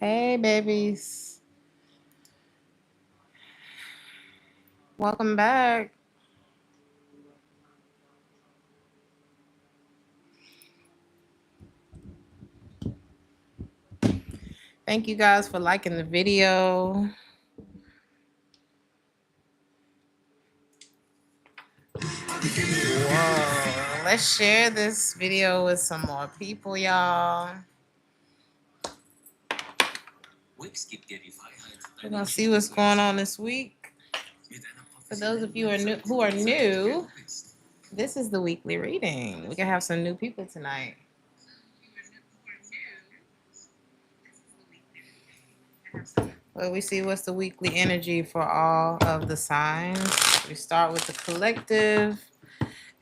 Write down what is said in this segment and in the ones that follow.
Hey, babies. Welcome back. Thank you guys for liking the video. Whoa. Let's share this video with some more people, y'all. We're going to see what's going on this week. For those of you who are new, this is the weekly reading. We can have some new people tonight. Well, we see what's the weekly energy for all of the signs. We start with the collective.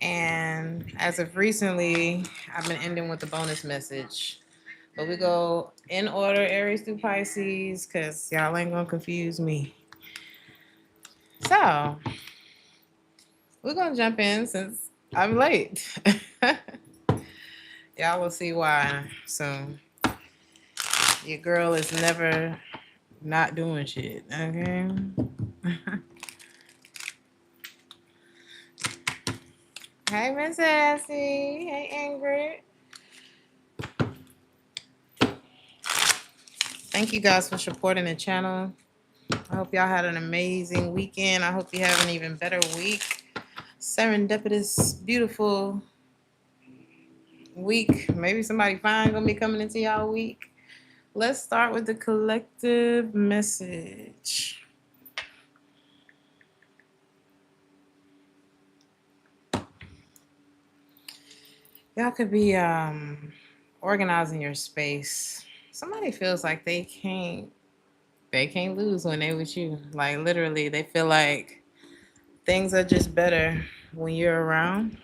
And as of recently, I've been ending with the bonus message. But we go in order, Aries through Pisces, because y'all ain't going to confuse me. So, we're going to jump in since I'm late. Y'all will see why soon. Your girl is never not doing shit, okay? Hey, Miss Sassy. Hey, Ingrid. Thank you guys for supporting the channel. I hope y'all had an amazing weekend. I hope you have an even better week. Serendipitous, beautiful week. Maybe somebody fine gonna be coming into y'all week. Let's start with the collective message. Y'all could be organizing your space. Somebody feels like they can't lose when they with you. Like literally, they feel like things are just better when you're around.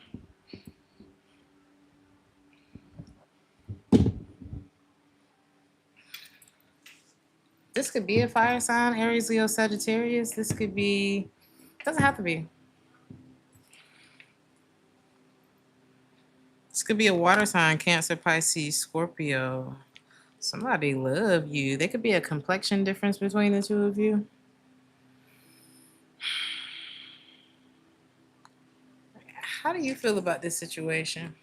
This could be a fire sign, Aries, Leo, Sagittarius. This could be, doesn't have to be. This could be a water sign, Cancer, Pisces, Scorpio. Somebody love you. There could be a complexion difference between the two of you. How do you feel about this situation?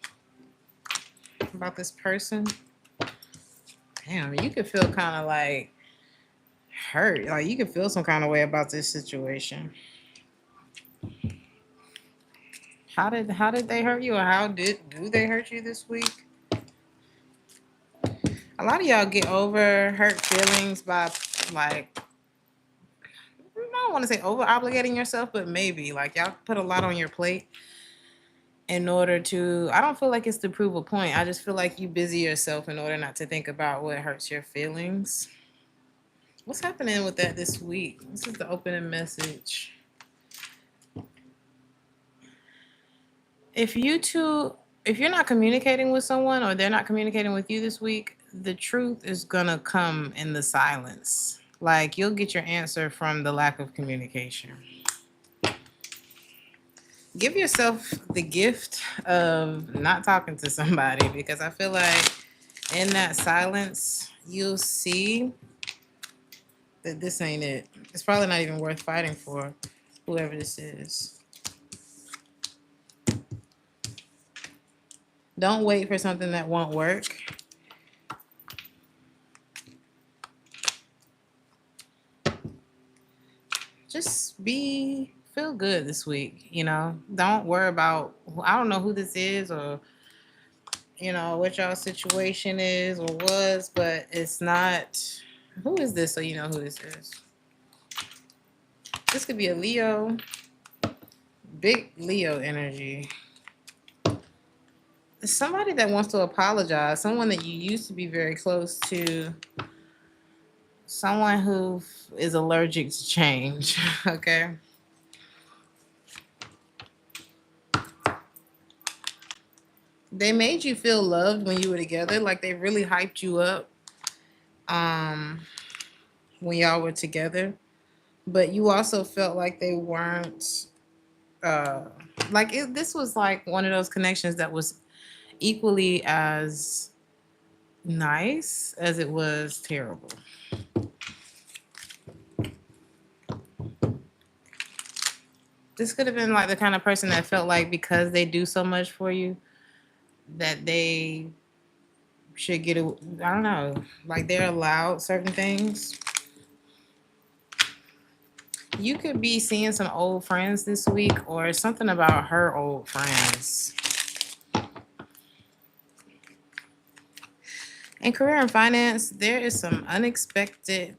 About this person? Damn, you could feel kind of like hurt. Like you could feel some kind of way about this situation. How did they hurt you, or do they hurt you this week? A lot of y'all get over hurt feelings by like, I don't want to say over obligating yourself, but maybe like y'all put a lot on your plate in order to, I don't feel like it's to prove a point. I just feel like you busy yourself in order not to think about what hurts your feelings. What's happening with that this week? This is the opening message. If you're not communicating with someone or they're not communicating with you this week, the truth is gonna come in the silence. Like you'll get your answer from the lack of communication. Give yourself the gift of not talking to somebody, because I feel like in that silence, you'll see that this ain't it. It's probably not even worth fighting for, whoever this is. Don't wait for something that won't work. Just feel good this week, you know? Don't worry about, I don't know who this is or, you know, what y'all situation is or was, but it's not, who is this so you know who this is? This could be a Leo, big Leo energy. Somebody that wants to apologize, someone that you used to be very close to, someone who is allergic to change, okay? They made you feel loved when you were together, like they really hyped you up when y'all were together, but you also felt like they weren't this was like one of those connections that was equally as nice as it was terrible. This could have been like the kind of person that felt like because they do so much for you that they should get a, I don't know, like they're allowed certain things. You could be seeing some old friends this week or something about her old friends. In career and finance, there is some unexpected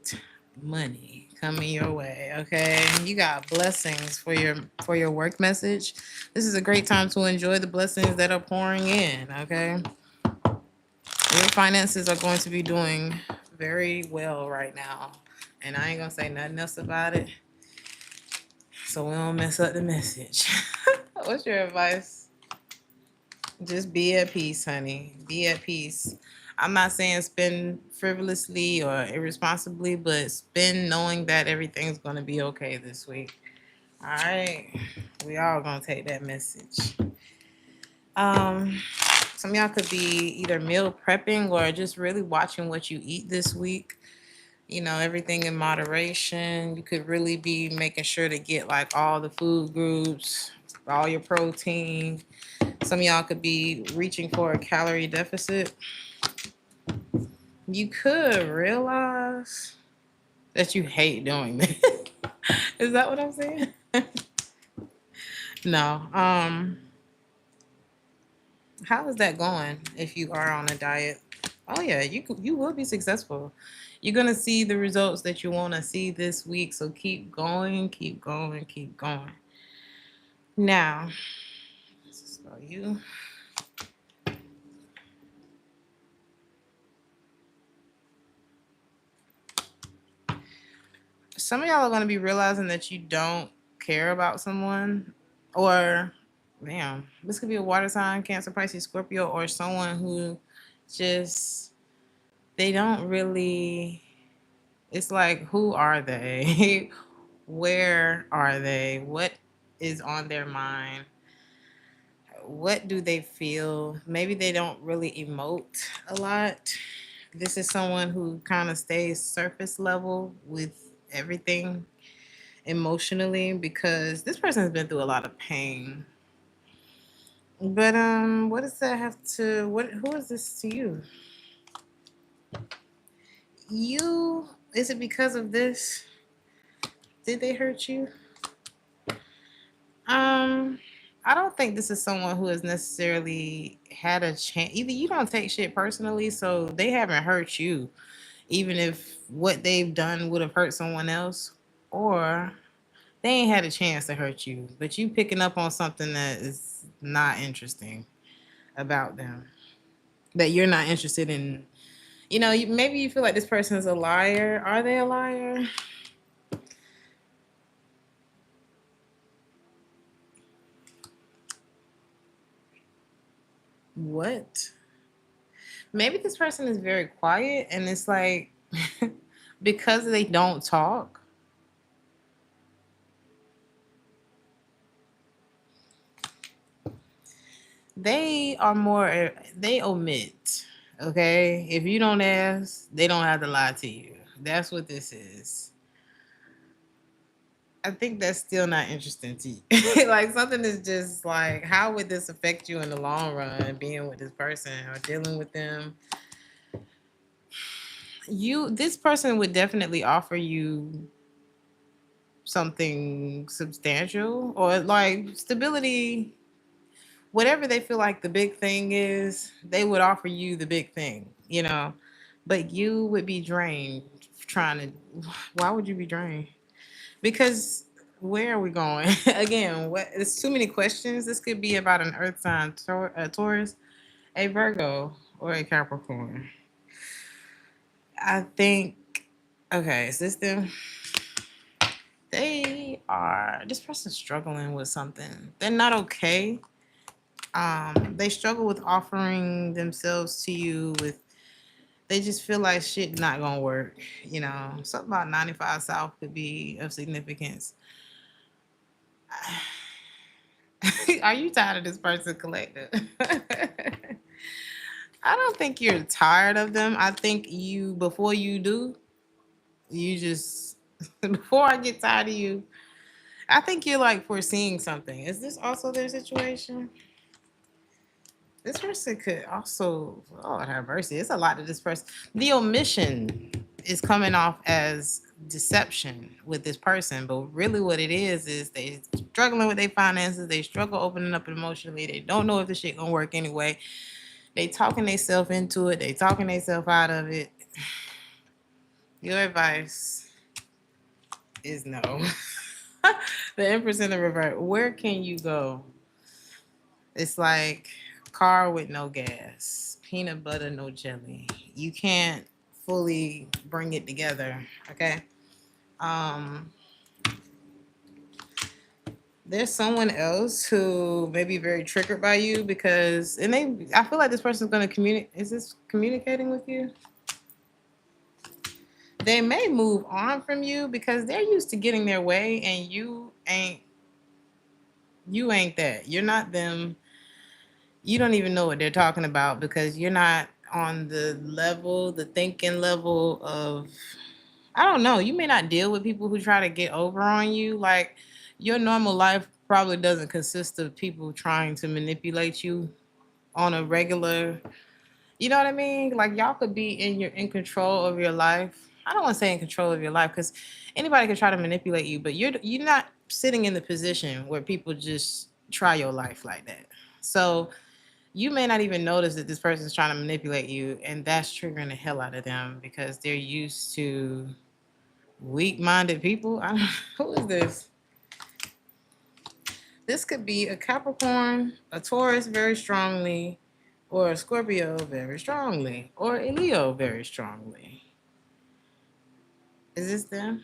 money coming your way. Okay, you got blessings for your work message. This is a great time to enjoy the blessings that are pouring in. Okay, your finances are going to be doing very well right now, and I ain't gonna say nothing else about it, so we don't mess up the message. What's your advice? Just be at peace, honey. Be at peace. I'm not saying spend frivolously or irresponsibly, but spend knowing that everything's going to be okay this week. All right. We all going to take that message. Um, some of y'all could be either meal prepping or just really watching what you eat this week. You know, everything in moderation. You could really be making sure to get like all the food groups, all your protein. Some of y'all could be reaching for a calorie deficit. You could realize that you hate doing this. Is that what I'm saying? No. How is that going if you are on a diet? Oh yeah, you will be successful. You're gonna see the results that you want to see this week. So keep going, keep going, keep going. Now, so you. Some of y'all are gonna be realizing that you don't care about someone, or damn, this could be a water sign, Cancer, Pisces, Scorpio, or someone who just they don't really. It's like, who are they? Where are they? What is on their mind? What do they feel? Maybe they don't really emote a lot. This is someone who kind of stays surface level with everything emotionally because this person has been through a lot of pain. But what does that have to who is this to you? You, is it because of this? Did they hurt you? Um, I don't think this is someone who has necessarily had a chance. Either you don't take shit personally, so they haven't hurt you, even if what they've done would have hurt someone else, or they ain't had a chance to hurt you, but you picking up on something that is not interesting about them, that you're not interested in. You know, maybe you feel like this person is a liar. Are they a liar? What? Maybe this person is very quiet and it's like because they don't talk. They are more, they omit. Okay. If you don't ask, they don't have to lie to you. That's what this is. I think that's still not interesting to you. Like something is just like, how would this affect you in the long run, being with this person or dealing with them? This person would definitely offer you something substantial or like stability, whatever they feel like the big thing is, they would offer you the big thing, you know. But you would be drained trying to. Why would you be drained? Because where are we going? Again, what? There's too many questions. This could be about an Earth sign, a Taurus, a Virgo, or a Capricorn. I think. Okay, is this them? They are. This person's struggling with something. They're not okay. They struggle with offering themselves to you with they just feel like shit not gonna work, you know. Something about 95 South could be of significance. Are you tired of this person collective? I don't think you're tired of them. I think before you do, you just, before I get tired of you, I think you're like foreseeing something. Is this also their situation? This person could also, Lord have mercy. It's a lot to this person. The omission is coming off as deception with this person, but really what it is they struggling with their finances. They struggle opening up emotionally. They don't know if the shit gonna work anyway. They talking themselves into it. They talking themselves out of it. Your advice is no. The Empress in the revert. Where can you go? It's like car with no gas, peanut butter, no jelly. You can't fully bring it together. Okay. Um, there's someone else who may be very triggered by you because, I feel like this person's going to communicate. Is this communicating with you? They may move on from you because they're used to getting their way, and you ain't that. You're not them. You don't even know what they're talking about because you're not on the thinking level of, I don't know. You may not deal with people who try to get over on you. Like, your normal life probably doesn't consist of people trying to manipulate you on a regular, you know what I mean? Like, y'all could be in control of your life. I don't want to say in control of your life because anybody can try to manipulate you, but you're not sitting in the position where people just try your life like that. So you may not even notice that this person is trying to manipulate you, and that's triggering the hell out of them because they're used to weak-minded people. Who is this? This could be a Capricorn, a Taurus very strongly, or a Scorpio very strongly, or a Leo very strongly. Is this them?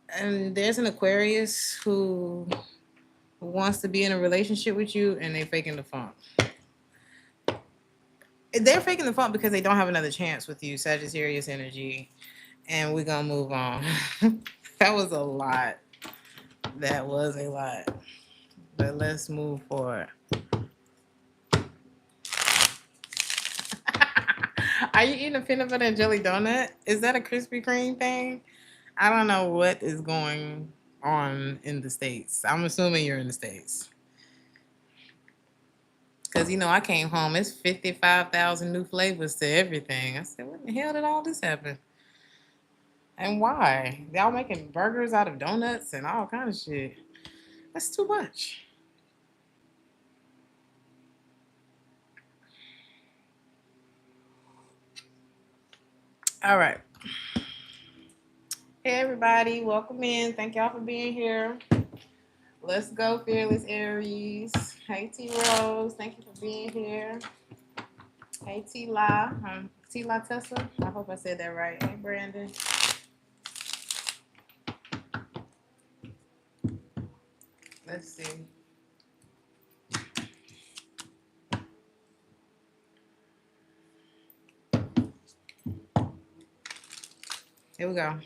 And there's an Aquarius who wants to be in a relationship with you, and they faking the funk. They're faking the funk because they don't have another chance with you, Sagittarius energy. And we're going to move on. That was a lot. That was a lot. But let's move forward. Are you eating a peanut butter and jelly donut? Is that a Krispy Kreme thing? I don't know what is going on in the States. I'm assuming you're in the States. Because, I came home. It's 55,000 new flavors to everything. I said, when the hell did all this happen? And why? Y'all making burgers out of donuts and all kind of shit. That's too much. All right. Hey, everybody. Welcome in. Thank y'all for being here. Let's go, Fearless Aries. Hey, T Rose. Thank you for being here. Hey, T La. T La Tessa. I hope I said that right. Hey, Brandon. Let's see. Here we go.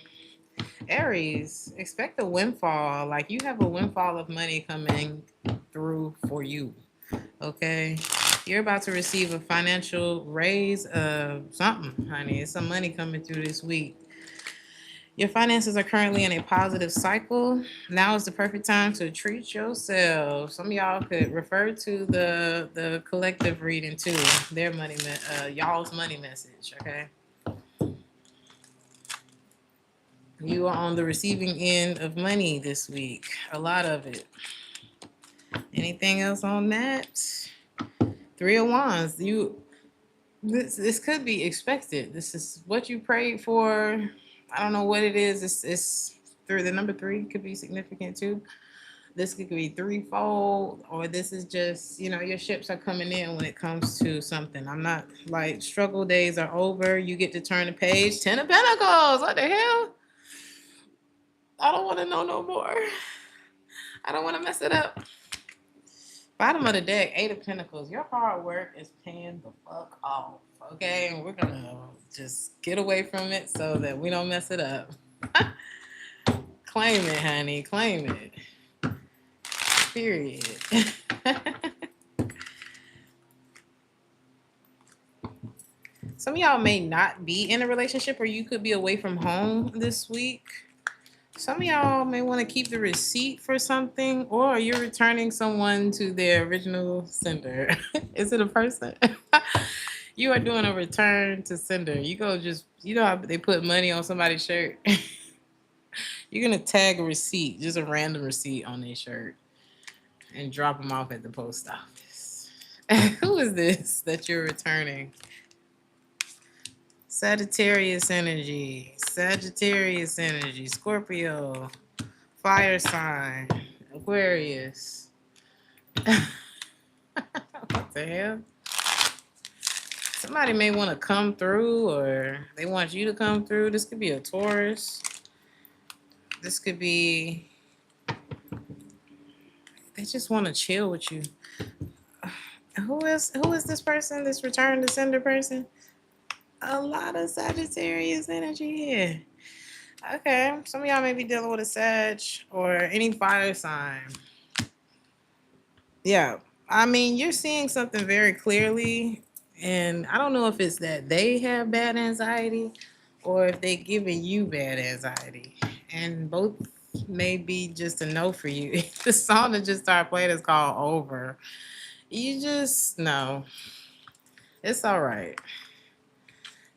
Aries, expect a windfall. Like, you have a windfall of money coming through for you. Okay? You're about to receive a financial raise of something, honey. It's some money coming through this week. Your finances are currently in a positive cycle. Now is the perfect time to treat yourself. Some of y'all could refer to the collective reading too. Their y'all's money message, okay? You are on the receiving end of money this week. A lot of it. Anything else on that? 3 of Wands. This could be expected. This is what you prayed for. I don't know what it is. It's through the number 3 could be significant too. This could be threefold, or this is just, your ships are coming in when it comes to something. I'm not like struggle days are over. You get to turn the page. 10 of Pentacles. What the hell? I don't want to know no more. I don't want to mess it up. Bottom of the deck, 8 of Pentacles. Your hard work is paying the fuck off. Okay? And we're going to just get away from it so that we don't mess it up. Claim it, honey. Claim it. Period. of y'all may not be in a relationship, or you could be away from home this week. Some of y'all may want to keep the receipt for something, or you're returning someone to their original sender. Is it a person? You are doing a return to sender. You go just, you know how they put money on somebody's shirt? You're going to tag a receipt, just a random receipt on their shirt, and drop them off at the post office. Who is this that you're returning? Sagittarius energy, Sagittarius energy, Scorpio, fire sign, Aquarius. What the hell? Somebody may want to come through, or they want you to come through. This could be a Taurus. This could be, they just want to chill with you. Who is this person, this return to sender person? A lot of Sagittarius energy here. Okay, some of y'all may be dealing with a Sag or any fire sign. Yeah, I mean, you're seeing something very clearly, and I don't know if it's that they have bad anxiety or if they're giving you bad anxiety, and both may be just a no for you. The song that just started playing is called Over. You just know it's all right.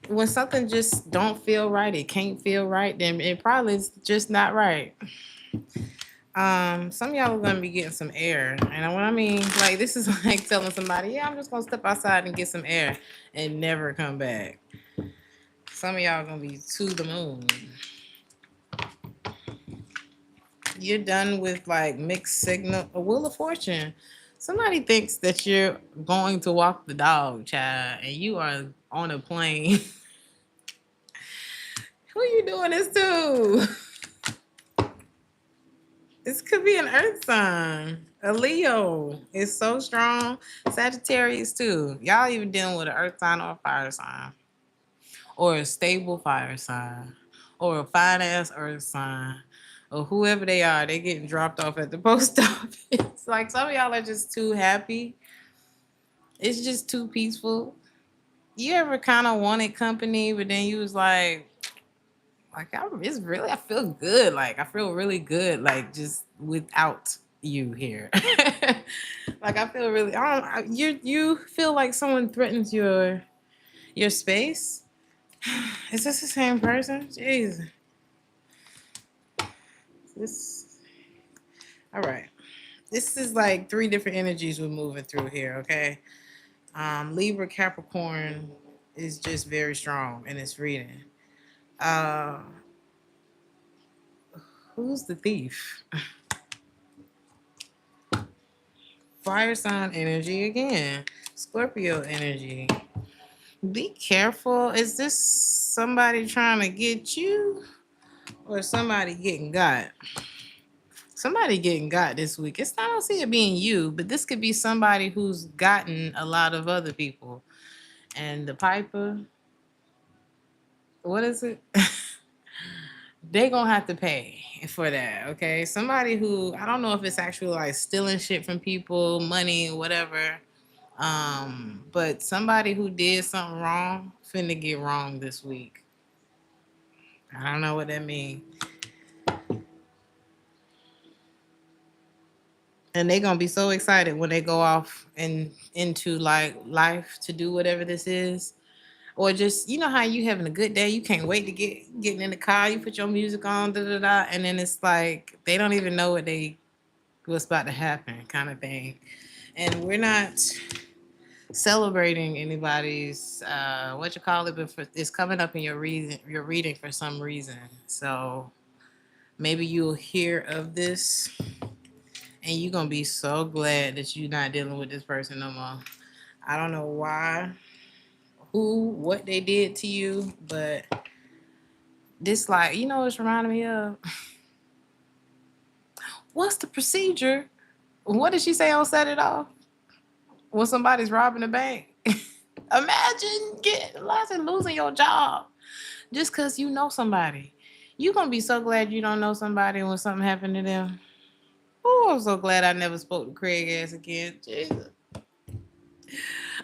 When something just don't feel right, it can't feel right, then it probably is just not right. Some of y'all are gonna be getting some air, and what I mean, like, this is like telling somebody, yeah, I'm just gonna step outside and get some air and never come back. Some of y'all are gonna be to the moon. You're done with like mixed signal, a wheel of fortune. Somebody thinks that you're going to walk the dog, child, and you are on a plane. Who you doing this to? This could be an earth sign. A Leo is so strong. Sagittarius too. Y'all even dealing with an earth sign or a fire sign. Or a stable fire sign. Or a fine ass earth sign. Or whoever they are, they getting dropped off at the post office. Like, some of y'all are just too happy. It's just too peaceful. You ever kind of wanted company, but then you was like, it's really, I feel good. Like, I feel really good, like, just without you here. Like, I feel really, you feel like someone threatens your space. Is this the same person? Jeez. All right. This is like 3 different energies we're moving through here, okay? Libra, Capricorn is just very strong in this reading. Who's the thief? Fire sign energy again. Scorpio energy. Be careful. Is this somebody trying to get you, or somebody getting got? Somebody getting got this week. I don't see it being you, but this could be somebody who's gotten a lot of other people. And the Piper, what is it? They gonna have to pay for that, okay? Somebody who, I don't know if it's actually like stealing shit from people, money, whatever. But somebody who did something wrong finna get wrong this week. I don't know what that means. And they gonna be so excited when they go off and into like life to do whatever this is. Or just, you know how you having a good day, you can't wait to getting in the car, you put your music on, and then it's like they don't even know what's about to happen, kind of thing. And we're not celebrating anybody's what you call it, but it's coming up in your reading for some reason. So maybe you'll hear of this and you're gonna be so glad that you're not dealing with this person no more. I don't know why, what they did to you, but this, like, you know, it's reminding me of, what's the procedure? What did she say on Set It Off? When somebody's robbing a bank. Imagine losing your job just because you know somebody. You're going to be so glad you don't know somebody when something happened to them. Oh, I'm so glad I never spoke to Craig ass again. Jesus.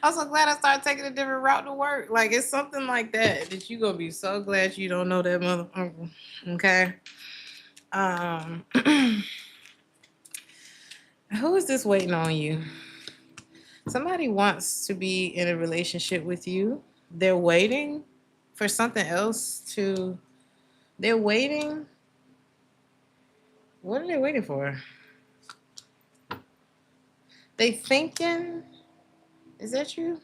I'm so glad I started taking a different route to work. Like it's something like that you gonna be so glad you don't know that mother uncle. Okay. Um who is this waiting on you? Somebody wants to be in a relationship with you. They're waiting for something else to they're waiting. What are they waiting for? They thinking, is that you?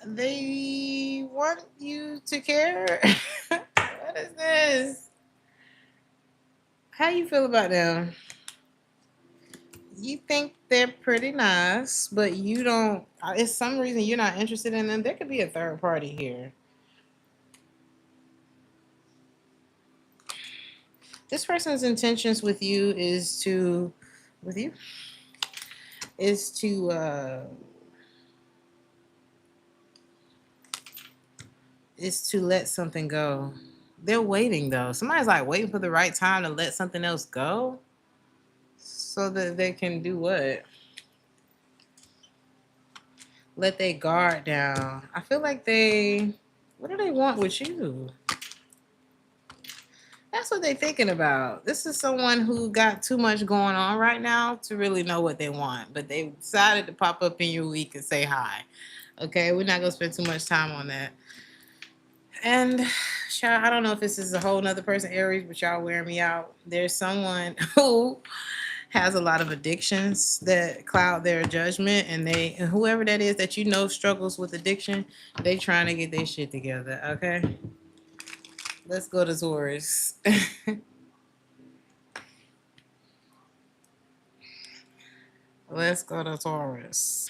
They want you to care. What is this? How you feel about them? You think they're pretty nice, but you don't. It's some reason you're not interested in them. There could be a third party here. This person's intentions with you, is to let something go. They're waiting though. Somebody's like waiting for the right time to let something else go, so that they can do what? Let their guard down. I feel like what do they want with you? That's what they're thinking about. This is someone who got too much going on right now to really know what they want, but they decided to pop up in your week and say hi. Okay, we're not gonna spend too much time on that. And I don't know if this is a whole nother person, Aries, but y'all wearing me out. There's someone who has a lot of addictions that cloud their judgment, and whoever that is that struggles with addiction, they trying to get their shit together. Okay, let's go to Taurus. Let's go to Taurus.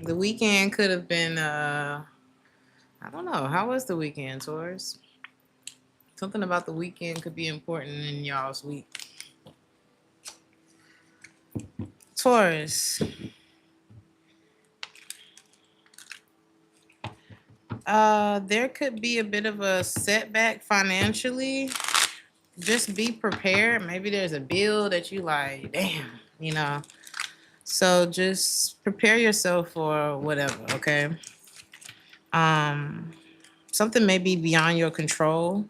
The weekend could have been I don't know. How was the weekend, Taurus? Something about the weekend could be important in y'all's week. Taurus. There could be a bit of a setback financially. Just be prepared. Maybe there's a bill that you like, damn. So just prepare yourself for whatever, okay? Something may be beyond your control,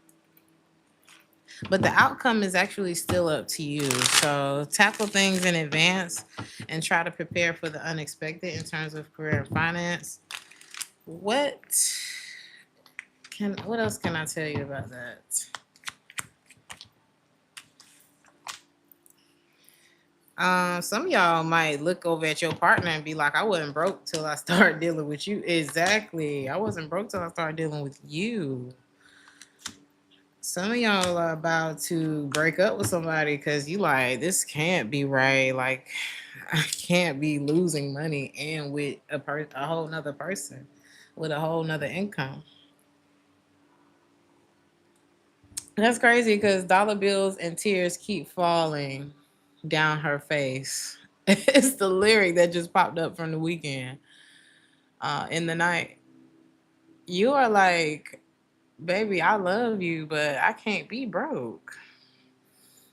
but the outcome is actually still up to you. So tackle things in advance and try to prepare for the unexpected in terms of career and finance. What else can I tell you about that? Some of y'all might look over at your partner and be like, I wasn't broke till I started dealing with you. Exactly. I wasn't broke till I started dealing with you. Some of y'all are about to break up with somebody because you like, this can't be right. Like, I can't be losing money and with a whole nother person with a whole nother income. That's crazy because dollar bills and tears keep falling down her face. It's the lyric that just popped up from the weekend. In the night, you are like, baby, I love you, but I can't be broke.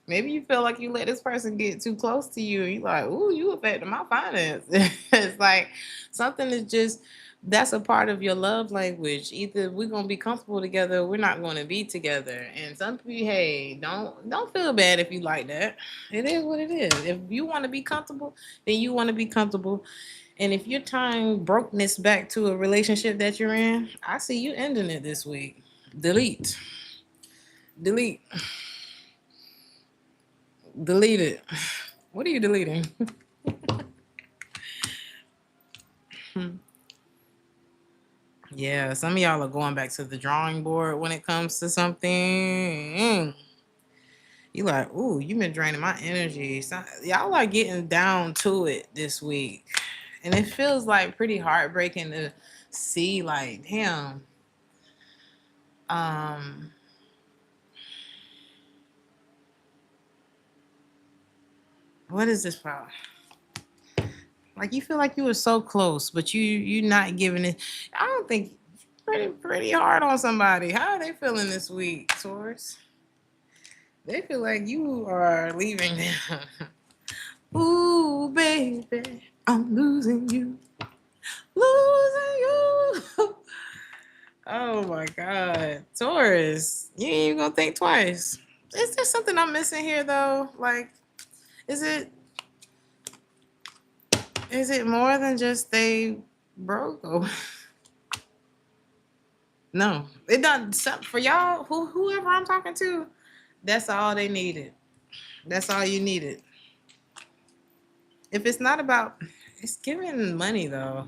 Maybe you feel like you let this person get too close to you and you like, ooh, you affected my finances. It's like something is just, that's a part of your love language. Either we're gonna be comfortable together, or we're not gonna be together. And some people, hey, don't feel bad if you like that. It is what it is. If you want to be comfortable, then you want to be comfortable. And if you're tying brokenness back to a relationship that you're in, I see you ending it this week. Delete. Delete. Delete it. What are you deleting? Yeah, some of y'all are going back to the drawing board when it comes to something. You like, ooh, you've been draining my energy. So, y'all are getting down to it this week. And it feels like pretty heartbreaking to see, like, damn. What is this about? Like you feel like you were so close, but you not giving it. I don't think. pretty hard on somebody. How are they feeling this week, Taurus? They feel like you are leaving them. Ooh, baby, I'm losing you. Losing you. Oh my God. Taurus, you ain't even gonna think twice. Is there something I'm missing here though? Like, is it more than just they broke? Or no. It done for y'all, whoever I'm talking to, that's all they needed. That's all you needed. If it's not about, it's giving money though.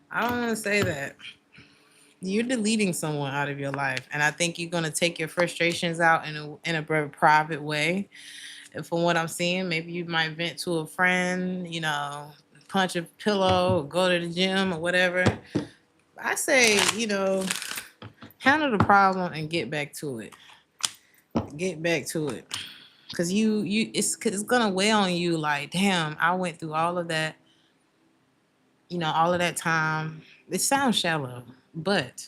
I don't want to say that. You're deleting someone out of your life, and I think you're gonna take your frustrations out in a very private way. And from what I'm seeing, maybe you might vent to a friend, you know, punch a pillow, go to the gym or whatever. I say, you know, handle the problem and get back to it. Get back to it. Cause it's gonna weigh on you like, damn, I went through all of that, you know, all of that time. It sounds shallow, but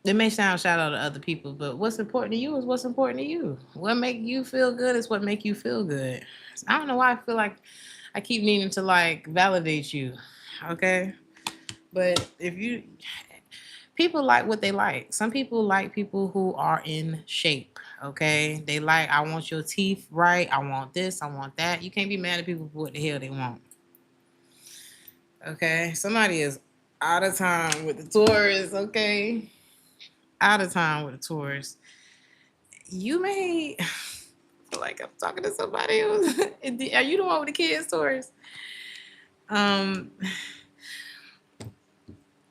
it may sound shallow to other people, but what's important to you is what's important to you. What make you feel good is what make you feel good. I don't know why I feel like I keep needing to like validate you. Okay. But if you people like what they like. Some people like people who are in shape. Okay. They like, I want your teeth right. I want this. I want that. You can't be mad at people for what the hell they want. Okay. Somebody is out of time with the Taurus. Okay. Out of time with the Taurus. You may feel like I'm talking to somebody else. Are you the one with the kids, Taurus?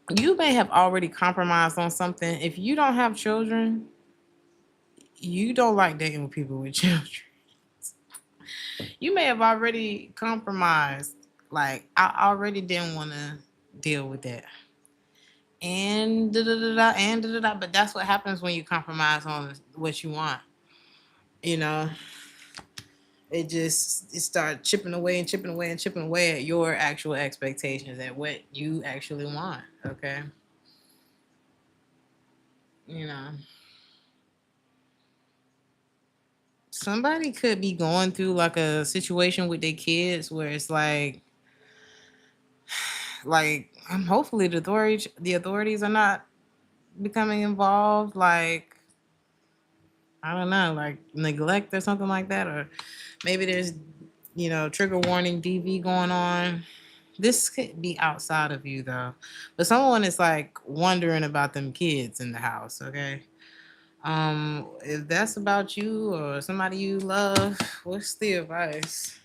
You may have already compromised on something. If you don't have children, you don't like dating with people with children. You may have already compromised. Like, I already didn't want to deal with that. And da da da da and da da da. But that's what happens when you compromise on what you want. You know, it starts chipping away and chipping away and chipping away at your actual expectations, at what you actually want. Okay. You know, somebody could be going through like a situation with their kids where it's like hopefully the authorities are not becoming involved, like I don't know, like neglect or something like that, or maybe there's, you know, trigger warning DV going on. This could be outside of you though, but someone is like wondering about them kids in the house. Okay. If that's about you or somebody you love, what's the advice?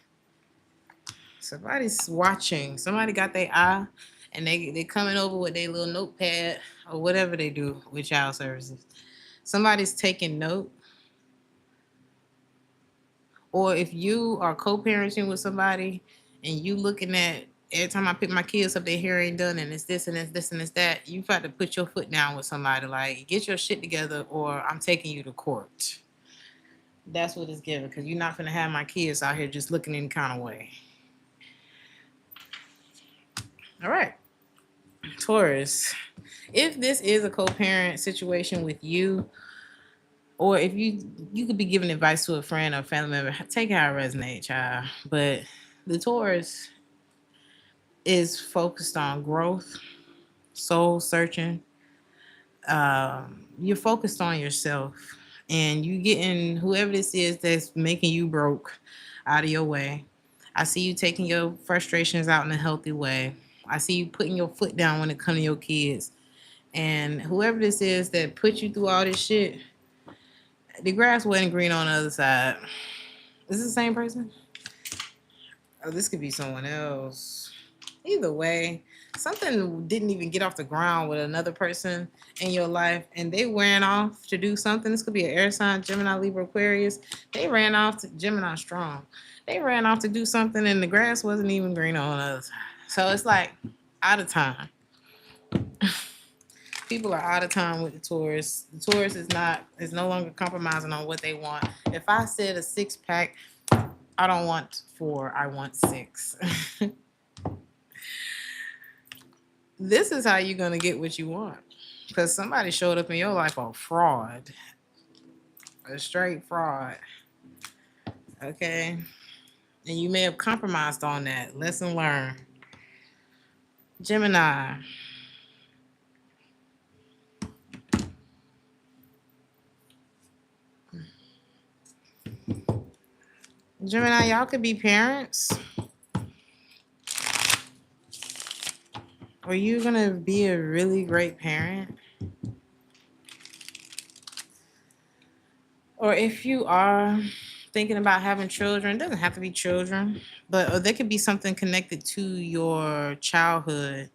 Somebody's watching. Somebody got their eye, and they coming over with their little notepad or whatever they do with child services. Somebody's taking note. Or if you are co-parenting with somebody and you looking at every time I pick my kids up, their hair ain't done, and it's this and it's this and it's that, you've got to put your foot down with somebody. Like, get your shit together, or I'm taking you to court. That's what it's given, because you're not gonna have my kids out here just looking any kind of way. All right, Taurus. If this is a co-parent situation with you, or if you could be giving advice to a friend or family member, take how it resonates, child. But the Taurus is focused on growth, soul searching. You're focused on yourself, and you getting whoever this is that's making you broke out of your way. I see you taking your frustrations out in a healthy way. I see you putting your foot down when it comes to your kids. And whoever this is that put you through all this shit, the grass wasn't green on the other side. Is this the same person? Oh, this could be someone else. Either way, something didn't even get off the ground with another person in your life, and they ran off to do something. This could be an air sign, Gemini, Libra, Aquarius. They ran off to Gemini strong. They ran off to do something, and the grass wasn't even green on the other side. So it's like out of time. People are out of time with the Taurus. The Taurus is no longer compromising on what they want. If I said a 6-pack, I don't want 4, I want 6. This is how you're gonna get what you want. Because somebody showed up in your life a fraud. A straight fraud. Okay. And you may have compromised on that. Lesson learned. Gemini. Gemini, y'all could be parents. Are you going to be a really great parent? Or if you are thinking about having children, it doesn't have to be children, but there could be something connected to your childhood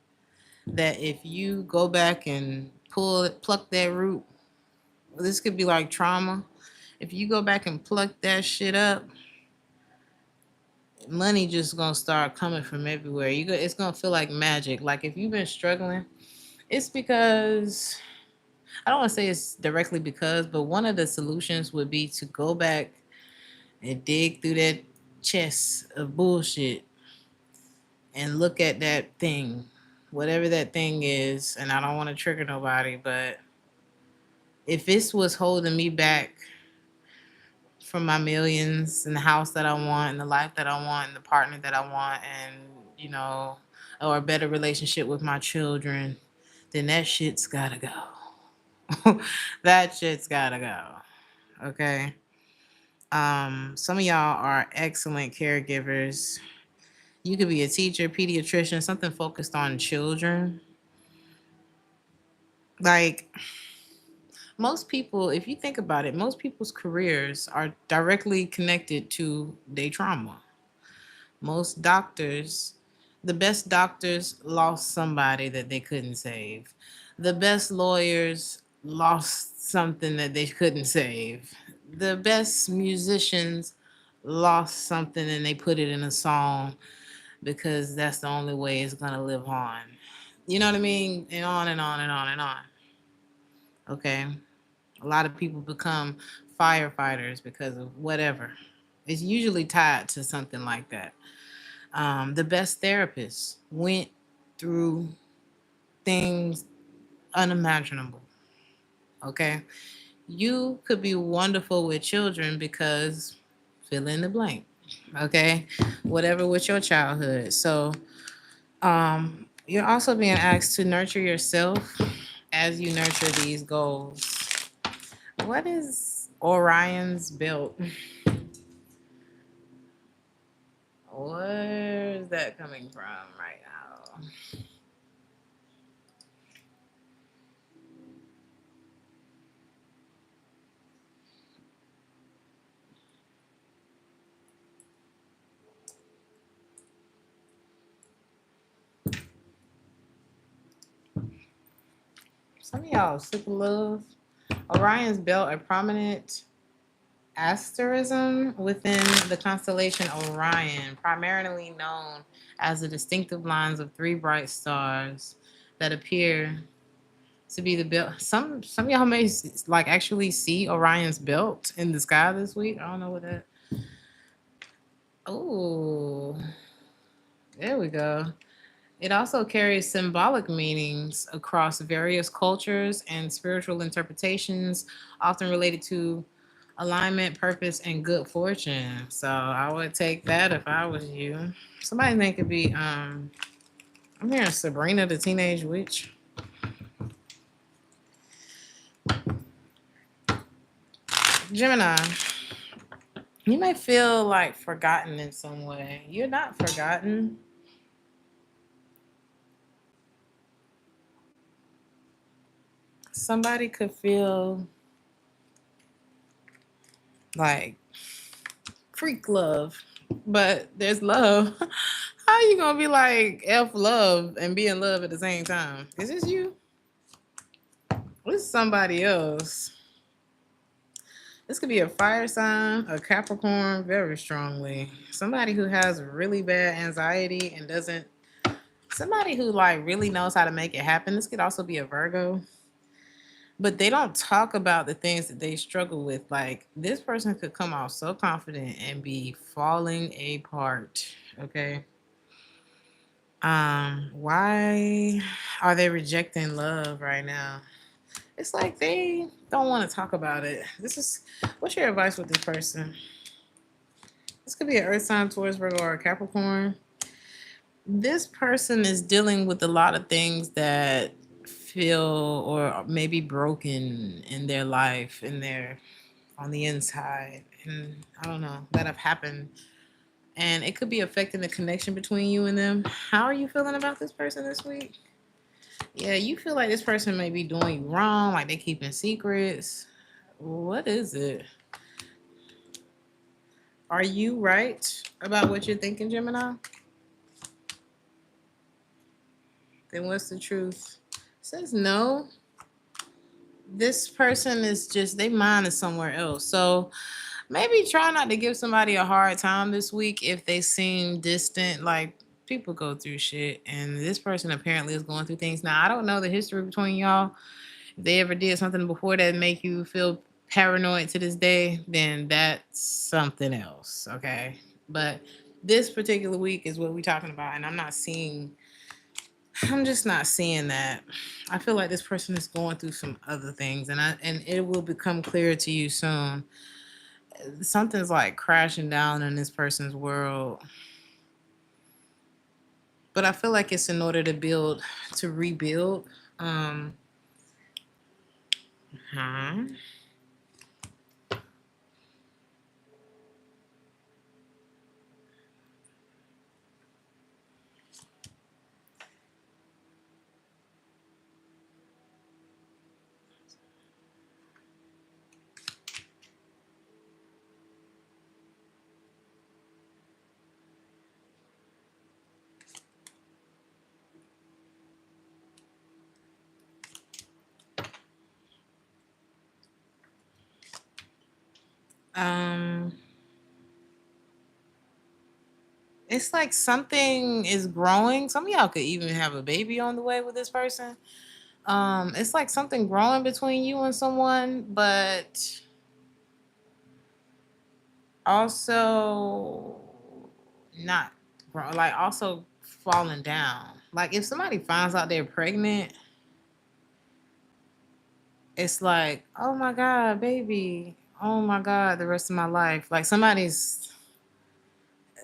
that if you go back and pluck that root, this could be like trauma. If you go back and pluck that shit up, money just gonna start coming from everywhere. It's gonna feel like magic. Like if you've been struggling, it's because I don't want to say it's directly because, but one of the solutions would be to go back and dig through that chest of bullshit and look at that thing, whatever that thing is. And I don't want to trigger nobody, but if this was holding me back from my millions and the house that I want and the life that I want and the partner that I want and, or a better relationship with my children, then that shit's gotta go. That shit's gotta go. Okay. Some of y'all are excellent caregivers. You could be a teacher, pediatrician, something focused on children. Like most people, if you think about it, most people's careers are directly connected to their trauma. Most doctors, the best doctors lost somebody that they couldn't save. The best lawyers lost something that they couldn't save. The best musicians lost something and they put it in a song because that's the only way it's going to live on. You know what I mean? And on and on and on and on. Okay. A lot of people become firefighters because of whatever. It's usually tied to something like that. The best therapists went through things unimaginable. Okay. You could be wonderful with children because fill in the blank. Okay. Whatever with your childhood. So you're also being asked to nurture yourself as you nurture these goals. What is Orion's belt? Where's that coming from right now? Some of y'all sick of love. Orion's belt, a prominent asterism within the constellation Orion, primarily known as the distinctive lines of three bright stars that appear to be the belt. Some of y'all may like actually see Orion's belt in the sky this week. I don't know what that. Oh, there we go. It also carries symbolic meanings across various cultures and spiritual interpretations, often related to alignment, purpose, and good fortune. So I would take that if I was you. Somebody think it could be I'm hearing Sabrina the Teenage Witch. Gemini, you may feel like forgotten in some way. You're not forgotten. Somebody could feel like freak love, but there's love. How you gonna be like F love and be in love at the same time? Is this you? This is somebody else. This could be a fire sign, a Capricorn, very strongly. Somebody who has really bad anxiety and doesn't. Somebody who like really knows how to make it happen. This could also be a Virgo. But they don't talk about the things that they struggle with. Like this person could come off so confident and be falling apart. Okay. Why are they rejecting love right now? It's like they don't want to talk about it. What's your advice with this person? This could be an Earth sign, Taurus, Virgo, or a Capricorn. This person is dealing with a lot of things that feel or maybe broken in their life, on the inside, and I don't know, that have happened, and it could be affecting the connection between you and them. How are you feeling about this person this week? Yeah, you feel like this person may be doing you wrong, like they keeping secrets. What is it? Are you right about what you're thinking, Gemini? Then what's the truth? It says no. This person is just, their mind is somewhere else. So maybe try not to give somebody a hard time this week if they seem distant. Like, people go through shit, and this person apparently is going through things. Now, I don't know the history between y'all. If they ever did something before that make you feel paranoid to this day, then that's something else, okay? But this particular week is what we're talking about, and I'm just not seeing that. I feel like this person is going through some other things, and it will become clear to you soon. Something's like crashing down in this person's world. But I feel like it's in order to rebuild. Huh? Um, it's like something is growing. Some of y'all could even have a baby on the way with this person. It's like something growing between you and someone, but also not grow, like also falling down. Like if somebody finds out they're pregnant, it's like, oh my God, baby. Oh my God, the rest of my life. Like somebody's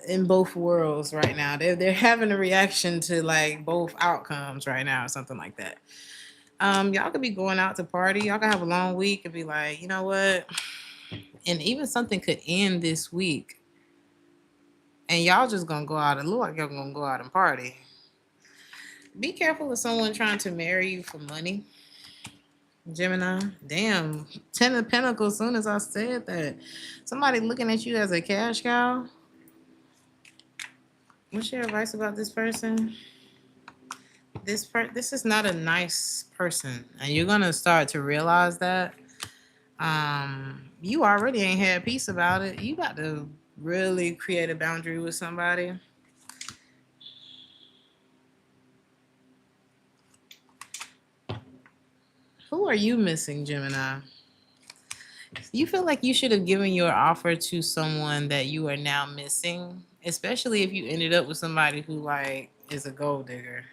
in both worlds right now. They're having a reaction to like both outcomes right now or something like that. Y'all could be going out to party. Y'all could have a long week and be like, you know what? And even something could end this week. And y'all just gonna go out and look like y'all gonna go out and party. Be careful with someone trying to marry you for money. Gemini. Damn. 10 of Pentacles, as soon as I said that. Somebody looking at you as a cash cow. What's your advice about this person? This is not a nice person. And you're gonna start to realize that. You already ain't had peace about it. You got to really create a boundary with somebody. Who are you missing, Gemini? You feel like you should have given your offer to someone that you are now missing, especially if you ended up with somebody who like is a gold digger.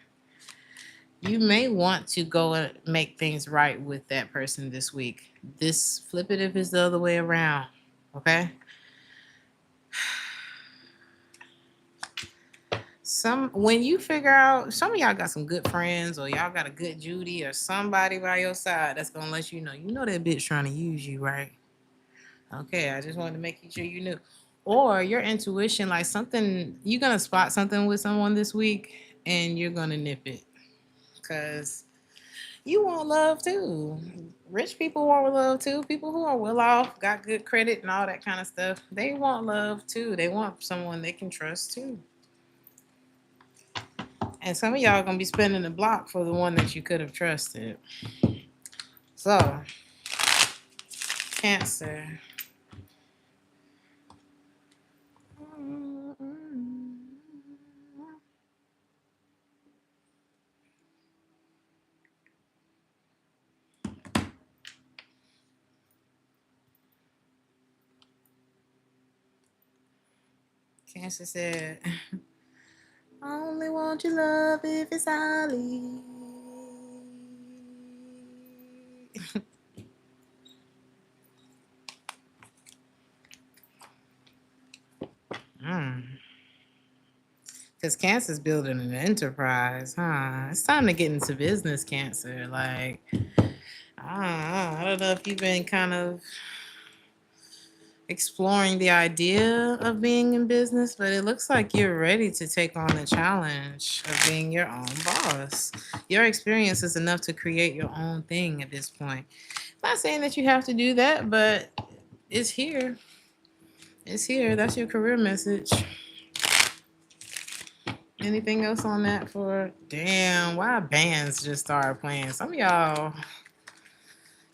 You may want to go and make things right with that person this week. This flip it if it's the other way around. Okay? When you figure out, some of y'all got some good friends, or y'all got a good Judy or somebody by your side that's gonna let you know that bitch trying to use you, right? Okay, I just wanted to make sure you knew. Or your intuition, like something, you're gonna spot something with someone this week and you're gonna nip it. Cause you want love too. Rich people want love too. People who are well off, got good credit and all that kind of stuff, they want love too. They want someone they can trust too. And some of y'all gonna be spending the block for the one that you could have trusted. So, Cancer. Cancer said, I only want your love if it's Ollie. Because Cancer's building an enterprise, huh? It's time to get into business, Cancer. Like, I don't know if you've been kind of exploring the idea of being in business, but it looks like you're ready to take on the challenge of being your own boss. Your experience is enough to create your own thing at this point. Not saying that you have to do that, but it's here. It's here. That's your career message. Anything else on that for damn? Why bands just started playing? Some of y'all,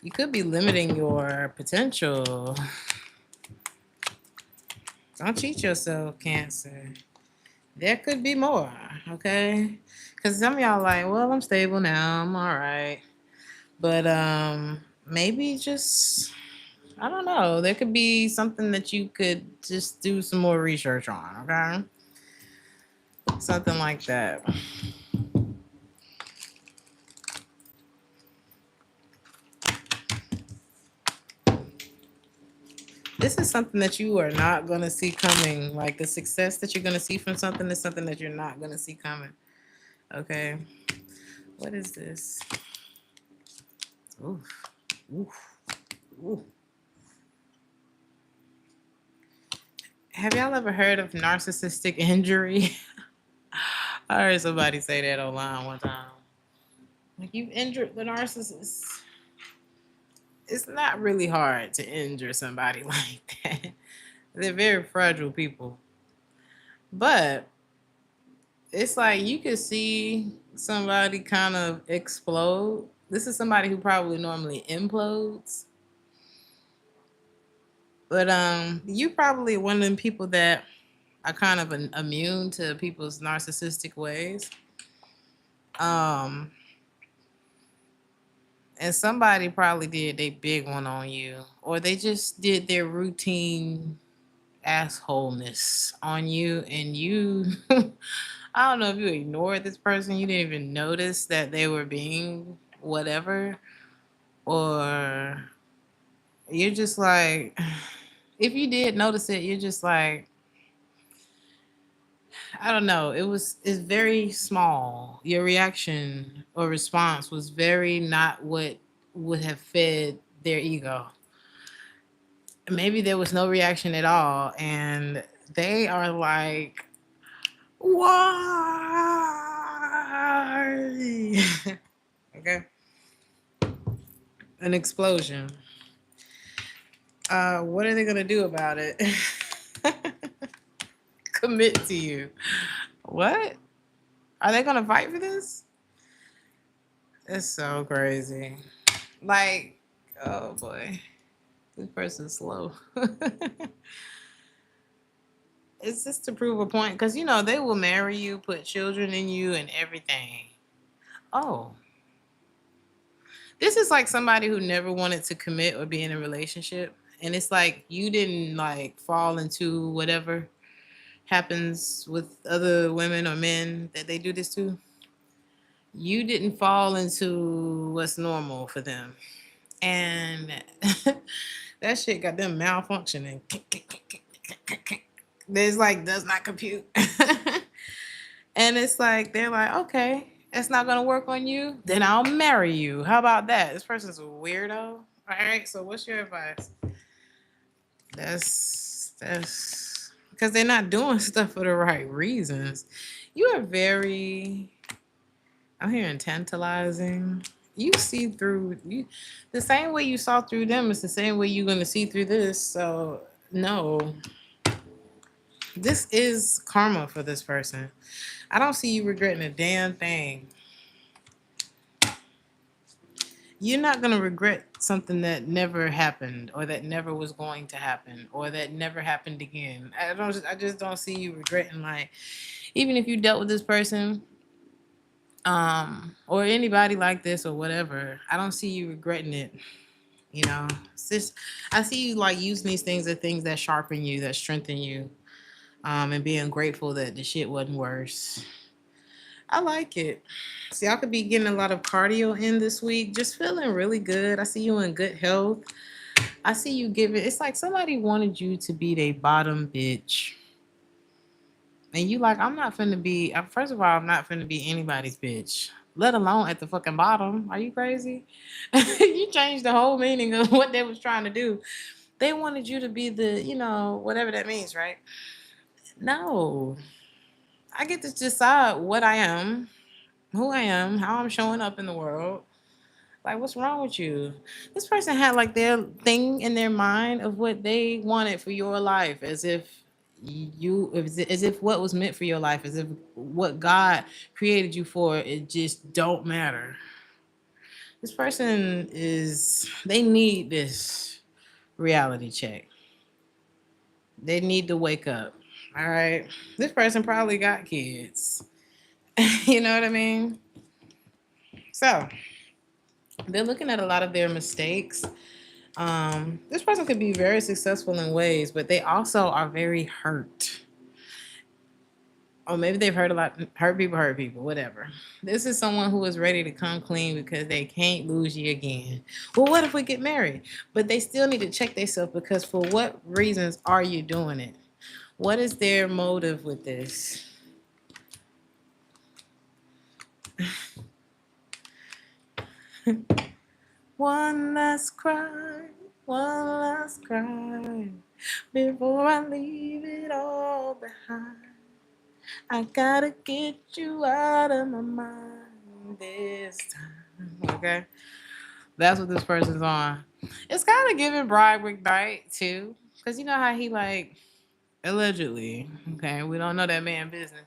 you could be limiting your potential. Don't cheat yourself, Cancer. There could be more, okay? Because some of y'all like, well, I'm stable now. I'm all right. But maybe just, I don't know. There could be something that you could just do some more research on, okay? Something like that. This is something that you are not going to see coming. Like the success that you're going to see from something is something that you're not going to see coming. Okay. What is this? Oof. Oof. Oof. Have y'all ever heard of narcissistic injury? I heard somebody say that online one time. Like, you've injured the narcissist. It's not really hard to injure somebody like that. They're very fragile people. But it's like you could see somebody kind of explode. This is somebody who probably normally implodes. But you probably one of them people that are kind of immune to people's narcissistic ways. And somebody probably did a big one on you, or they just did their routine assholeness on you, and you I don't know if you ignored this person, you didn't even notice that they were being whatever, or you're just like, if you did notice it, you're just like, I don't know. It's very small. Your reaction or response was very not what would have fed their ego. Maybe there was no reaction at all, and they are like, why? Okay. An explosion. What are they gonna do about it? Commit to you. What? Are they gonna fight for this? It's so crazy. Like, oh boy, this person's slow. It's just to prove a point, because you know they will marry you, put children in you, and everything. Oh, this is like somebody who never wanted to commit or be in a relationship, and it's like you didn't like fall into whatever happens with other women or men that they do this to. You didn't fall into what's normal for them, and that shit got them malfunctioning. There's like does not compute. And it's like they're like, okay, it's not gonna work on you, then I'll marry you. How about that? This person's a weirdo. All right, so what's your advice? That's because they're not doing stuff for the right reasons. You are very, I'm hearing tantalizing. You see through you the same way you saw through them is the same way you're gonna see through this. So no. This is karma for this person. I don't see you regretting a damn thing. You're not going to regret something that never happened, or that never was going to happen, or that never happened again. I just don't see you regretting, like, even if you dealt with this person, or anybody like this or whatever, I don't see you regretting it. You know, it's just, I see you like using these things as things that sharpen you, that strengthen you. And being grateful that the shit wasn't worse. I like it. So y'all could be getting a lot of cardio in this week. Just feeling really good. I see you in good health. I see you giving. It's like somebody wanted you to be their bottom bitch. And you like, I'm not finna be, first of all, I'm not finna be anybody's bitch, let alone at the fucking bottom. Are you crazy? You changed the whole meaning of what they was trying to do. They wanted you to be the, whatever that means, right? No. I get to decide what I am, who I am, how I'm showing up in the world. Like, what's wrong with you? This person had like their thing in their mind of what they wanted for your life, as if as if what was meant for your life, as if what God created you for, it just don't matter. This person they need this reality check. They need to wake up. All right. This person probably got kids. You know what I mean? So they're looking at a lot of their mistakes. This person could be very successful in ways, but they also are very hurt. Or maybe they've hurt a lot, hurt people, whatever. This is someone who is ready to come clean because they can't lose you again. Well, what if we get married? But they still need to check themselves, because for what reasons are you doing it? What is their motive with this? One last cry, one last cry before I leave it all behind. I gotta get you out of my mind this time. Okay, that's what this person's on. It's kind of giving Broderick Knight too, because you know how he like allegedly. Okay, we don't know that man business,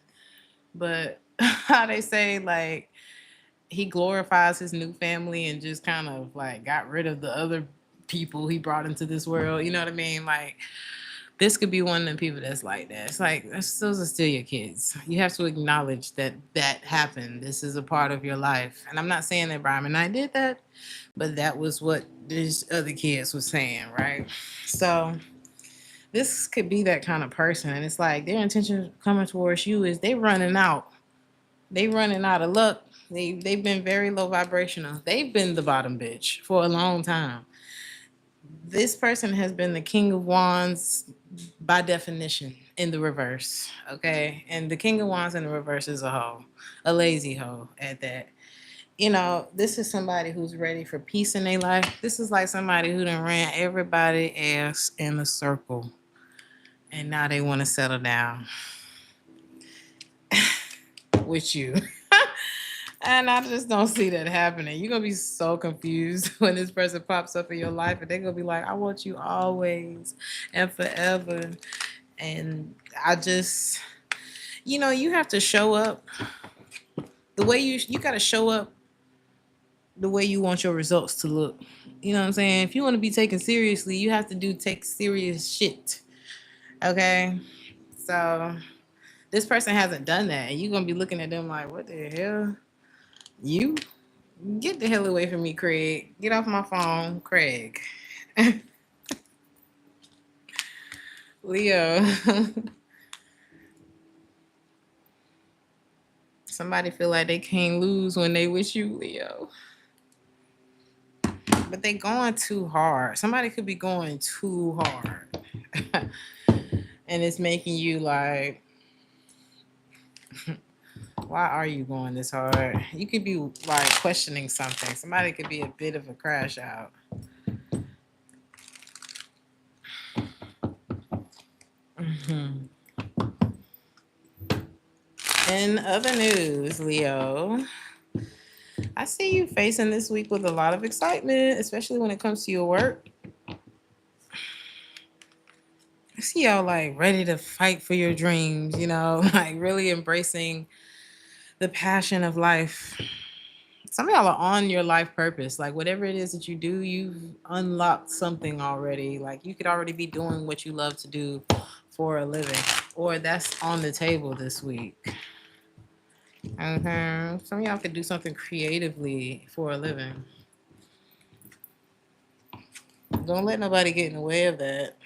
but how they say like he glorifies his new family and just kind of like got rid of the other people he brought into this world. You know what I mean? Like, this could be one of the people that's like that. It's like, those are still your kids. You have to acknowledge that that happened. This is a part of your life. And I'm not saying that Brian and I did that, but that was what these other kids were saying, right? So this could be that kind of person. And it's like their intention coming towards you is they running out. They running out of luck. They've been very low vibrational. They've been the bottom bitch for a long time. This person has been the King of Wands by definition in the reverse. Okay. And the King of Wands in the reverse is a hoe, a lazy hoe at that. This is somebody who's ready for peace in their life. This is like somebody who done ran everybody ass in a circle. And now they want to settle down with you. And I just don't see that happening. You're going to be so confused when this person pops up in your life, and they're going to be like, I want you always and forever. And I just, you have to show up the way you got to show up the way you want your results to look. You know what I'm saying? If you want to be taken seriously, you have to take serious shit. Okay? So this person hasn't done that, and you're going to be looking at them like, what the hell? You? Get the hell away from me, Craig. Get off my phone, Craig. Leo. Somebody feel like they can't lose when they with you, Leo. But they going too hard. Somebody could be going too hard. And it's making you like, why are you going this hard? You could be like questioning something. Somebody could be a bit of a crash out. Mm-hmm. In other news, Leo, I see you facing this week with a lot of excitement, especially when it comes to your work. I see y'all like ready to fight for your dreams, like really embracing the passion of life. Some of y'all are on your life purpose. Like whatever it is that you do, you've unlocked something already. Like you could already be doing what you love to do for a living, or that's on the table this week. Some of y'all could do something creatively for a living. Don't let nobody get in the way of that.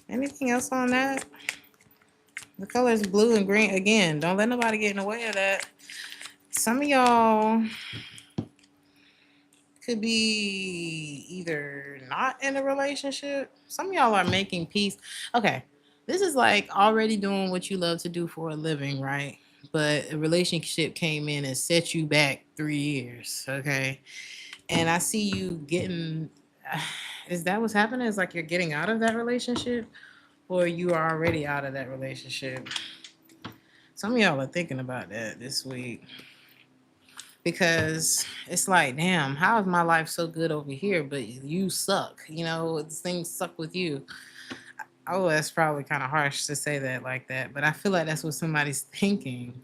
Anything else on that? The color is blue and green. Again, don't let nobody get in the way of that. Some of y'all could be either not in a relationship. Some of y'all are making peace. Okay, this is like already doing what you love to do for a living, right? But a relationship came in and set you back 3 years. Okay, and I see you getting. Is that what's happening? Is like you're getting out of that relationship, or you are already out of that relationship? Some of y'all are thinking about that this week because it's like, damn, how is my life so good over here, but you suck? You know, things suck with you. Oh, that's probably kind of harsh to say that like that, but I feel like that's what somebody's thinking.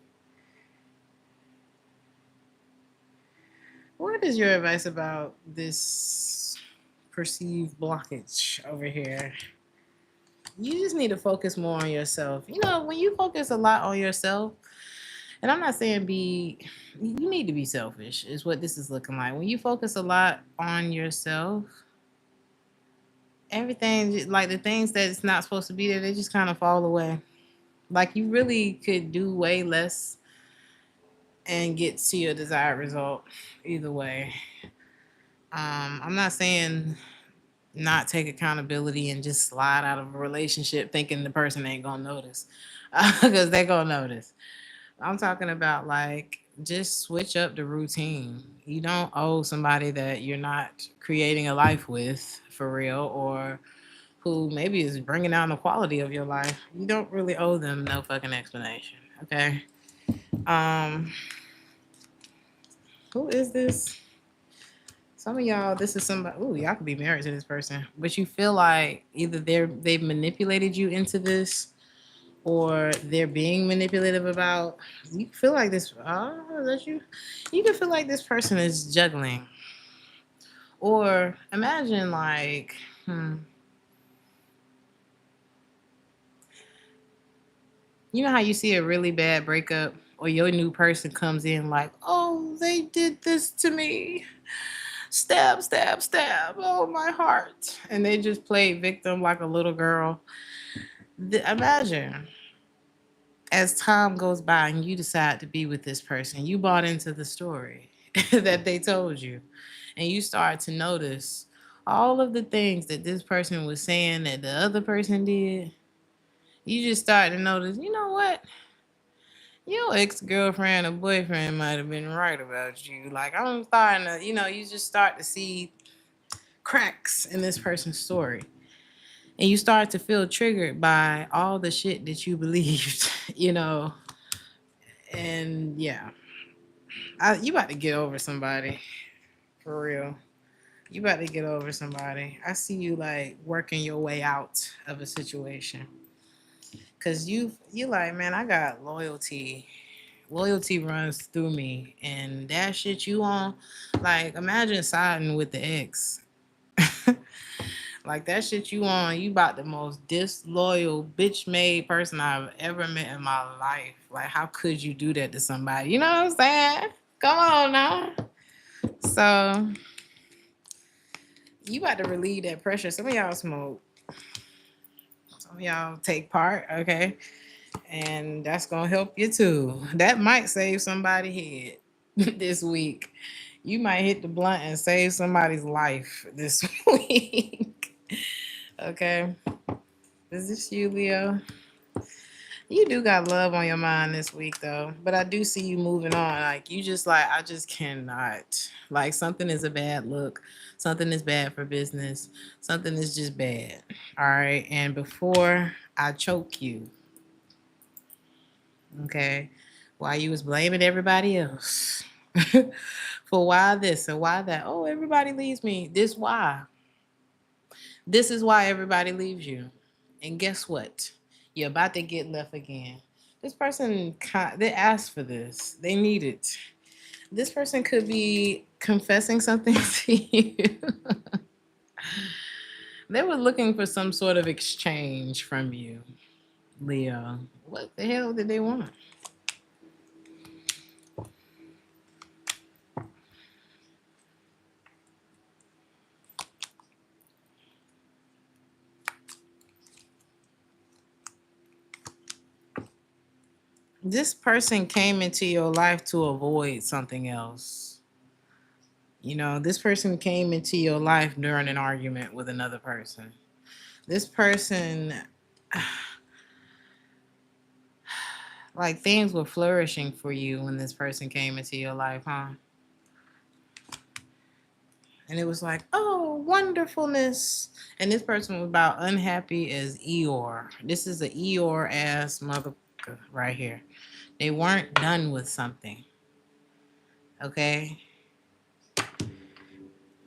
What is your advice about this perceived blockage over here? You just need to focus more on yourself. You know, when you focus a lot on yourself, and I'm not saying you need to be selfish, is what this is looking like. When you focus a lot on yourself, everything, like the things that's not supposed to be there, they just kind of fall away. Like you really could do way less and get to your desired result either way. I'm not saying not take accountability and just slide out of a relationship thinking the person ain't gonna notice, because they gonna notice. I'm talking about like just switch up the routine. You don't owe somebody that you're not creating a life with for real, or who maybe is bringing down the quality of your life. You don't really owe them no fucking explanation. Okay. Um, who is this? Some of y'all, this is somebody. Ooh, y'all could be married to this person, but you feel like either they've manipulated you into this, or they're being manipulative about. You feel like this. Oh, that you. You can feel like this person is juggling, or imagine like, you know how you see a really bad breakup, or your new person comes in like, oh, they did this to me. Stab, stab, stab. Oh, my heart. And they just play victim like a little girl. Imagine as time goes by and you decide to be with this person, you bought into the story that they told you, and you start to notice all of the things that this person was saying that the other person did. You just start to notice, you know what? Your ex-girlfriend or boyfriend might have been right about you. Like, I'm starting to, you just start to see cracks in this person's story. And you start to feel triggered by all the shit that you believed, And yeah, you about to get over somebody for real. You about to get over somebody. I see you like working your way out of a situation because you like, man, I got loyalty. Loyalty runs through me, and that shit you on. Like, imagine siding with the ex. Like that shit you on, you about the most disloyal, bitch made person I've ever met in my life. Like, how could you do that to somebody? You know what I'm saying? Come on now. So you about to relieve that pressure. Some of y'all smoke. Some of y'all take part, okay? And that's gonna help you too. That might save somebody's head this week. You might hit the blunt and save somebody's life this week. Okay. Is this you, Leo? You do got love on your mind this week, though. But I do see you moving on. Like, you just like, I just cannot. Like, something is a bad look. Something is bad for business. Something is just bad. All right. And before I choke you, okay, while you was blaming everybody else for why this and why that. Oh, everybody leaves me. This why. This is why everybody leaves you. And guess what? You're about to get left again. This person, they asked for this. They need it. This person could be confessing something to you. They were looking for some sort of exchange from you, Leo. What the hell did they want? This person came into your life to avoid something else. You know, this person came into your life during an argument with another person. This person, like things were flourishing for you when this person came into your life, huh? And it was like, oh, wonderfulness. And this person was about unhappy as Eeyore. This is a Eeyore ass mother right here. They weren't done with something. Okay?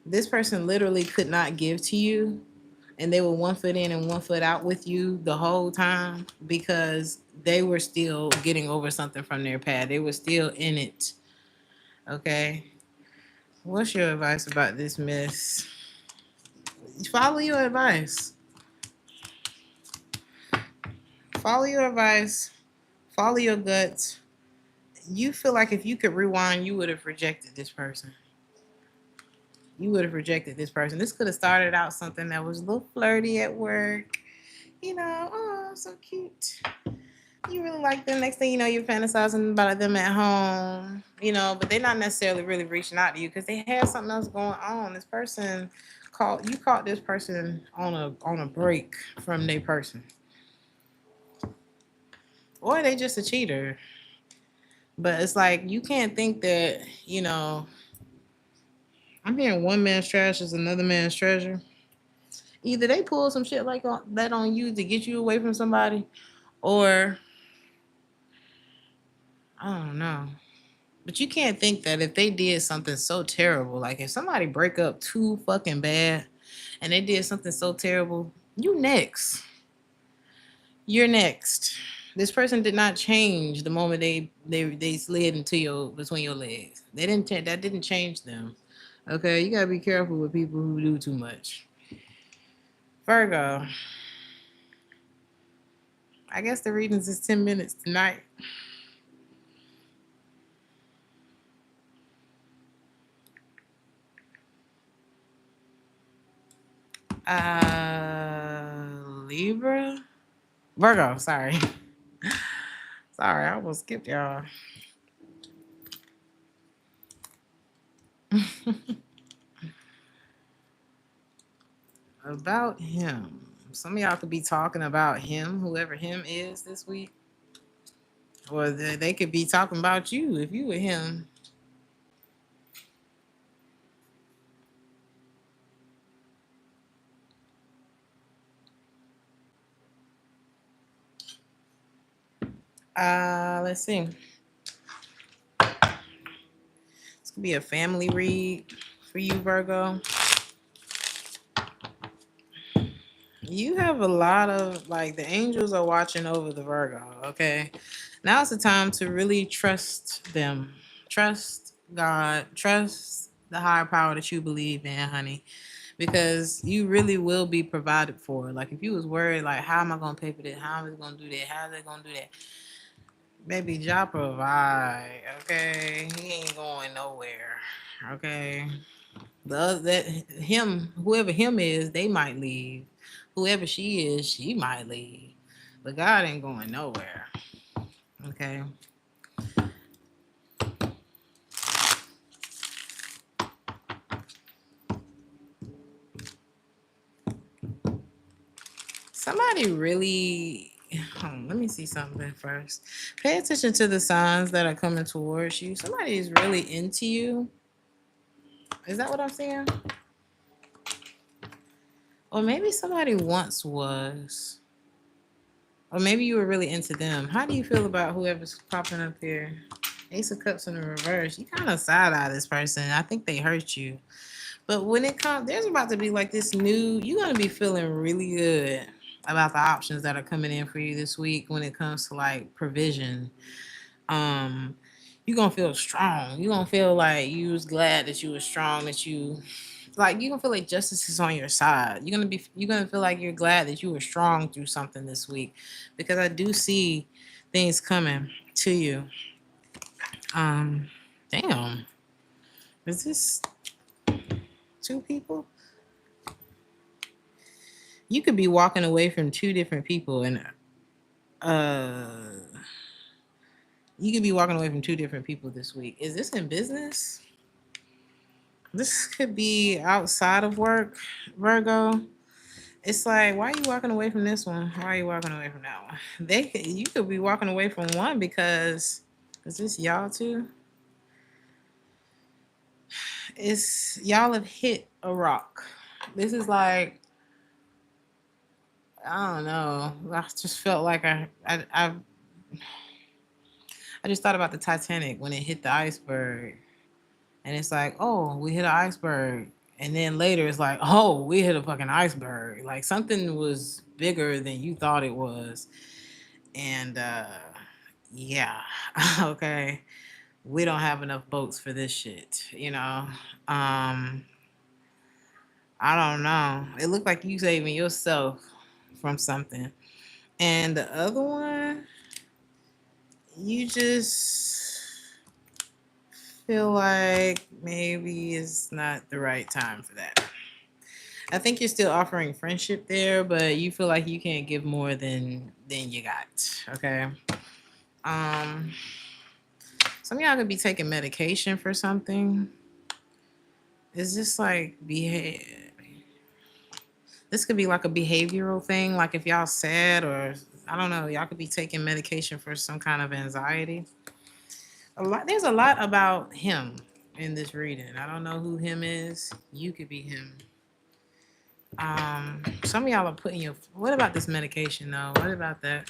This person literally could not give to you. And they were 1 foot in and 1 foot out with you the whole time because they were still getting over something from their past. They were still in it. Okay? What's your advice about this, miss? Follow your advice. Follow your advice. Follow your guts. You feel like if you could rewind, you would have rejected this person. You would have rejected this person. This could have started out something that was a little flirty at work. You know, oh, so cute. You really like them. Next thing you know, you're fantasizing about them at home. You know, but they're not necessarily really reaching out to you because they had something else going on. This person caught this person on a break from their person. Or they just a cheater. But it's like you can't think that, you know, I'm hearing one man's trash is another man's treasure. Either they pull some shit like that on you to get you away from somebody, or I don't know. But you can't think that if they did something so terrible, like if somebody break up too fucking bad and they did something so terrible, you next. You're next. This person did not change the moment they slid into your between your legs. That didn't change them. Okay, you gotta be careful with people who do too much. Virgo. I guess the readings is 10 minutes tonight. Libra? Virgo, sorry. Sorry, I almost skipped y'all. About him. Some of y'all could be talking about him, whoever him is this week. Or they could be talking about you if you were him. Let's see. This could be a family read for you, Virgo. You have a lot of, like, the angels are watching over the Virgo, okay? Now's the time to really trust them. Trust God. Trust the higher power that you believe in, honey. Because you really will be provided for. Like, if you was worried, like, how am I going to pay for this? How am I going to do that? How is they going to do that? Baby, job provide, okay? He ain't going nowhere, okay? Whoever him is, they might leave. Whoever she is, she might leave. But God ain't going nowhere, okay? Somebody really, let me see something first. Pay attention to the signs that are coming towards you. Somebody is really into you. Is that what I'm seeing? Or maybe somebody once was. Or maybe you were really into them. How do you feel about whoever's popping up here? Ace of Cups in the reverse. You kind of side-eye this person. I think they hurt you. But when it comes, there's about to be like this new, you're going to be feeling really good about the options that are coming in for you this week when it comes to like provision. You're going to feel strong. You're going to feel like you was glad that you were strong, that you like, you're gonna feel like justice is on your side. You're gonna feel like you're glad that you were strong through something this week, because I do see things coming to you. Damn, is this two people? You could be walking away from two different people, and you could be walking away from two different people this week. Is this in business? This could be outside of work, Virgo. It's like, why are you walking away from this one? Why are you walking away from that one? You could be walking away from one because is this y'all too? It's y'all have hit a rock. This is like, I don't know. I just felt like I just thought about the Titanic when it hit the iceberg, and it's like, oh, we hit an iceberg, and then later it's like, oh, we hit a fucking iceberg. Like something was bigger than you thought it was, and yeah, okay, we don't have enough boats for this shit, you know. Um, I don't know. It looked like you saving yourself from something, and the other one, you just feel like maybe it's not the right time for that. I think you're still offering friendship there, but you feel like you can't give more than you got. Okay. Um, some of y'all could be taking medication for something. Is this like this could be like a behavioral thing, like if y'all sad or I don't know, y'all could be taking medication for some kind of anxiety. There's a lot about him in this reading. I don't know who him is. You could be him. Some of y'all are putting your what about this medication though? What about that?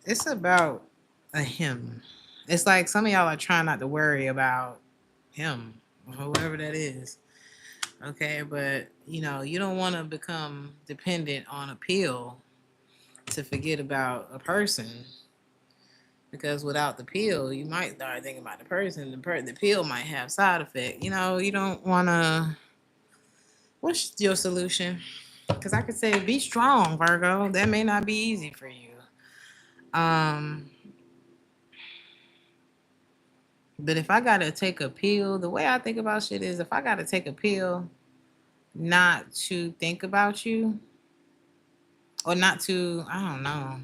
It's about a him. It's like some of y'all are trying not to worry about him, whoever that is. Okay, but you don't want to become dependent on a pill to forget about a person because without the pill, you might start thinking about the person. The pill might have side effect. You don't want to. What's your solution? Because I could say, be strong, Virgo. That may not be easy for you. Um, but if I gotta take a pill, the way I think about shit is, if I gotta take a pill not to think about you or not to, I don't know,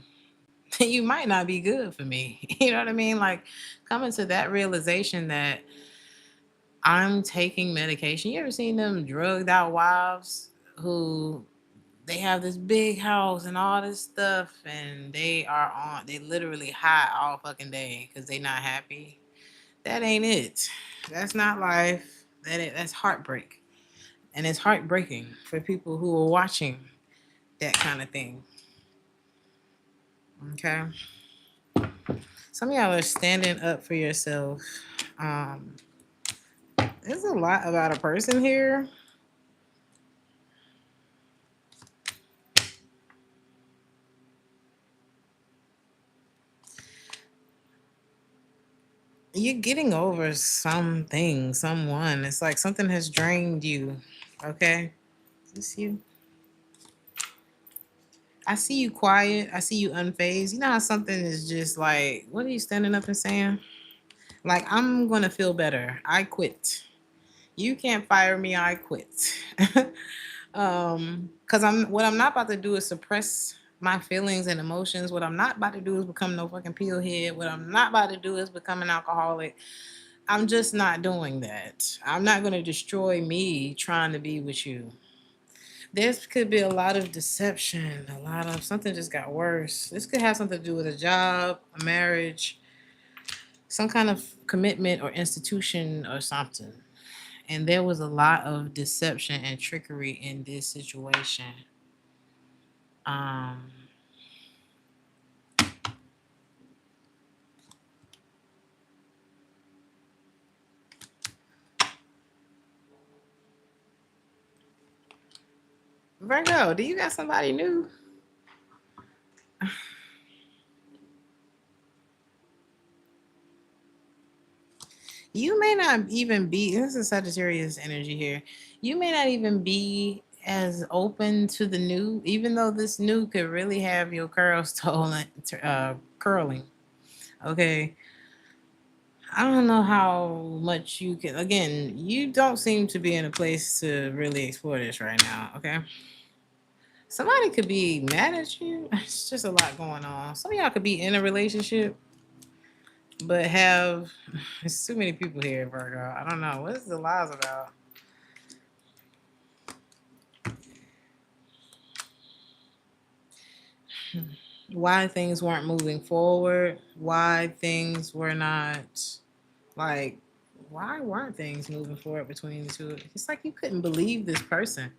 you might not be good for me. You know what I mean? Like coming to that realization that I'm taking medication. You ever seen them drugged out wives who they have this big house and all this stuff and they literally high all fucking day because they not happy? That ain't it. That's not life. That's heartbreak. And it's heartbreaking for people who are watching that kind of thing. Okay. Some of y'all are standing up for yourself. Um, there's a lot about a person here. You're getting over something, someone. It's like something has drained you. Okay? Is this you? I see you quiet. I see you unfazed. You know how something is just like, what are you standing up and saying? Like, I'm going to feel better. I quit. You can't fire me. I quit. Because what I'm not about to do is suppress my feelings and emotions. What I'm not about to do is become no fucking pill head. What I'm not about to do is become an alcoholic. I'm just not doing that. I'm not going to destroy me trying to be with you. There could be a lot of deception, a lot of something just got worse. This could have something to do with a job, a marriage, some kind of commitment or institution or something. And there was a lot of deception and trickery in this situation. Um, Virgo, do you got somebody new? You may not even be, this is Sagittarius energy here. You may not even be as open to the new, even though this new could really have your curls curling. Okay. I don't know how much you can, again, you don't seem to be in a place to really explore this right now. Okay. Somebody could be mad at you. It's just a lot going on. Some of y'all could be in a relationship but have, there's too many people here, Virgo. I don't know. What is the lies about? Why things weren't moving forward, why things were not, like, why weren't things moving forward between the two? It's like you couldn't believe this person.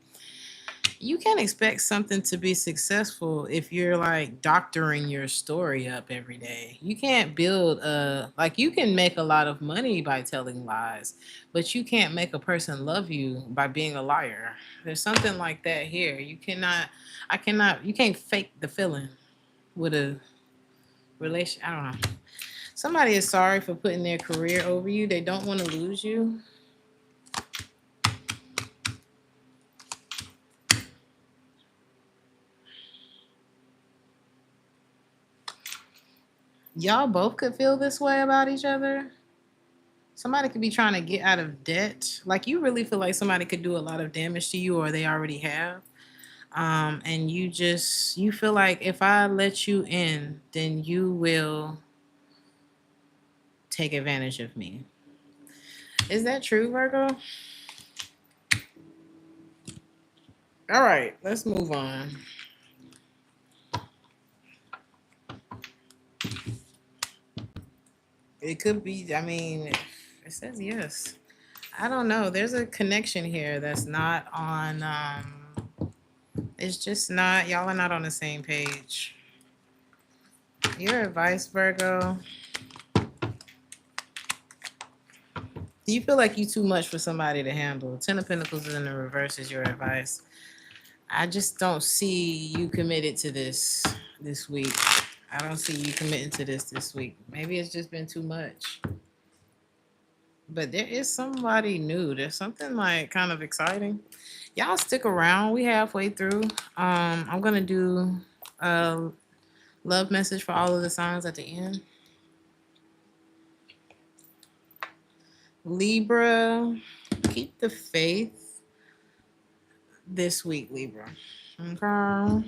You can't expect something to be successful if you're like doctoring your story up every day. You can't build a, like, you can make a lot of money by telling lies, but you can't make a person love you by being a liar. There's something like that here. You cannot, you can't fake the feeling with a relation. I don't know. Somebody is sorry for putting their career over you. They don't want to lose you. Y'all both could feel this way about each other. Somebody could be trying to get out of debt. Like, you really feel like somebody could do a lot of damage to you, or they already have. And you feel like if I let you in, then you will take advantage of me. Is that true, Virgo? All right, let's move on. It could be, I mean, it says yes. I don't know. There's a connection here that's not on, it's just not, y'all are not on the same page. Your advice, Virgo. Do you feel like you too much for somebody to handle? 10 of Pentacles is in the reverse is your advice. I just don't see you committed to this week. I don't see you committing to this week. Maybe it's just been too much. But there is somebody new. There's something like kind of exciting. Y'all stick around. We halfway through. I'm gonna do a love message for all of the signs at the end. Libra, keep the faith this week, Libra. Okay.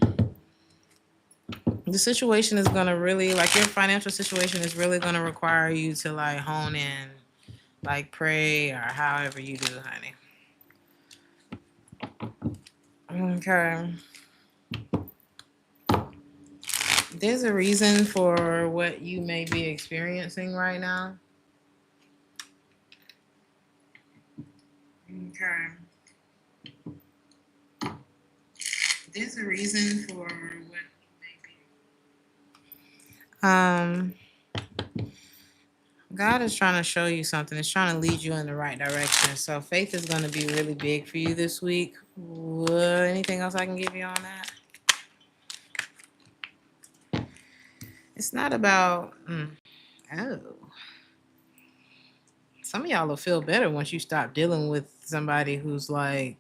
The situation is gonna really, like, your financial situation is really gonna require you to like hone in, like pray or however you do, honey. Okay. There's a reason for what you may be experiencing right now. Okay. There's a reason for what you may be. God is trying to show you something. It's trying to lead you in the right direction. So faith is going to be really big for you this week. Anything else I can give you on that? It's not about, oh. Some of y'all will feel better once you stop dealing with somebody who's like,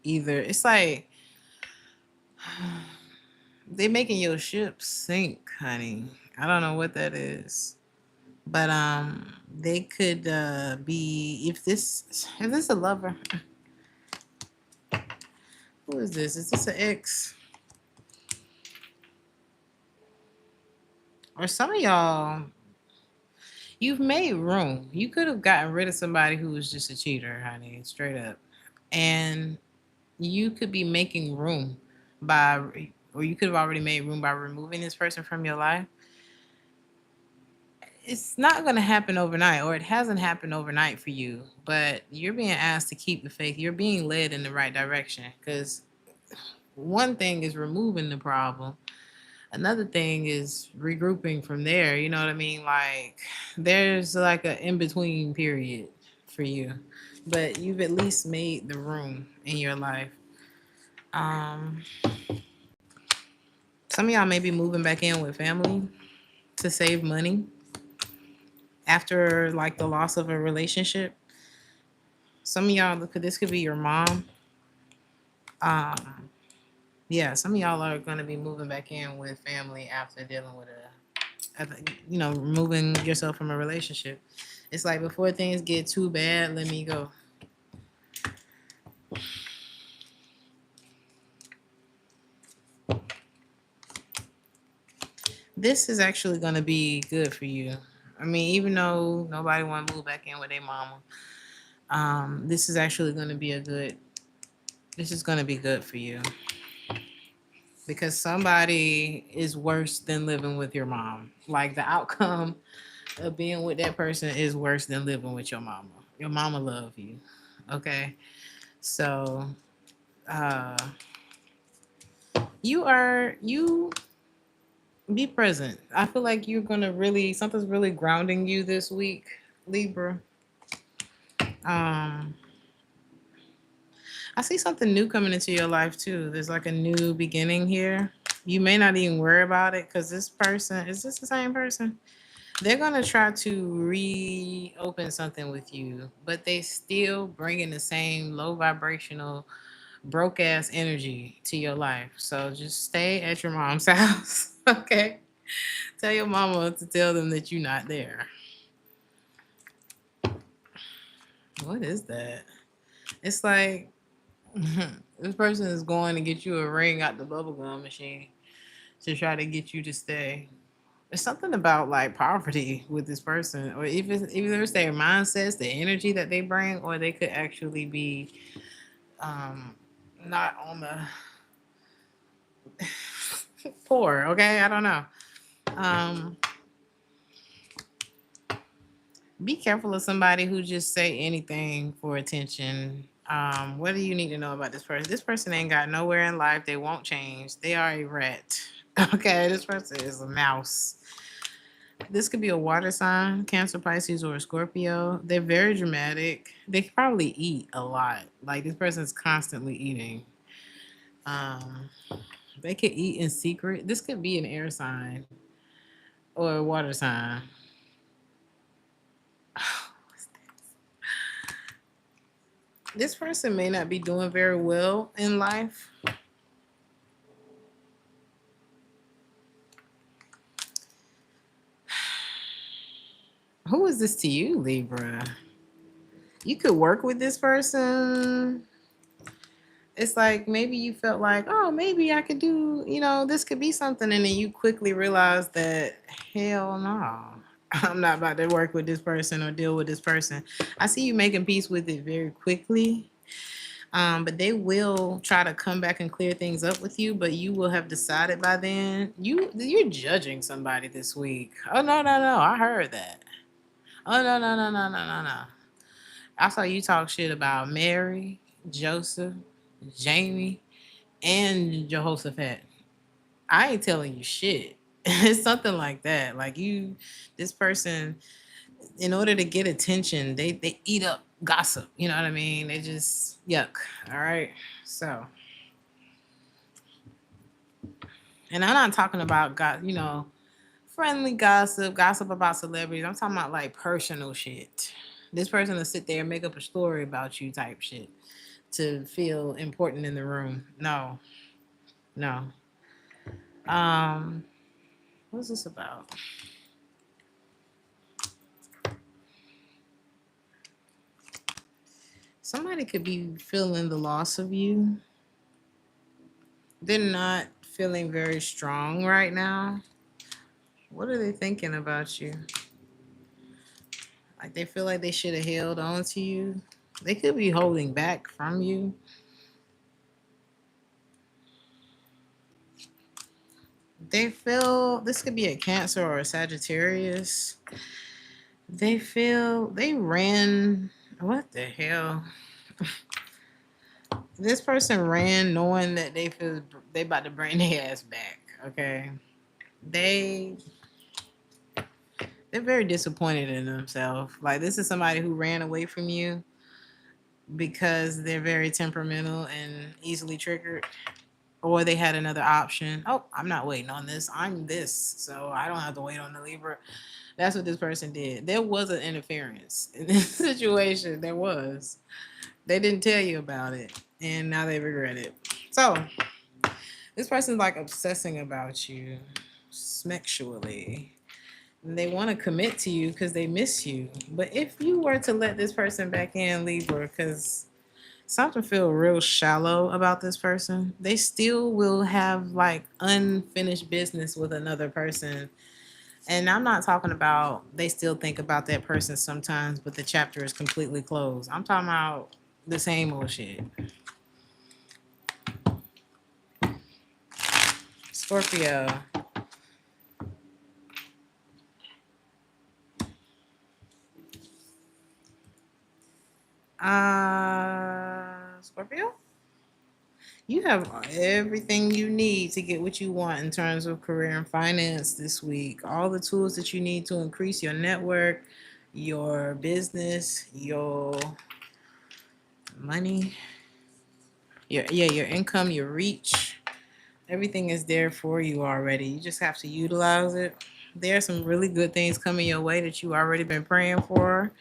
either, it's like, they making your ship sink, honey. I don't know what that is. But they could be, if this a lover. Who is this? Is this an ex? Or some of y'all, you've made room. You could have gotten rid of somebody who was just a cheater, honey, straight up. And you could be making room or you could have already made room by removing this person from your life. It's not going to happen overnight, or it hasn't happened overnight for you, but you're being asked to keep the faith. You're being led in the right direction, because one thing is removing the problem. Another thing is regrouping from there. You know what I mean? Like, there's like an in-between period for you, but you've at least made the room in your life. Some of y'all may be moving back in with family to save money after like the loss of a relationship. Some of y'all, this could be your mom. Yeah, some of y'all are going to be moving back in with family after dealing with removing yourself from a relationship. It's like, before things get too bad, let me go. This is actually going to be good for you. I mean, even though nobody want to move back in with their mama, this is actually going to be this is going to be good for you because somebody is worse than living with your mom. Like the outcome of being with that person is worse than living with your mama. Your mama love you. Okay. So, uh, you be present. I feel like you're going to something's really grounding you this week, Libra. Um, I see something new coming into your life too. There's like a new beginning here. You may not even worry about it because this person, is this the same person? They're gonna try to reopen something with you, but they still bringing the same low vibrational, broke ass energy to your life. So just stay at your mom's house, okay? Tell your mama to tell them that you're not there. What is that? It's like this person is going to get you a ring out the bubblegum machine to try to get you to stay. There's something about like poverty with this person, or even if it's their mindsets, the energy that they bring, or they could actually be um not on the poor. Okay, I don't know. Um, be careful of somebody who just say anything for attention. What do you need to know about this person? This person ain't got nowhere in life. They won't change. They are a rat. Okay, this person is a mouse. This could be a water sign, Cancer, Pisces, or a Scorpio. They're very dramatic. They could probably eat a lot. Like this person's constantly eating. Um, they could eat in secret. This could be an air sign or a water sign. This person may not be doing very well in life. Who is this to you, Libra? You could work with this person. It's like maybe you felt like, oh, maybe I could do, this could be something. And then you quickly realize that, hell no, I'm not about to work with this person or deal with this person. I see you making peace with it very quickly. But they will try to come back and clear things up with you, but you will have decided by then. You're judging somebody this week. Oh no, no, no. I heard that. Oh no, no, no, no, no, no, no. I saw you talk shit about Mary, Joseph, Jamie, and Jehoshaphat. I ain't telling you shit. It's something like that. Like this person, in order to get attention, they eat up gossip. You know what I mean? They just yuck. All right. So, and I'm not talking about friendly gossip about celebrities. I'm talking about like personal shit. This person will sit there and make up a story about you type shit to feel important in the room. No, no. Um, what's this about? Somebody could be feeling the loss of you. They're not feeling very strong right now. What are they thinking about you? Like they feel like they should have held on to you. They could be holding back from you. They feel this could be a Cancer or a Sagittarius. They feel they ran. What the hell? This person ran knowing that they feel they about to bring their ass back. Okay, they they're very disappointed in themselves. Like this is somebody who ran away from you because they're very temperamental and easily triggered, or they had another option. Oh, I'm not waiting on this. I'm this, so I don't have to wait on the Libra. That's what this person did. There was an interference in this situation. There was. They didn't tell you about it, and now they regret it. So this person's like obsessing about you sexually. They want to commit to you because they miss you. But if you were to let this person back in, Libra, because something feel real shallow about this person, they still will have like unfinished business with another person And I'm not talking about they still think about that person sometimes, but the chapter is completely closed. I'm talking about the same old shit. Scorpio. Scorpio? You have everything you need to get what you want in terms of career and finance this week. All the tools that you need to increase your network, your business, your money, your income, your reach. Everything is there for you already. You just have to utilize it. There are some really good things coming your way that you already been praying for.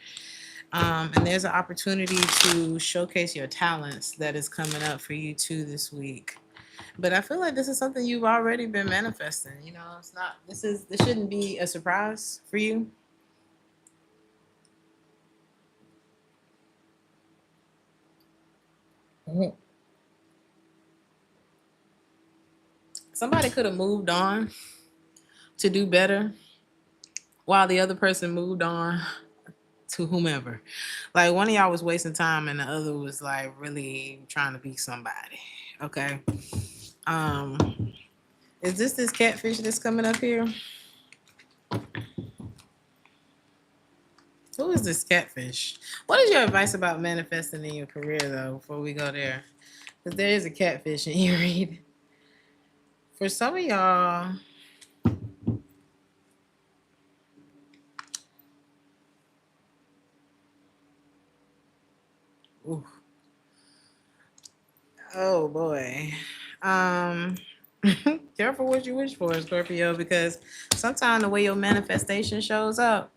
And there's an opportunity to showcase your talents that is coming up for you too this week. But I feel like this is something you've already been manifesting. You know, it's not. This shouldn't be a surprise for you. Mhm. Somebody could have moved on to do better, while the other person moved on to whomever. Like one of y'all was wasting time, and the other was like really trying to be somebody. Okay. Um, is this catfish that's coming up here? Who is this catfish? What is your advice about manifesting in your career, though, before we go there? Because there is a catfish in your read. For some of y'all, ooh, oh boy. Um, careful what you wish for, Scorpio, because sometimes the way your manifestation shows up,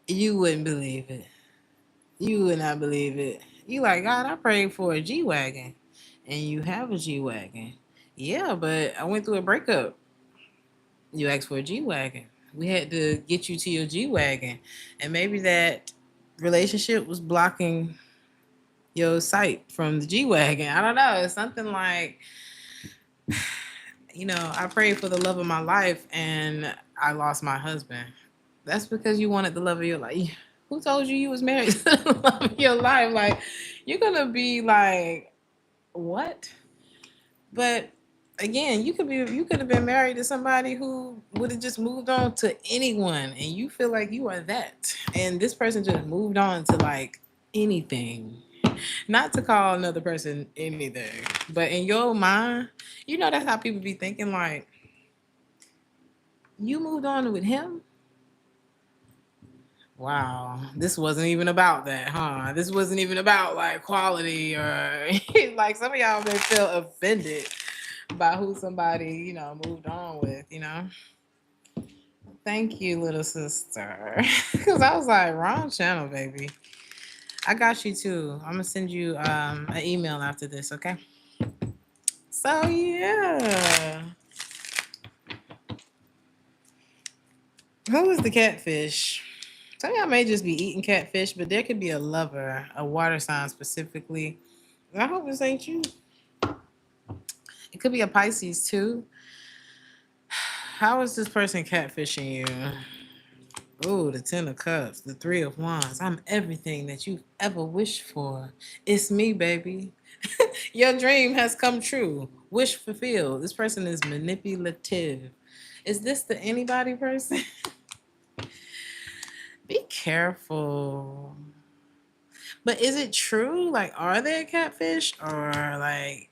you wouldn't believe it. You would not believe it. You like, God, I prayed for a G Wagon. And you have a G Wagon. Yeah, but I went through a breakup. You asked for a G Wagon. We had to get you to your G Wagon. And maybe that relationship was blocking your sight from the G Wagon. I don't know. It's something like, I prayed for the love of my life and I lost my husband. That's because you wanted the love of your life. Who told you was married to the love of your life? Like, you're gonna be like, what? But again, you could have been married to somebody who would have just moved on to anyone, and you feel like you are that. And this person just moved on to like anything. Not to call another person anything, but in your mind, that's how people be thinking. Like, you moved on with him. Wow, this wasn't even about that, huh? This wasn't even about like quality or like some of y'all may feel offended by who somebody, moved on with. Thank you, little sister. Because I was like, wrong channel, baby. I got you too. I'm gonna send you an email after this, okay? So yeah. Who is the catfish? Some of y'all may just be eating catfish, but there could be a lover, a water sign specifically. I hope this ain't you. It could be a Pisces too. How is this person catfishing you? Oh, the Ten of Cups, the Three of Wands. I'm everything that you've ever wished for. It's me, baby. Your dream has come true. Wish fulfilled. This person is manipulative. Is this the anybody person? Be careful. But is it true? Like, are they a catfish or like,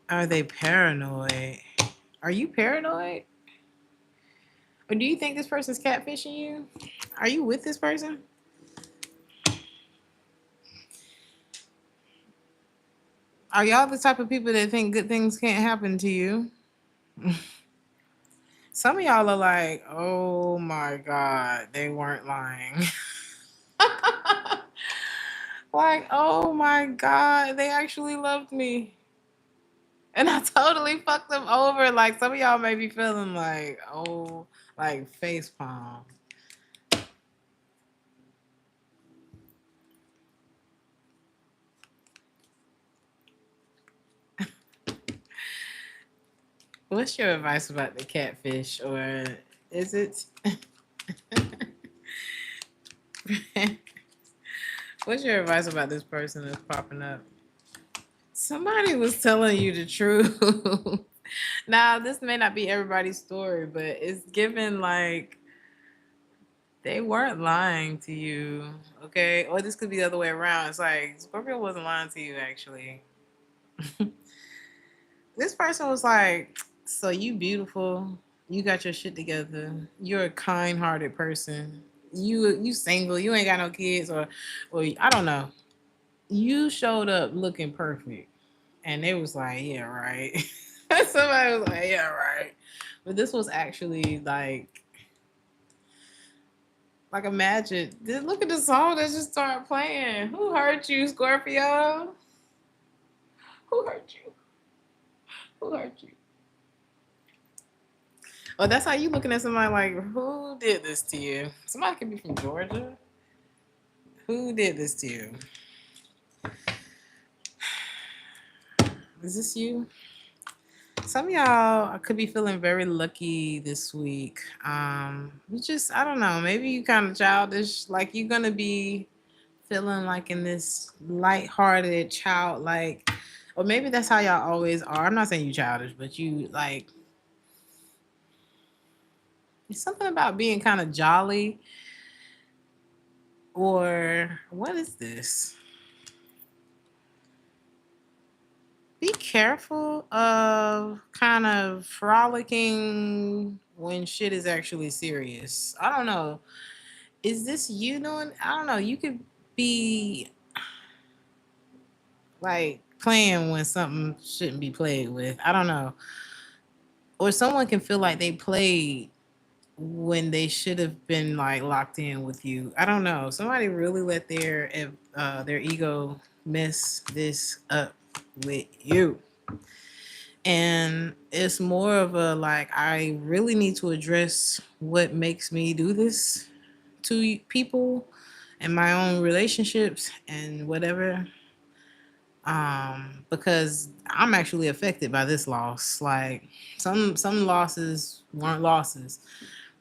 are they paranoid? Are you paranoid? Or do you think this person's catfishing you? Are you with this person? Are y'all the type of people that think good things can't happen to you? Some of y'all are like, oh my God, they weren't lying. Like, oh my God, they actually loved me. And I totally fucked them over. Like, some of y'all may be feeling like, oh, like face palm. What's your advice about the catfish, or is it? What's your advice about this person that's popping up? Somebody was telling you the truth. Now, this may not be everybody's story, but it's given like they weren't lying to you, okay? Or this could be the other way around. It's like Scorpio wasn't lying to you, actually. This person was like, so you beautiful, you got your shit together, you're a kind-hearted person, you single, you ain't got no kids, or I don't know. You showed up looking perfect. And they was like, yeah, right. Somebody was like, yeah, right. But this was actually like imagine. Look at the song that just started playing. Who hurt you, Scorpio? Who hurt you? Who hurt you? Oh, that's how you looking at somebody like, who did this to you? Somebody could be from Georgia. Who did this to you? Is this you? Some of y'all could be feeling very lucky this week. You just, I don't know, maybe you kind of childish. Like you're gonna be feeling like in this lighthearted, childlike, or maybe that's how y'all always are. I'm not saying you childish, but you like it's something about being kind of jolly. Or what is this? Be careful of kind of frolicking when shit is actually serious. I don't know. Is this you doing? I don't know. You could be like playing when something shouldn't be played with. I don't know. Or someone can feel like they played when they should have been like locked in with you. I don't know. Somebody really let their ego mess this up with you. And it's more of a like I really need to address what makes me do this to people and my own relationships and whatever, because I'm actually affected by this loss. Like some losses weren't losses,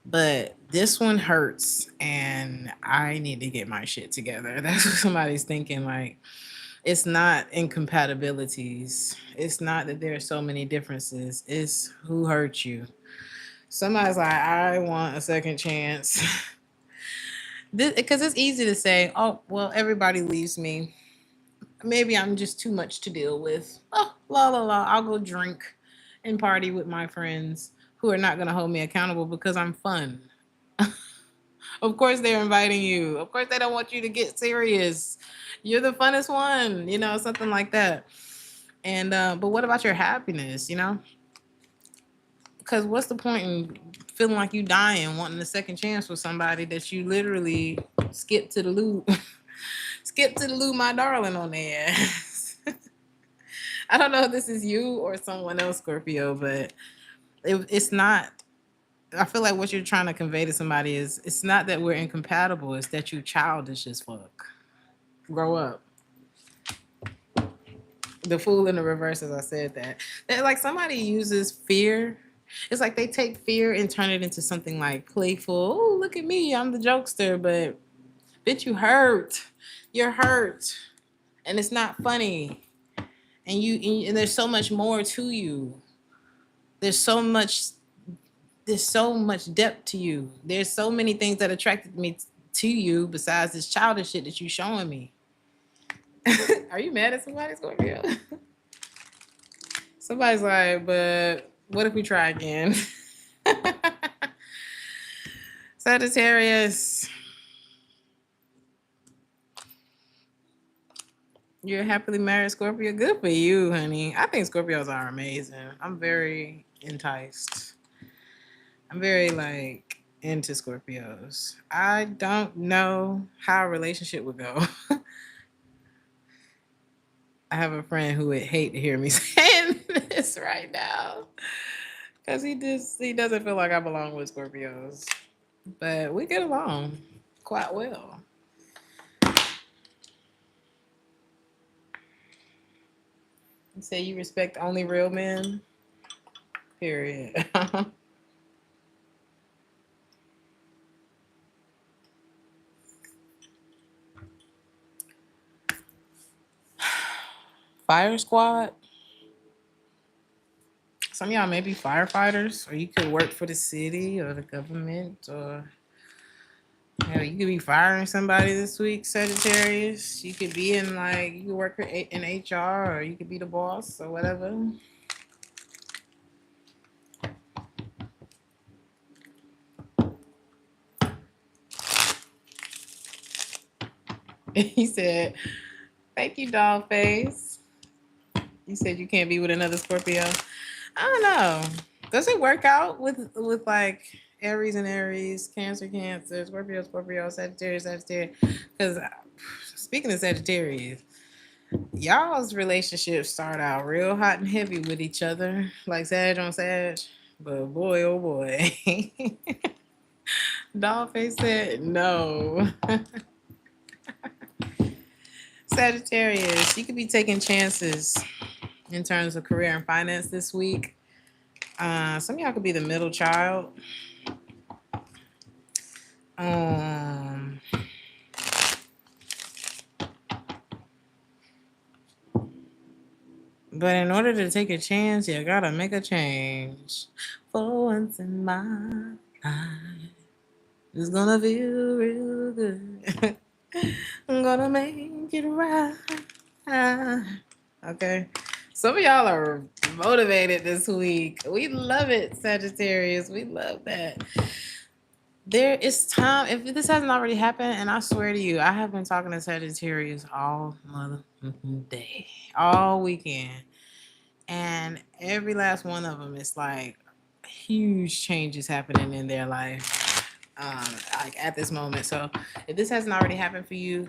but this one hurts and I need to get my shit together. That's what somebody's thinking. Like it's not incompatibilities, it's not that there are so many differences, it's who hurt you. Somebody's like, I want a second chance. Because it's easy to say, oh well, everybody leaves me, maybe I'm just too much to deal with. Oh, la la la, I'll go drink and party with my friends who are not going to hold me accountable because I'm fun. Of course they're inviting you, of course they don't want you to get serious, you're the funnest one, something like that. And but what about your happiness, because what's the point in feeling like you dying wanting a second chance with somebody that you literally skip to the loo skip to the loo, my darling, on there. I don't know if this is you or someone else, Scorpio, but it's not. I feel like what you're trying to convey to somebody is it's not that we're incompatible, it's that you childish as fuck. Grow up. The fool in the reverse, as I said that like somebody uses fear. It's like they take fear and turn it into something like playful. Oh, look at me, I'm the jokester, but bitch, you hurt. You're hurt, and it's not funny. And there's so much more to you. There's so much. There's so much depth to you. There's so many things that attracted me to you besides this childish shit that you showing me. Are you mad at somebody, Scorpio? Somebody's like, but what if we try again? Sagittarius, you're happily married, Scorpio. Good for you, honey. I think Scorpios are amazing. I'm very enticed. I'm very like into Scorpios. I don't know how a relationship would go. I have a friend who would hate to hear me saying this right now because he doesn't feel like I belong with Scorpios, but we get along quite well. You say you respect only real men. Period. Fire squad. Some of y'all may be firefighters, or you could work for the city or the government, or you could be firing somebody this week, Sagittarius. You could be in you could work in HR, or you could be the boss or whatever. He said, "Thank you, doll face." You said you can't be with another Scorpio. I don't know. Does it work out with like Aries and Aries, Cancer, Cancer, Scorpio, Scorpio, Sagittarius, Sagittarius? Because speaking of Sagittarius, y'all's relationships start out real hot and heavy with each other, like Sag on Sag. But boy, oh boy, Dollface said no. Sagittarius, you could be taking chances in terms of career and finance this week. Some of y'all could be the middle child. Um, but in order to take a chance, you gotta make a change. For once in my life, it's gonna feel real good. I'm gonna make it right. Okay. Some of y'all are motivated this week. We love it, Sagittarius. We love that. There is time. If this hasn't already happened, and I swear to you, I have been talking to Sagittarius all mother day, all weekend, and every last one of them is like huge changes happening in their life, like at this moment. So, if this hasn't already happened for you,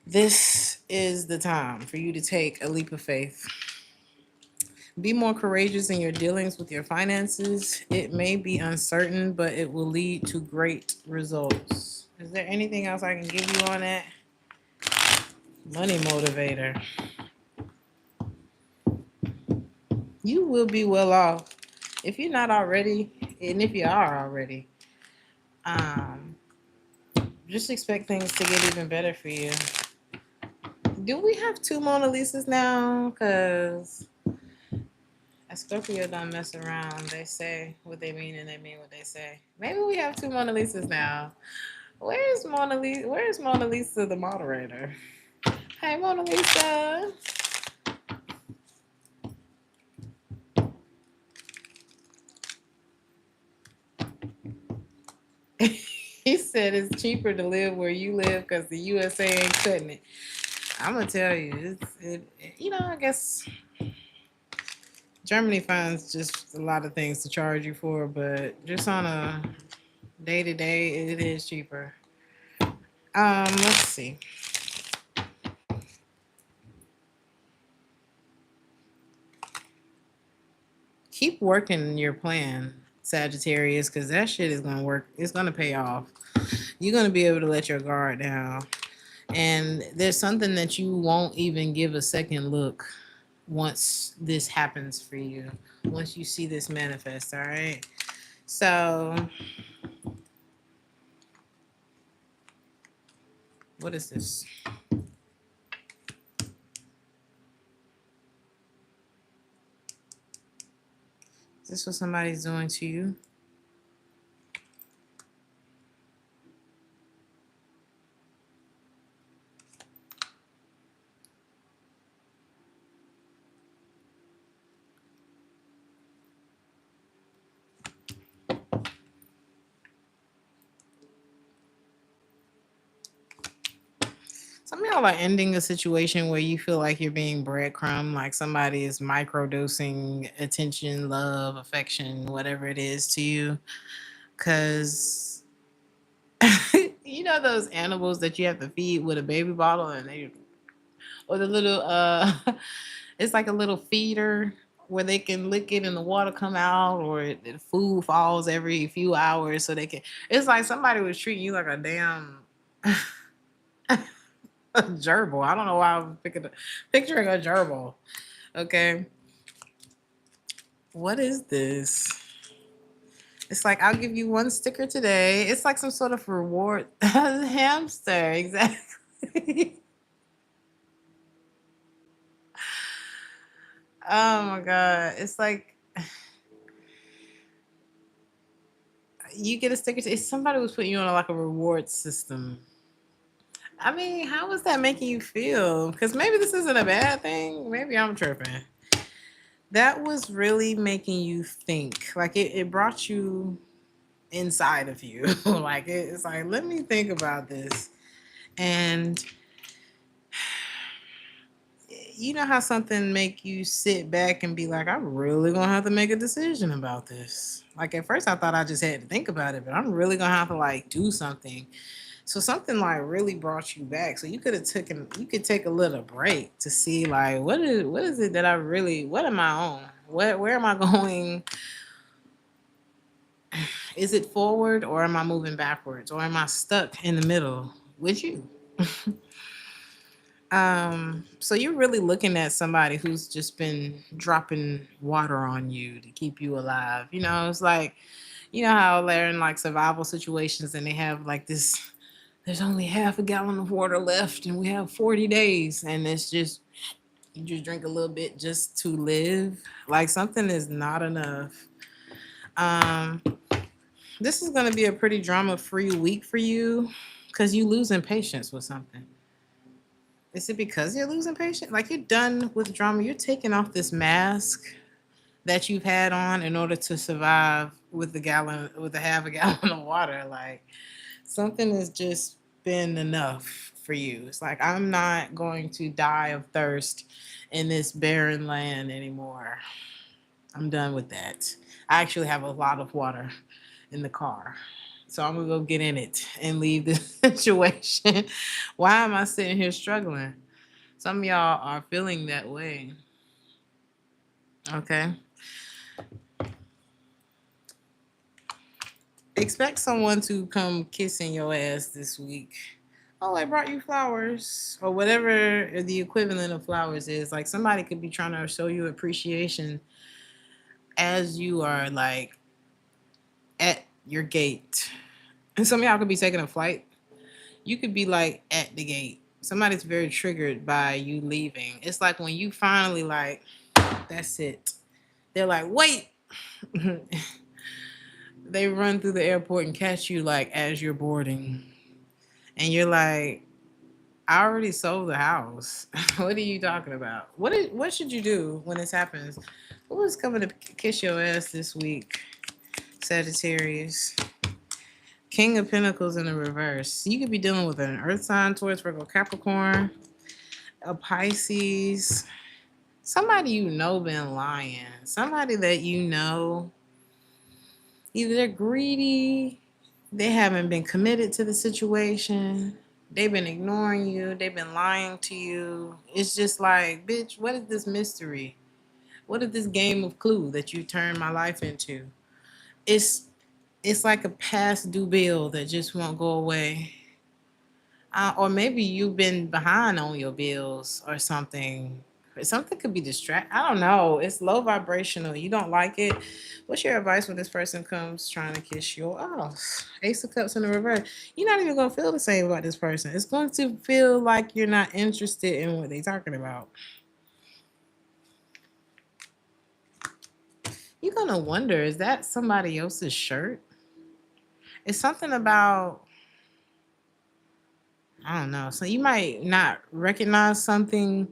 this is the time for you to take a leap of faith. Be more courageous in your dealings with your finances. It may be uncertain, but it will lead to great results. Is there anything else I can give you on that? Money motivator. You will be well off. If you're not already, and if you are already, just expect things to get even better for you. Do we have two Mona Lisas now? Because a Scorpio don't mess around. They say what they mean and they mean what they say. Maybe we have two Mona Lisas now. Where's Mona Lisa? Where's Mona Lisa, the moderator? Hey, Mona Lisa. He said it's cheaper to live where you live because the USA ain't cutting it. I'm gonna tell you, I guess Germany finds just a lot of things to charge you for, but just on a day to day, it is cheaper. Let's see. Keep working your plan, Sagittarius, because that shit is gonna work. It's gonna pay off. You're gonna be able to let your guard down, and there's something that you won't even give a second look once this happens for you. Once you see this manifest, all right. So, what is this? Is this what somebody's doing to you? Some of y'all are ending a situation where you feel like you're being breadcrumb, like somebody is microdosing attention, love, affection, whatever it is to you. Because you know those animals that you have to feed with a baby bottle, or the little it's like a little feeder where they can lick it and the water come out, or the food falls every few hours so they can. It's like somebody was treating you like a damn a gerbil. I don't know why I was picturing a gerbil. Okay. What is this? It's like, I'll give you one sticker today. It's like some sort of reward. Hamster, exactly. Oh my God. It's like you get a sticker. It's somebody was putting you on like a reward system. I mean, how is that making you feel? Because maybe this isn't a bad thing. Maybe I'm tripping. That was really making you think. Like it brought you inside of you. Like it's like, let me think about this. And you know how something make you sit back and be like, I'm really gonna have to make a decision about this. Like at first I thought I just had to think about it, but I'm really gonna have to like do something. So something like really brought you back. So you could have you could take a little break to see like what is it that I really, what am I on? Where am I going? Is it forward or am I moving backwards? Or am I stuck in the middle with you? So you're really looking at somebody who's just been dropping water on you to keep you alive. You know, it's like, you know how they're in like survival situations and they have like this, there's only half a gallon of water left and we have 40 days and it's just, you just drink a little bit just to live. Like something is not enough. Um, this is going to be a pretty drama-free week for you because you losing patience with something. Is it because you're losing patience? Like you're done with drama. You're taking off this mask that you've had on in order to survive with the half a gallon of water. Like something has just been enough for you. It's like, I'm not going to die of thirst in this barren land anymore. I'm done with that. I actually have a lot of water in the car. So I'm gonna go get in it and leave this situation. Why am I sitting here struggling? Some of y'all are feeling that way. Okay. Expect someone to come kissing your ass this week. Oh, I brought you flowers. Or whatever the equivalent of flowers is. Like somebody could be trying to show you appreciation as you are like at your gate. And some of y'all could be taking a flight. You could be like at the gate. Somebody's very triggered by you leaving. It's like when you finally like, that's it. They're like, wait. They run through the airport and catch you like as you're boarding. And you're like, I already sold the house. What are you talking about? What should you do when this happens? Who is coming to kiss your ass this week? Sagittarius. King of Pentacles in the reverse. You could be dealing with an earth sign, Taurus, Virgo, Capricorn, a Pisces. Somebody you know been lying. Somebody that you know, either they're greedy, they haven't been committed to the situation, they've been ignoring you, they've been lying to you. It's just like, bitch, what is this mystery? What is this game of Clue that you turned my life into? It's it's like a past due bill that just won't go away. Or maybe you've been behind on your bills or something. Something could be distract. I don't know. It's low vibrational. You don't like it. What's your advice when this person comes trying to kiss your ass? Ace of Cups in the reverse. You're not even gonna feel the same about this person. It's going to feel like you're not interested in what they're talking about. You're gonna wonder, is that somebody else's shirt? It's something about, I don't know. So you might not recognize something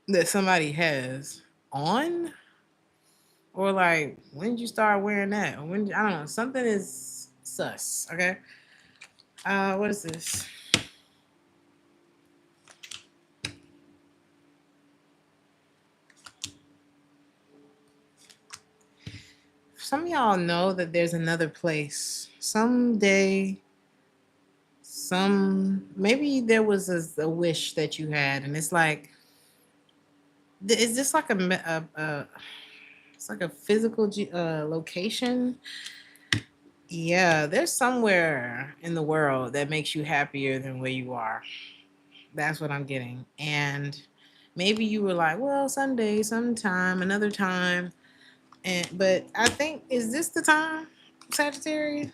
that somebody has on, or like, when did you start wearing that? Or when, I don't know. Something is sus. Okay. What is this? Some of y'all know that there's another place. Someday, maybe there was a wish that you had, and it's like, is this like it's like a physical location? Yeah, there's somewhere in the world that makes you happier than where you are. That's what I'm getting. And maybe you were like, well, someday, sometime, another time. But I think, is this the time, Sagittarius?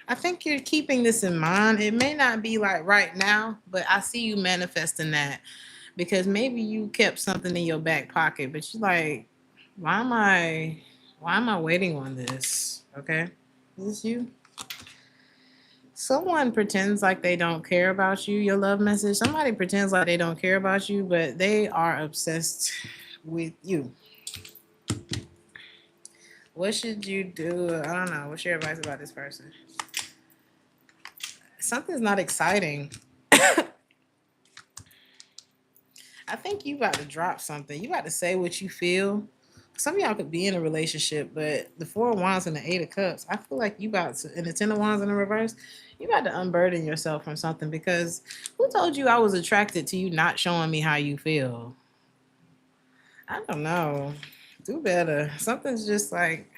I think you're keeping this in mind. It may not be like right now, but I see you manifesting that because maybe you kept something in your back pocket, but you're like, why am I why am I waiting on this? Okay. Is this you? Someone pretends like they don't care about you, your love message. Somebody pretends like they don't care about you, but they are obsessed with you. What should you do? I don't know. What's your advice about this person? Something's not exciting. I think you about to drop something. You about to say what you feel. Some of y'all could be in a relationship, but the Four of Wands and the Eight of Cups, I feel like you about to, and the Ten of Wands in the reverse, you about to unburden yourself from something because who told you I was attracted to you not showing me how you feel? I don't know. Do better. Something's just like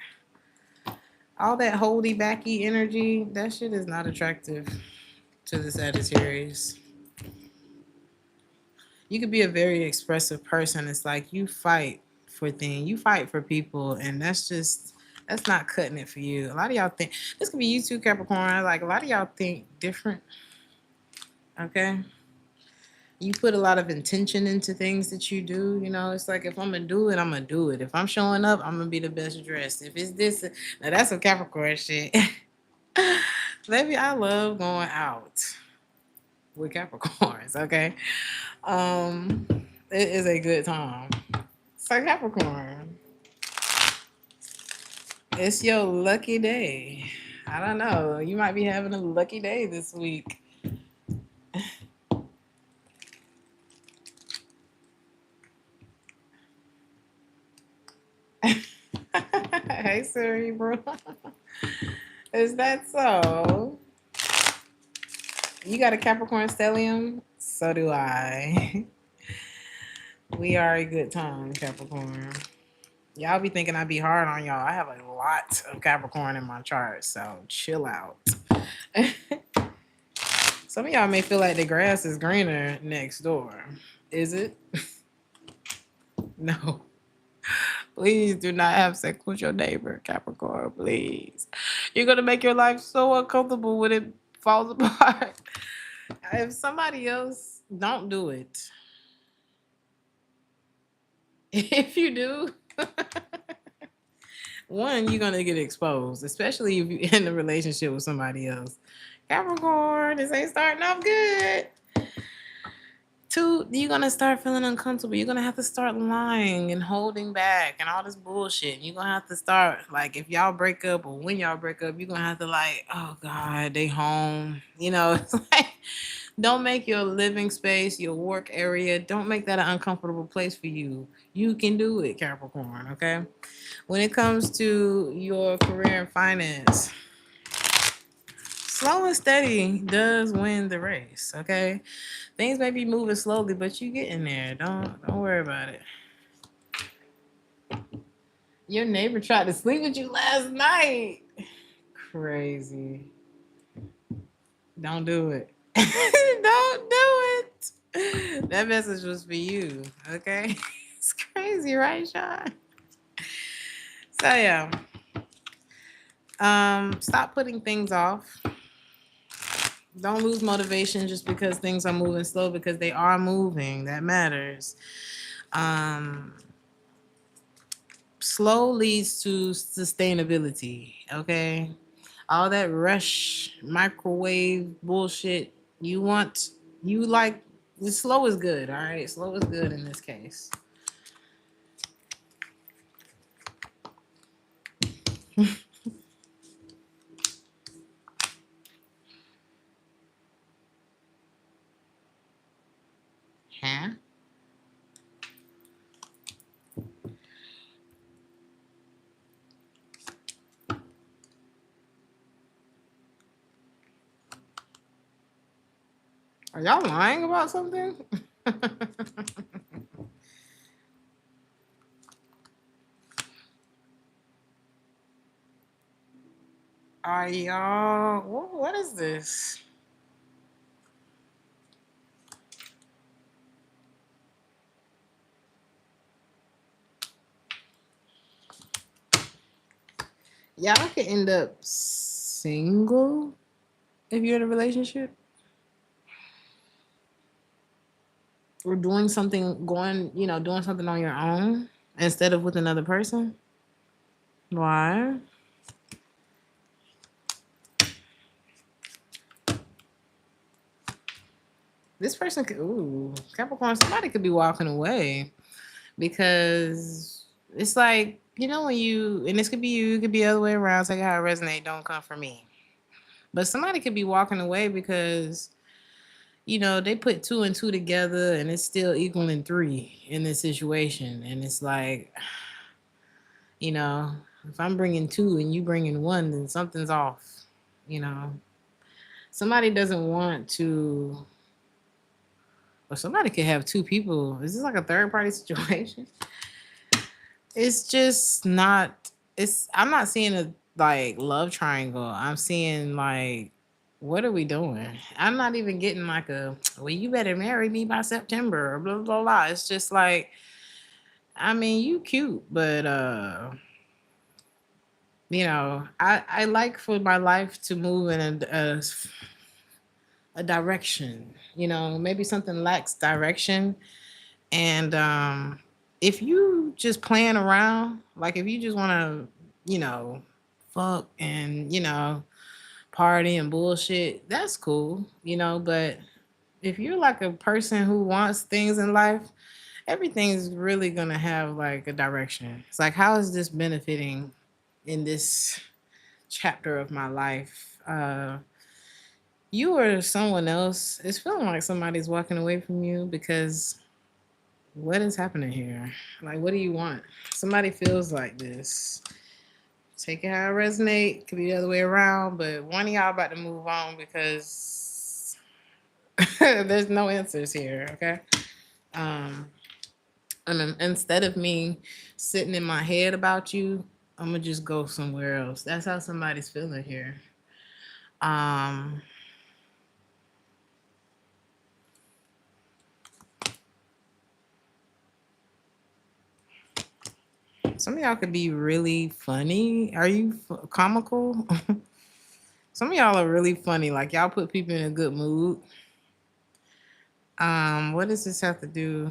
all that holdy backy energy. That shit is not attractive to the Sagittarius. You could be a very expressive person. It's like you fight for things, you fight for people, and that's not cutting it for you. A lot of y'all think this could be you too, Capricorn. Like a lot of y'all think different. Okay. You put a lot of intention into things that you do. You know, it's like if I'm gonna do it, I'm gonna do it. If I'm showing up, I'm gonna be the best dressed. If it's this, now that's some Capricorn shit. Maybe I love going out with Capricorns. Okay, um, it is a good time. So Capricorn, it's your lucky day. I don't know. You might be having a lucky day this week. Hey Siri, bro. Is that so? You got a Capricorn stellium? So do I. We are a good time, Capricorn. Y'all be thinking I be hard on y'all. I have a lot of Capricorn in my chart, so chill out. Some of y'all may feel like the grass is greener next door. Is it? No. Please do not have sex with your neighbor, Capricorn. Please. You're going to make your life so uncomfortable when it falls apart. If somebody else, don't do it. If you do, one, you're going to get exposed, especially if you're in a relationship with somebody else. Capricorn, this ain't starting off good. Two, you're gonna start feeling uncomfortable. You're gonna have to start lying and holding back and all this bullshit. You're gonna have to start like if y'all break up or when y'all break up, you're gonna have to like, oh God, they home. You know, it's like don't make your living space, your work area, don't make that an uncomfortable place for you. You can do it, Capricorn, okay? When it comes to your career and finance, slow and steady does win the race, okay? Things may be moving slowly, but you get in there. Don't worry about it. Your neighbor tried to sleep with you last night. Crazy. Don't do it. Don't do it. That message was for you, okay? It's crazy, right, Sean? So yeah. Stop putting things off. Don't lose motivation just because things are moving slow because they are moving. That matters. Slow leads to sustainability, okay? All that rush microwave bullshit you like the slow is good, all right? Slow is good in this case. Huh? Are y'all lying about something? Are y'all what is this? Y'all can end up single if you're in a relationship. Or doing something, doing something on your own instead of with another person. Why? This person could, ooh, Capricorn, somebody could be walking away because it's like, when and this could be you, it could be the other way around. Take how it resonate, don't come for me. But somebody could be walking away because, they put two and two together and it's still equaling three in this situation. And it's like, if I'm bringing two and you bringing one, then something's off. Somebody doesn't want to, or somebody could have two people. Is this like a third party situation? It's just not. I'm not seeing a like love triangle. I'm seeing like, what are we doing? I'm not even getting like well, you better marry me by September or blah blah blah. It's just like, I mean, you cute, but I like for my life to move in a direction. Maybe something lacks direction, and if you just playing around, like if you just want to, fuck and party and bullshit, that's cool, but if you're like a person who wants things in life, everything's really gonna have like a direction. It's like, how is this benefiting in this chapter of my life? You or someone else, it's feeling like somebody's walking away from you because what is happening here? Like, what do you want? Somebody feels like this. Take it how it resonate. Could be the other way around, but one of y'all about to move on because there's no answers here. Okay. And instead of me sitting in my head about you, I'm gonna just go somewhere else. That's how somebody's feeling here. Some of y'all could be really funny. Are you comical? Some of y'all are really funny. Like, y'all put people in a good mood. What does this have to do?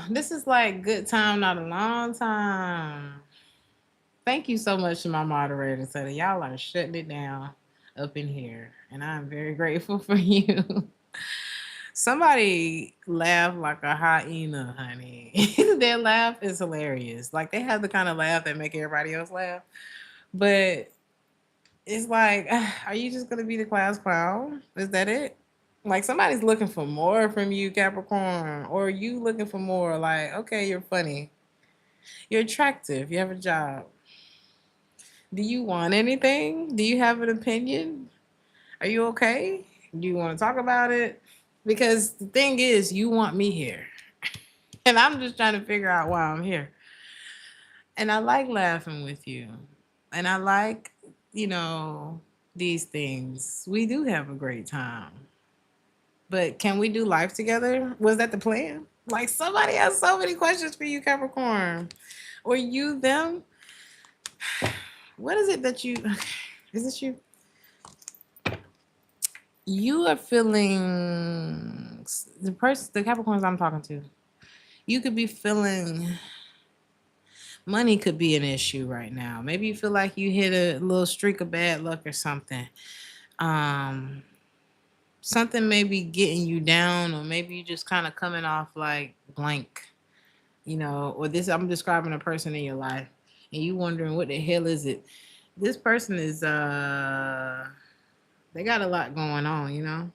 This is like good time, not a long time. Thank you so much to my moderator. So that y'all are shutting it down up in here. And I'm very grateful for you. Somebody laugh like a hyena, honey. Their laugh is hilarious. Like, they have the kind of laugh that make everybody else laugh. But it's like, are you just gonna be the class clown? Is that it? Like, somebody's looking for more from you, Capricorn, or you looking for more? Like, okay, you're funny, you're attractive, you have a job. Do you want anything? Do you have an opinion? Are you okay? Do you want to talk about it? Because the thing is, you want me here, and I'm just trying to figure out why I'm here. And I like laughing with you, and I like, these things. We do have a great time. But can we do life together? Was that the plan? Like, somebody has so many questions for you, Capricorn. Or you, them? What is it that you... Is this you? You are feeling... The Capricorns I'm talking to, you could be feeling... Money could be an issue right now. Maybe you feel like you hit a little streak of bad luck or something. Something may be getting you down, or maybe you just kind of coming off like blank, or this, I'm describing a person in your life and you wondering what the hell is it. This person is, they got a lot going on,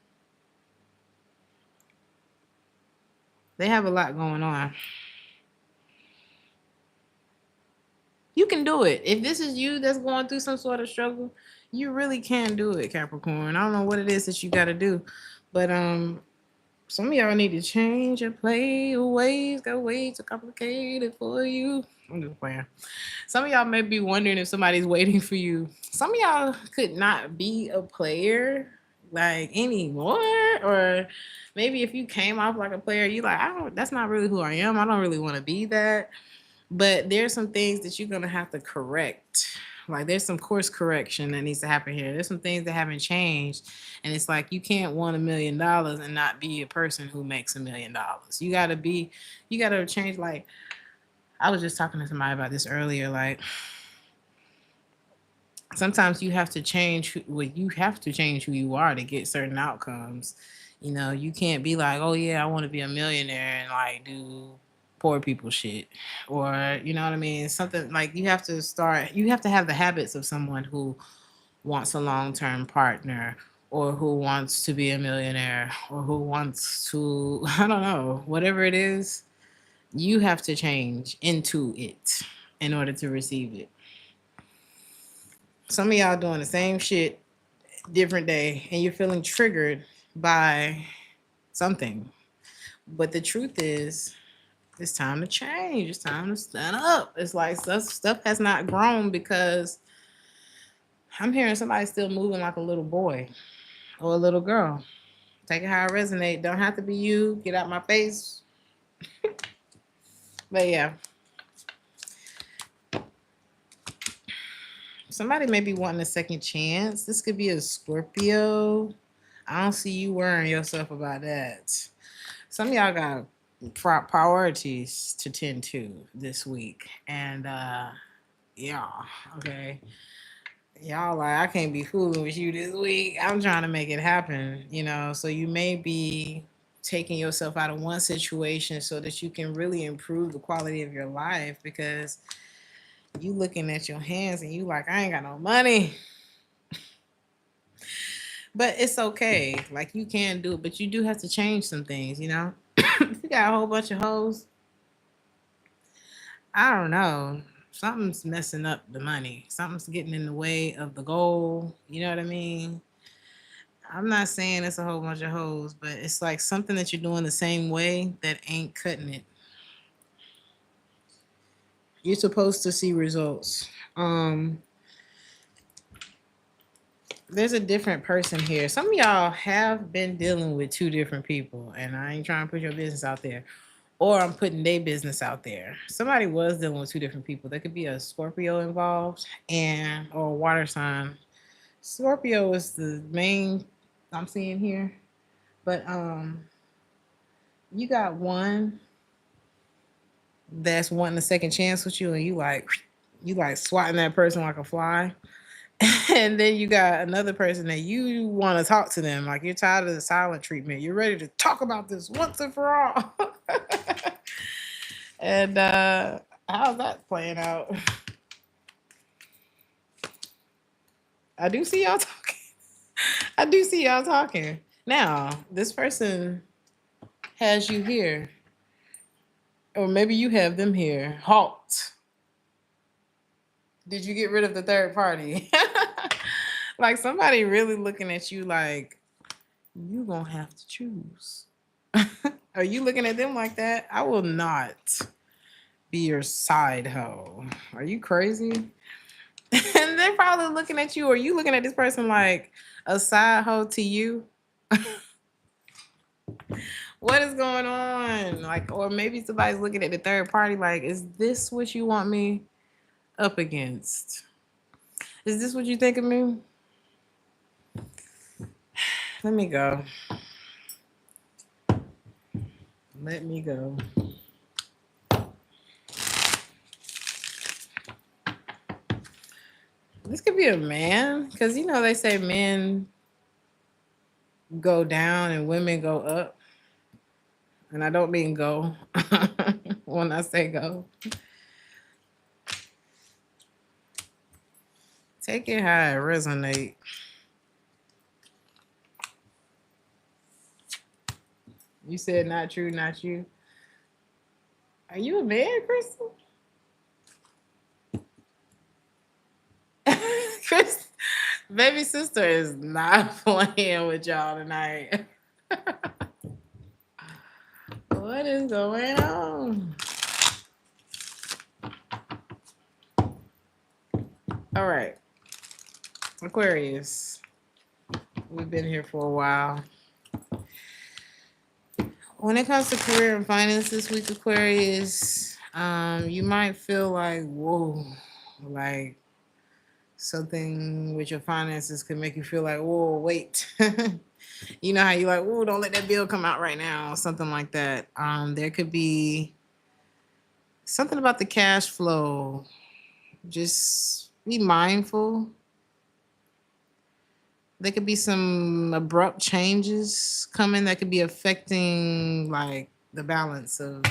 they have a lot going on. You can do it. If this is you that's going through some sort of struggle, you really can do it, Capricorn. I don't know what it is that you got to do, but some of y'all need to change and play your ways. Got way too complicated for you. I'm just playing. Some of y'all may be wondering if somebody's waiting for you. Some of y'all could not be a player like anymore, or maybe if you came off like a player, you like, that's not really who I am. I don't really want to be that. But there's some things that you're gonna have to correct. Like there's some course correction that needs to happen here. There's some things that haven't changed. And it's like you can't want $1 million and not be a person who makes $1 million. You gotta change. Like I was just talking to somebody about this earlier. Like sometimes you have to change you have to change who you are to get certain outcomes. You know, you can't be like, oh yeah, I want to be a millionaire and like do poor people shit. Or you know what I mean? Something like you have to have the habits of someone who wants a long-term partner, or who wants to be a millionaire, or who wants to I don't know, whatever it is, you have to change into it in order to receive it. Some of y'all doing the same shit, different day, and you're feeling triggered by something. But the truth is, it's time to change. It's time to stand up. It's like stuff has not grown because I'm hearing somebody still moving like a little boy or a little girl. Take it how it resonate. Don't have to be you. Get out my face. But yeah. Somebody may be wanting a second chance. This could be a Scorpio. I don't see you worrying yourself about that. Some of y'all got priorities to tend to this week. And yeah, okay. Y'all like, I can't be fooling with you this week. I'm trying to make it happen, you know. So you may be taking yourself out of one situation so that you can really improve the quality of your life, because you looking at your hands and you like, I ain't got no money. But it's okay. Like you can do it, but you do have to change some things, you know. If you got a whole bunch of hoes, I don't know. Something's messing up the money. Something's getting in the way of the goal. You know what I mean? I'm not saying it's a whole bunch of hoes, but it's like something that you're doing the same way that ain't cutting it. You're supposed to see results. There's a different person here. Some of y'all have been dealing with two different people, and I ain't trying to put your business out there, or I'm putting their business out there. Somebody was dealing with two different people. There could be a Scorpio involved or a water sign. Scorpio is the main I'm seeing here, but you got one that's wanting a second chance with you, and you like swatting that person like a fly. And then you got another person that you want to talk to them, like you're tired of the silent treatment. You're ready to talk about this once and for all. And how's that playing out? I do see y'all talking. I do see y'all talking. Now, this person has you here, or maybe you have them here. Halt. Did you get rid of the third party? Like somebody really looking at you like, you gonna have to choose. Are you looking at them like that? I will not be your side hoe. Are you crazy? And they're probably looking at you, or you looking at this person like a side hoe to you. What is going on? Like, or maybe somebody's looking at the third party like, is this what you want me up against? Is this what you think of me? Let me go. Let me go. This could be a man, because you know they say men go down and women go up. And I don't mean go when I say go. Take it how it resonate. You said not true, not you. Are you a man, Crystal? Chris, baby sister is not playing with y'all tonight. What is going on? All right. Aquarius. We've been here for a while. When it comes to career and finance this week, Aquarius, You might feel like, whoa, like something with your finances could make you feel like, whoa, wait. You know how you like, oh, don't let that bill come out right now, something like that. There could be something about the cash flow. Just be mindful. There could be some abrupt changes coming that could be affecting like the balance of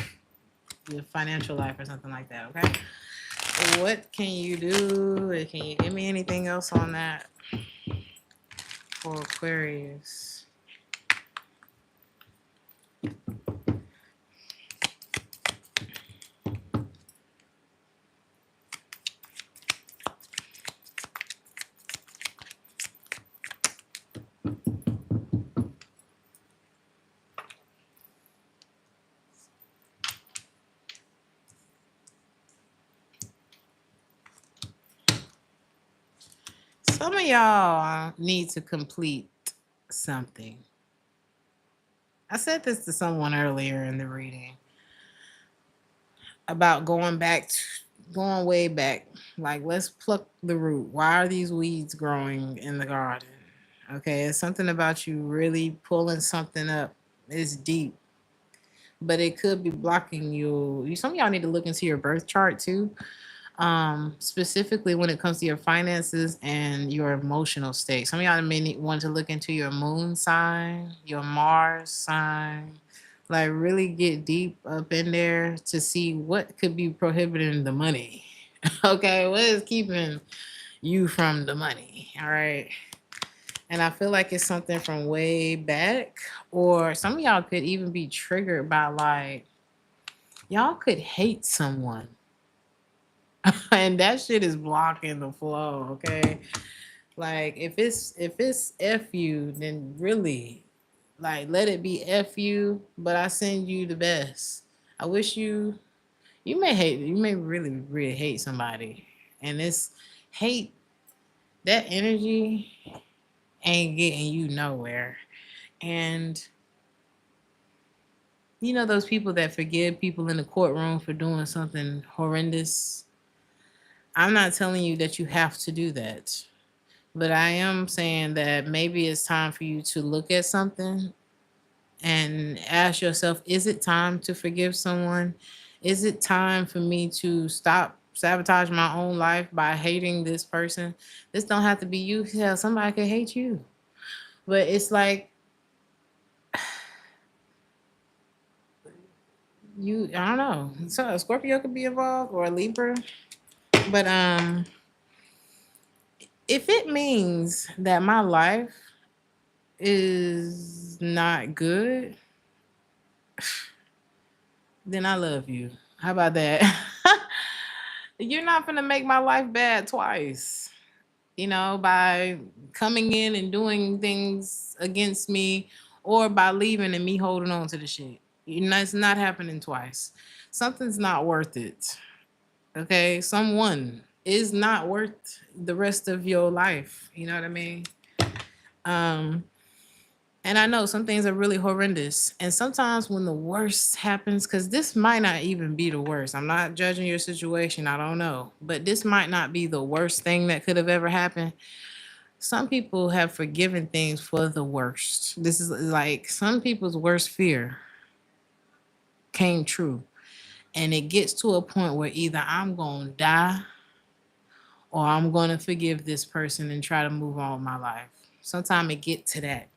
your financial life or something like that. Okay. What can you do? Can you give me anything else on that for Aquarius? Some of y'all need to complete something. I said this to someone earlier in the reading about going way back. Like, let's pluck the root. Why are these weeds growing in the garden? Okay, it's something about you really pulling something up. It's deep, but it could be blocking you. Some of y'all need to look into your birth chart too, specifically when it comes to your finances and your emotional state. Some of y'all may want to look into your moon sign, your Mars sign, like really get deep up in there to see what could be prohibiting the money. Okay, what is keeping you from the money? All right. And I feel like it's something from way back, or some of y'all could even be triggered by like, y'all could hate someone and that shit is blocking the flow. Okay, like if it's f you, then really, like, let it be f you, but I send you the best. I wish you may really hate somebody, and this hate, that energy ain't getting you nowhere. And you know those people that forgive people in the courtroom for doing something horrendous. I'm not telling you that you have to do that. But I am saying that maybe it's time for you to look at something and ask yourself, is it time to forgive someone? Is it time for me to stop sabotage my own life by hating this person? This don't have to be you. Hell, somebody could hate you. But it's like I don't know. So a Scorpio could be involved or a Libra. But if it means that my life is not good, then I love you. How about that? You're not gonna make my life bad twice, by coming in and doing things against me, or by leaving and me holding on to the shit. It's not happening twice. Something's not worth it. Okay? Someone is not worth the rest of your life. You know what I mean? Um, And I know some things are really horrendous. And sometimes when the worst happens, because this might not even be the worst. I'm not judging your situation. I don't know. But this might not be the worst thing that could have ever happened. Some people have forgiven things for the worst. This is like some people's worst fear came true. And it gets to a point where either I'm going to die or I'm going to forgive this person and try to move on with my life. Sometimes it get to that.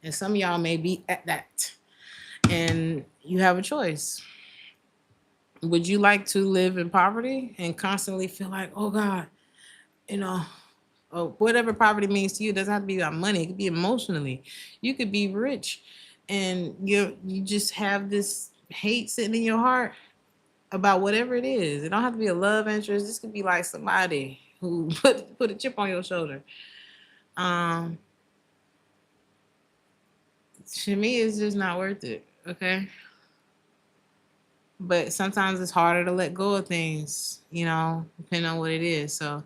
And some of y'all may be at that. And you have a choice. Would you like to live in poverty and constantly feel like, oh God, you know, whatever poverty means to you? It doesn't have to be about money. It could be emotionally. You could be rich and you just have this hate sitting in your heart about whatever it is. It don't have to be a love interest. This could be like somebody who put a chip on your shoulder. To me, it's just not worth it. Okay. But sometimes it's harder to let go of things, depending on what it is. So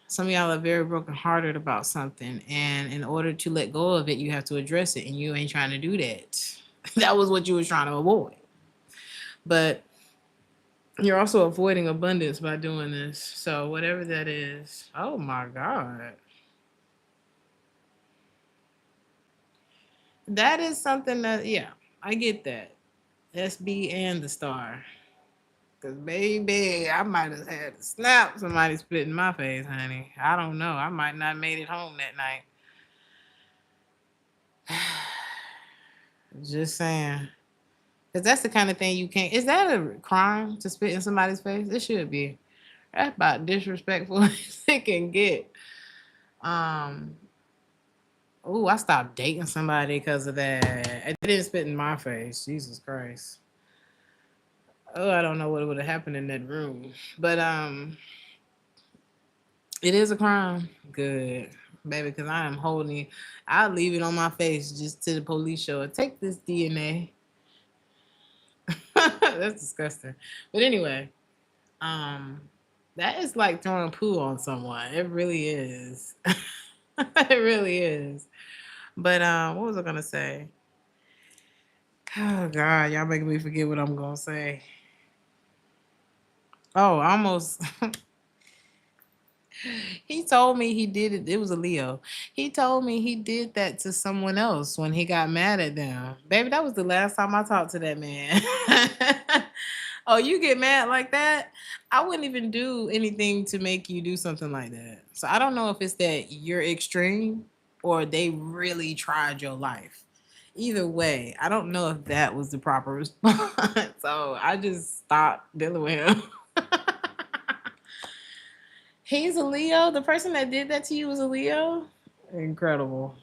some of y'all are very brokenhearted about something. And in order to let go of it, you have to address it. And you ain't trying to do that. That was what you was trying to avoid. But you're also avoiding abundance by doing this. So whatever that is. Oh my God. That is something that, yeah, I get that. SB and the star. Cause baby, I might have had to snap somebody spit in my face, honey. I don't know. I might not made it home that night. Just saying. Cause that's the kind of thing you can't. Is that a crime to spit in somebody's face? It should be. That's about disrespectful as it can get. Um. Oh, I stopped dating somebody because of that. It didn't spit in my face. Jesus Christ. Oh, I don't know what would have happened in that room. But it is a crime. Good. Baby, because I am holding it. I'll leave it on my face just to the police show it. Take this DNA. That's disgusting. But anyway, um, that is like throwing poo on someone. It really is. It really is. But what was I gonna say? Oh God, y'all making me forget what I'm gonna say. Oh, almost. He told me he did it. It was a Leo. He told me he did that to someone else when he got mad at them. Baby, that was the last time I talked to that man. Oh, you get mad like that? I wouldn't even do anything to make you do something like that. So I don't know if it's that you're extreme or they really tried your life. Either way, I don't know if that was the proper response. So I just stopped dealing with him. He's a Leo. The person that did that to you was a Leo. Incredible.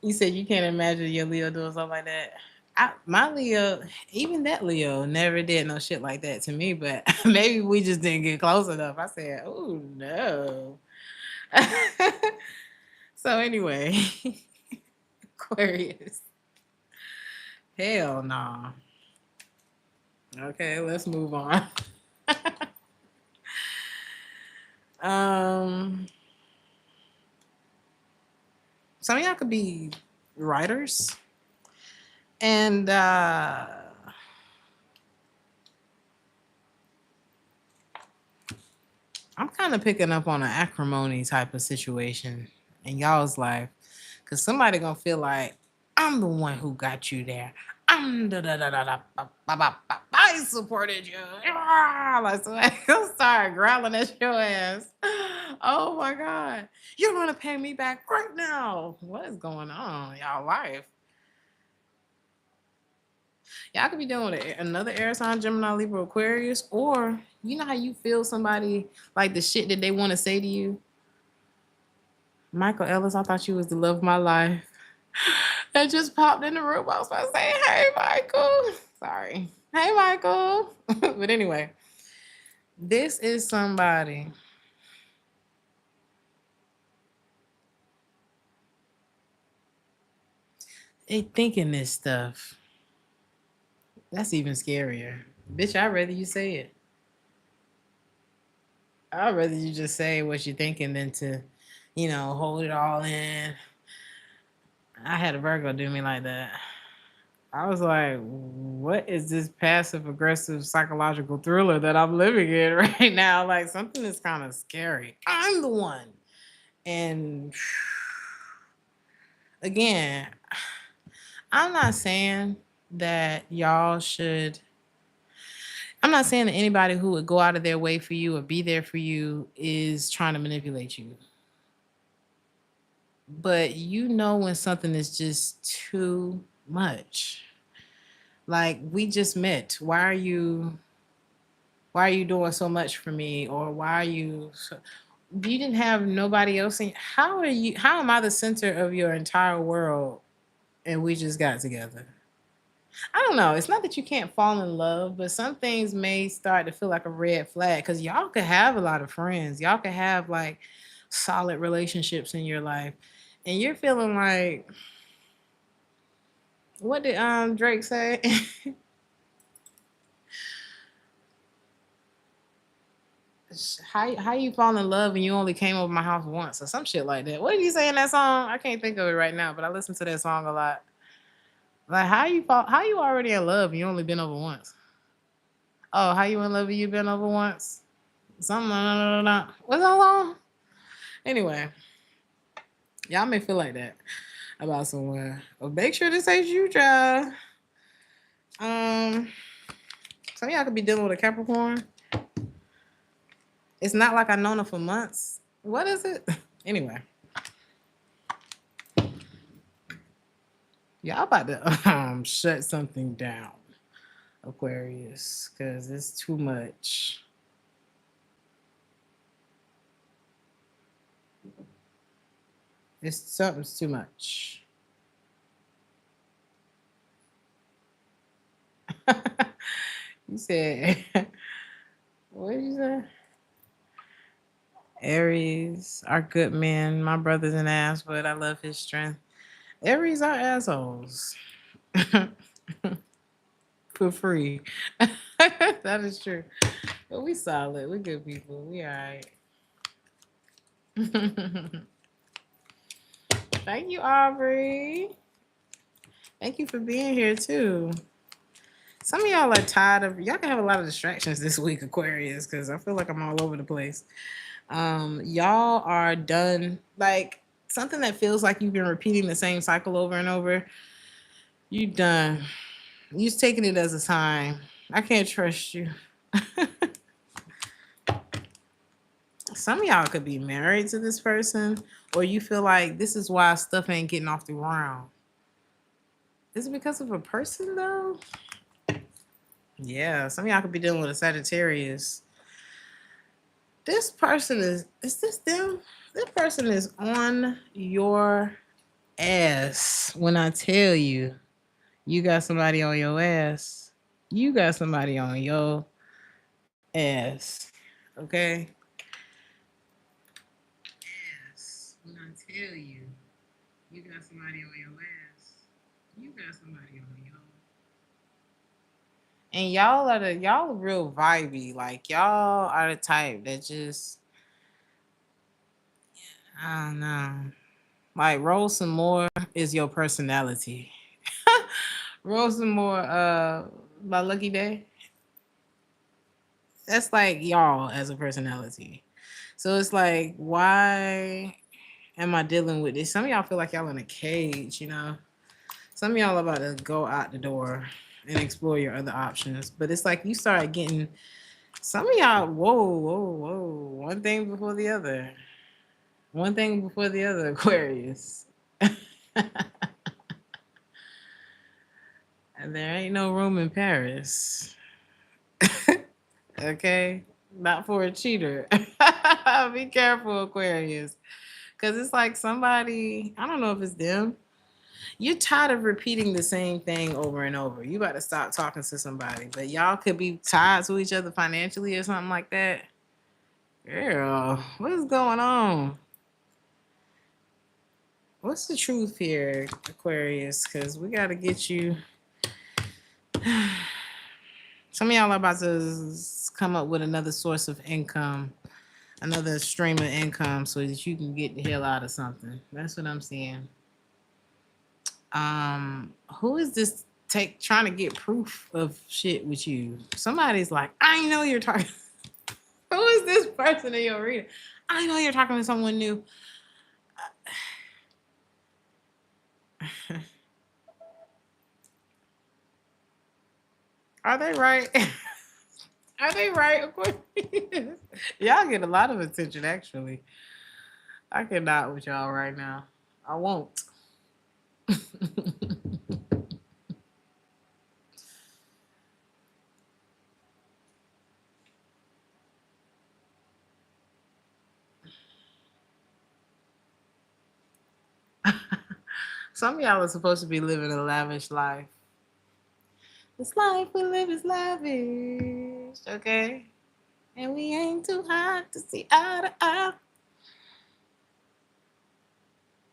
You said you can't imagine your Leo doing something like that. My Leo, even that Leo, never did no shit like that to me. But maybe we just didn't get close enough. I said, "Oh no." So anyway, Aquarius. Hell no. Okay, let's move on. um. Some of y'all could be writers. And I'm kind of picking up on an acrimony type of situation in y'all's life. Because somebody going to feel like, I'm the one who got you there. I'm I supported you. Like somebody gonna start growling at your ass. Oh my God. You're going to pay me back right now. What is going on in y'all life? Y'all could be dealing with another air sign, Gemini, Libra, Aquarius, or you know how you feel somebody like the shit that they want to say to you. Michael Ellis, I thought you was the love of my life. That just popped in the room. I was about to say, hey, Michael. Sorry. Hey, Michael. But anyway, this is somebody. They thinking this stuff. That's even scarier. Bitch, I'd rather you say it. I'd rather you just say what you're thinking than to, hold it all in. I had a Virgo do me like that. I was like, what is this passive aggressive psychological thriller that I'm living in right now? Like something is kind of scary. I'm the one. And again, I'm not saying that y'all should. I'm not saying that anybody who would go out of their way for you or be there for you is trying to manipulate you. But you know when something is just too much. Like we just met. Why are you doing so much for me? Or why are you you didn't have nobody else in how am I the center of your entire world and we just got together? I don't know. It's not that you can't fall in love, but some things may start to feel like a red flag because y'all could have a lot of friends. Y'all could have like solid relationships in your life. And you're feeling like, what did Drake say? How you fall in love and you only came over my house once or some shit like that? What did he say in that song? I can't think of it right now, but I listen to that song a lot. Like how you already in love and you only been over once? Oh, how you in love and you been over once? Something what's that song? Anyway, y'all may feel like that about someone. But make sure this ain't you, child. Some of y'all could be dealing with a Capricorn. It's not like I known her for months. What is it? Anyway. Y'all about to shut something down, Aquarius, because it's too much. Something's too much. You said, what did you say? Aries are good men. My brother's an ass, but I love his strength. Aries are assholes. For free. That is true. But we solid. We good people. We all right. Thank you, Aubrey. Thank you for being here too. Some of y'all are tired of y'all can have a lot of distractions this week, Aquarius, because I feel like I'm all over the place. Y'all are done. Like something that feels like you've been repeating the same cycle over and over. You done. You're taking it as a sign. I can't trust you. Some of y'all could be married to this person, or you feel like this is why stuff ain't getting off the ground. Is it because of a person though? Yeah, some of y'all could be dealing with a Sagittarius. This person is this them? This person is on your ass. When I tell you, you got somebody on your ass. You got somebody on your ass. Okay? Ass. When I tell you, you got somebody on your ass. You got somebody on your. And y'all are real vibey. Like y'all are the type that just I don't know. Like roll some more is your personality. Roll some more by Lucky Day. That's like y'all as a personality. So it's like, why am I dealing with this? Some of y'all feel like y'all in a cage, you know. Some of y'all about to go out the door and explore your other options. But it's like you start getting some of y'all, whoa. One thing before the other. One thing before the other, Aquarius. And there ain't no room in Paris. Okay? Not for a cheater. Be careful, Aquarius. Because it's like somebody, I don't know if it's them. You're tired of repeating the same thing over and over. You got to stop talking to somebody. But y'all could be tied to each other financially or something like that. Girl, what is going on? What's the truth here, Aquarius? Because we got to get you. Some of y'all are about to come up with another source of income, another stream of income so that you can get the hell out of something. That's what I'm seeing. Who is this trying to get proof of shit with you? Somebody's like, I know you're talking. Who is this person in your reading? I know you're talking to someone new. Are they right? Are they right, Aquarius? Y'all get a lot of attention, actually. I cannot with y'all right now. I won't. Some of y'all are supposed to be living a lavish life. This life we live is lavish, okay? And we ain't too hot to see eye to eye.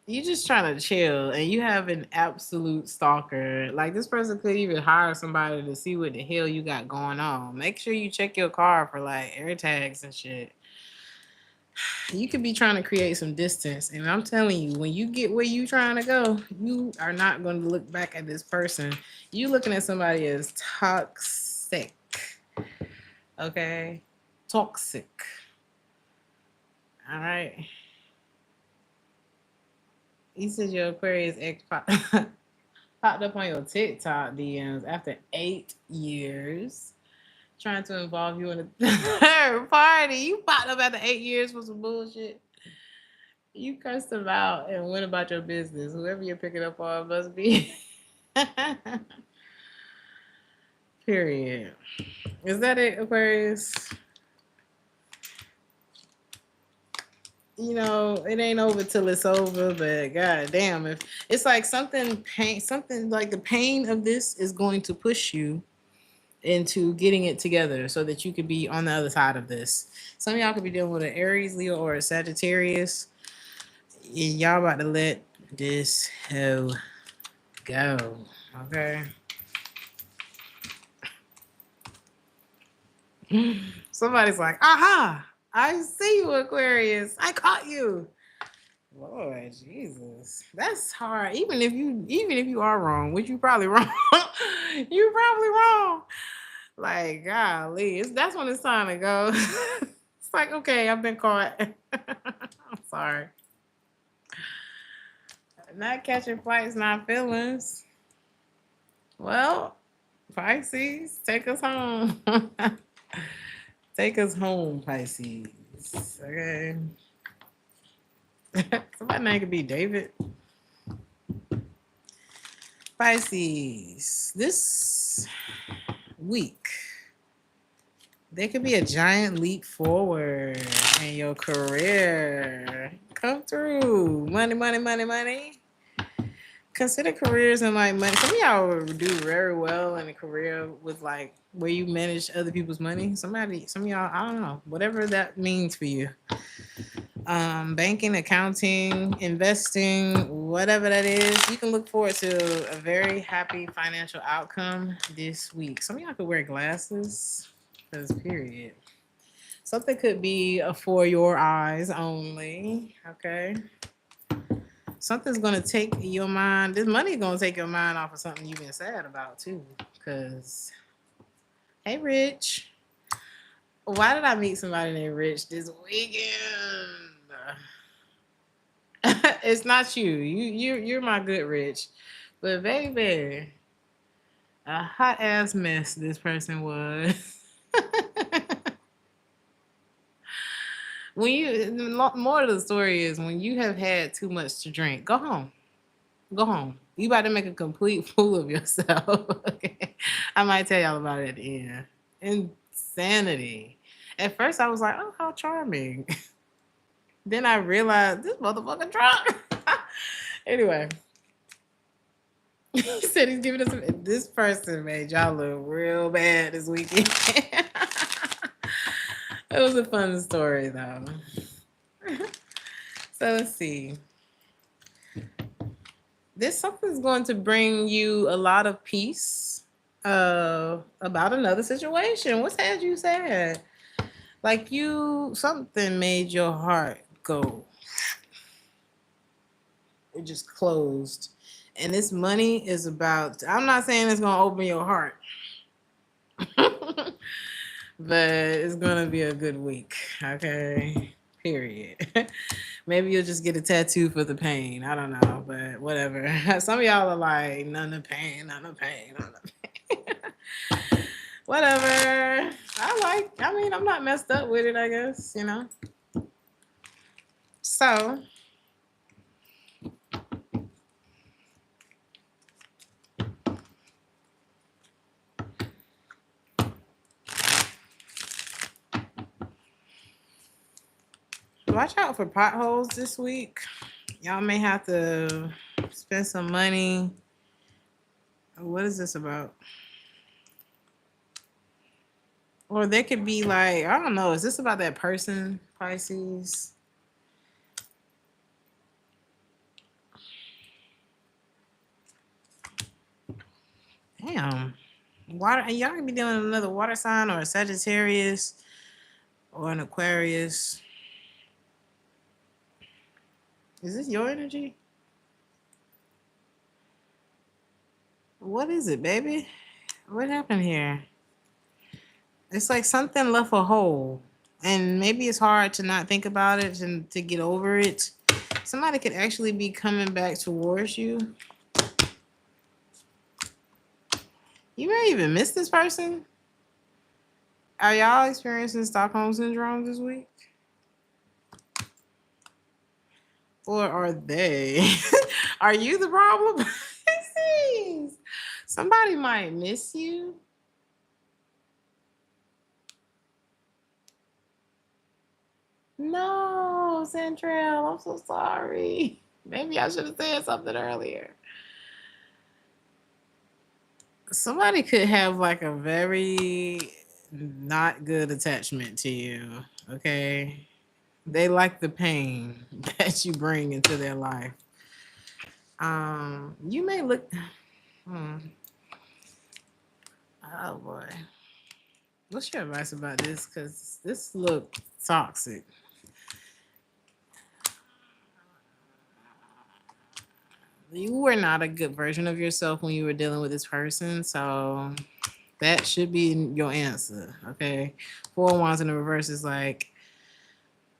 You just trying to chill and you have an absolute stalker. Like this person could even hire somebody to see what the hell you got going on. Make sure you check your car for like air tags and shit. You could be trying to create some distance. And I'm telling you, when you get where you trying to go, you are not going to look back at this person. You looking at somebody as toxic. Okay? Toxic. All right. You said your Aquarius ex popped up on your TikTok DMs after 8 years trying to involve you in a third party. You popped up after 8 years for some bullshit. You cursed them out and went about your business. Whoever you're picking up on must be. Period. Is that it, Aquarius? You know, it ain't over till it's over, but god damn, if it's like something like the pain of this is going to push you into getting it together so that you could be on the other side of this. Some of y'all could be dealing with an Aries, Leo, or a Sagittarius. Y'all about to let this hoe go. Okay. Somebody's like, aha, I see you, Aquarius. I caught you. Lord Jesus. That's hard. Even if you are wrong, which you probably wrong. You probably wrong. Like, golly, that's when it's time to go. It's like, okay, I've been caught. I'm sorry. Not catching flights, not feelings. Well, Pisces, take us home. Take us home, Pisces. Okay. Somebody name could be David. Pisces, this week, there could be a giant leap forward in your career. Come through. Money, money, money, money. Consider careers and like money. Some of y'all will do very well in a career with like where you manage other people's money. Some of y'all, I don't know, whatever that means for you. Banking, accounting, investing, whatever that is, you can look forward to a very happy financial outcome this week. Some of y'all could wear glasses, because period. Something could be for your eyes only, okay? Something's going to take your mind. This money is going to take your mind off of something you've been sad about, too. Because, hey, Rich. Why did I meet somebody named Rich this weekend? It's not you. You're my good Rich. But, baby, a hot-ass mess this person was. More of the story is when you have had too much to drink, go home. Go home. You about to make a complete fool of yourself. Okay. I might tell y'all about it at the end. Insanity. At first I was like, oh, how charming. Then I realized this motherfucker drunk. Anyway. He said he's giving us this person made y'all look real bad this weekend. It was a fun story though. So let's see. This something's going to bring you a lot of peace about another situation. What's had you sad? Like something made your heart go. It just closed. And this money is about, I'm not saying it's going to open your heart. But it's going to be a good week. Okay. Period. Maybe you'll just get a tattoo for the pain. I don't know, but whatever. Some of y'all are like, none of pain, none of pain, none of pain. Whatever. I'm not messed up with it, I guess, you know. So, watch out for potholes this week. Y'all may have to spend some money. What is this about? Or there could be like, I don't know. Is this about that person, Pisces? Damn. Water. Y'all could be dealing with another water sign or a Sagittarius or an Aquarius. Is this your energy? What is it, baby? What happened here? It's like something left a hole. And maybe it's hard to not think about it and to get over it. Somebody could actually be coming back towards you. You may even miss this person. Are y'all experiencing Stockholm Syndrome this week? Or are they? Are you the problem? Pisces. Somebody might miss you. No, Central, I'm so sorry. Maybe I should have said something earlier. Somebody could have like a very not good attachment to you, okay? They like the pain that you bring into their life. You may look. Oh boy. What's your advice about this? Because this look toxic. You were not a good version of yourself when you were dealing with this person, so that should be your answer, okay? Four of Wands in the reverse is like,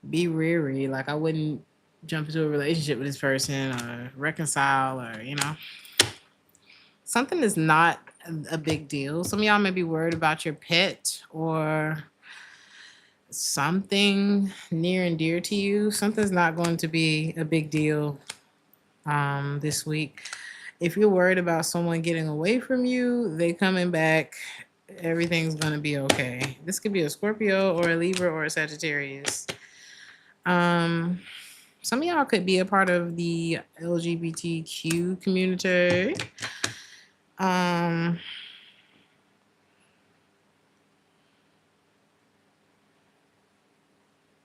be weary. Like, I wouldn't jump into a relationship with this person or reconcile or, something is not a big deal. Some of y'all may be worried about your pet or something near and dear to you. Something's not going to be a big deal this week. If you're worried about someone getting away from you, they coming back, everything's going to be okay. This could be a Scorpio or a Libra or a Sagittarius. Some of y'all could be a part of the LGBTQ community.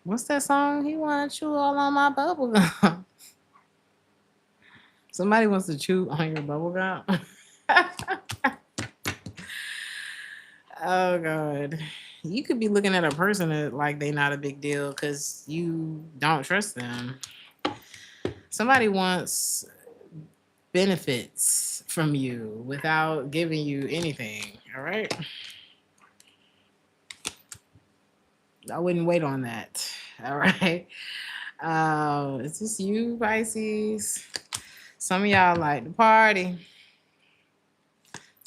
What's that song? He wanna chew all on my bubble gum. Somebody wants to chew on your bubble gum. Oh God. You could be looking at a person that, like, they not a big deal because you don't trust them. Somebody wants benefits from you without giving you anything. All right. I wouldn't wait on that. All right. Is this you, Pisces? Some of y'all like to party.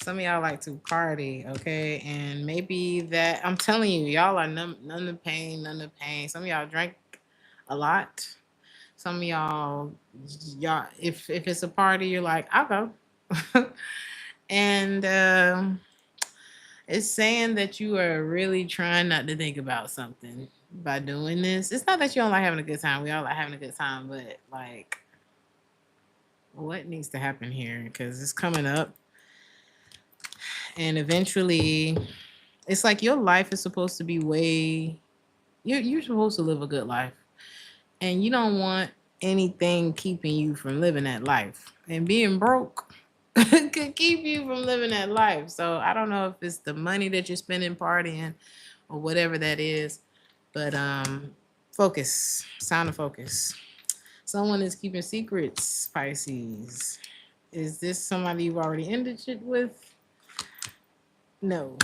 Some of y'all like to party, okay? And maybe that, I'm telling you, y'all are none of pain, none of pain. Some of y'all drink a lot. Some of y'all, if it's a party, you're like, I'll go. And it's saying that you are really trying not to think about something by doing this. It's not that you don't like having a good time. We all like having a good time, but like, what needs to happen here? Because it's coming up. And eventually, it's like your life is supposed to be you're supposed to live a good life. And you don't want anything keeping you from living that life. And being broke could keep you from living that life. So I don't know if it's the money that you're spending partying or whatever that is. But focus. Sound of focus. Someone is keeping secrets, Pisces. Is this somebody you've already ended shit with? No.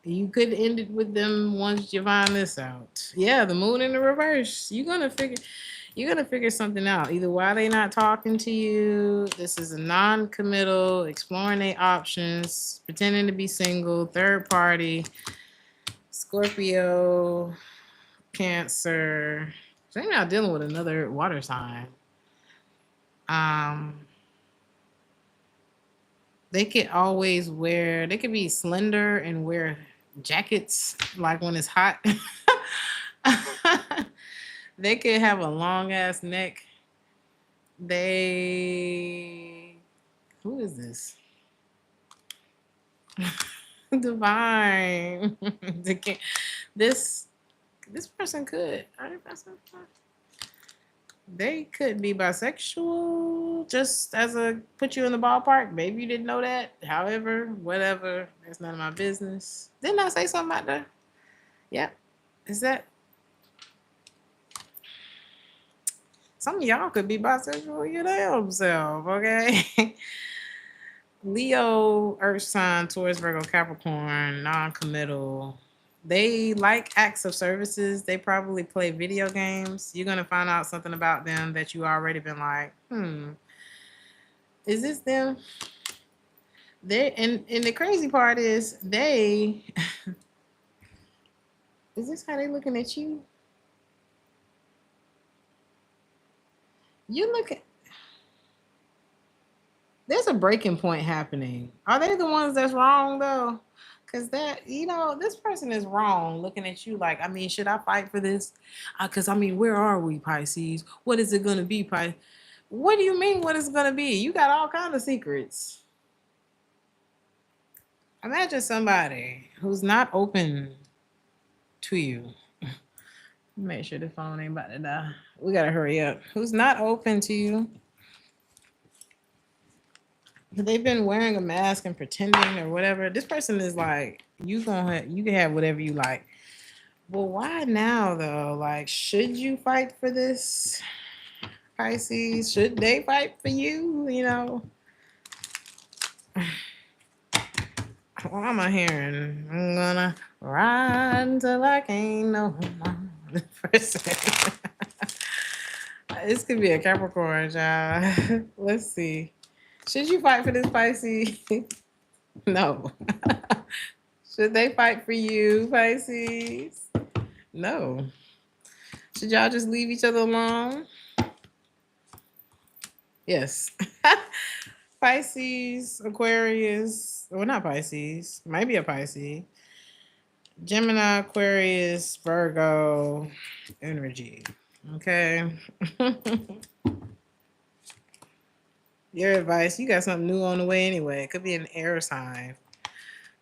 You could end it with them once you find this out. Yeah, the moon in the reverse. You're gonna figure something out. Either why they not talking to you. This is a non-committal, exploring their options, pretending to be single, third party, Scorpio, Cancer. So they're not dealing with another water sign. They could be slender and wear jackets like when it's hot. They could have a long ass neck. Who is this? Divine. This person could. They could be bisexual, just as a put you in the ballpark. Maybe you didn't know that. However, whatever. That's none of my business. Didn't I say something out there? Yeah. Is that? Some of y'all could be bisexual your damn self, okay? Leo, Earth sign, Taurus, Virgo, Capricorn, non-committal. They like acts of services. They probably play video games. You're gonna find out something about them that you already been like, is this them? They and the crazy part is they is this how they looking at you? You look at there's a breaking point happening. Are they the ones that's wrong though? Cause that this person is wrong looking at you like, I mean, should I fight for this? Cause I mean, where are we, Pisces? What is it gonna be, Pisces? What do you mean what is it gonna be? You got all kind of secrets. Imagine somebody who's not open to you. Make sure the phone ain't about to die. We gotta hurry up. Who's not open to you? They've been wearing a mask and pretending or whatever. This person is like, you can have whatever you like. Well, why now though? Like, should you fight for this, Pisces? Should they fight for you? What am I hearing? I'm gonna ride until I can't no more. This could be a Capricorn, y'all. Let's see. Should you fight for this, Pisces? No. Should they fight for you, Pisces? No. Should y'all just leave each other alone? Yes. Pisces, Aquarius, well, not Pisces, might be a Pisces. Gemini, Aquarius, Virgo, energy. Okay. Your advice, you got something new on the way anyway. It could be an air sign,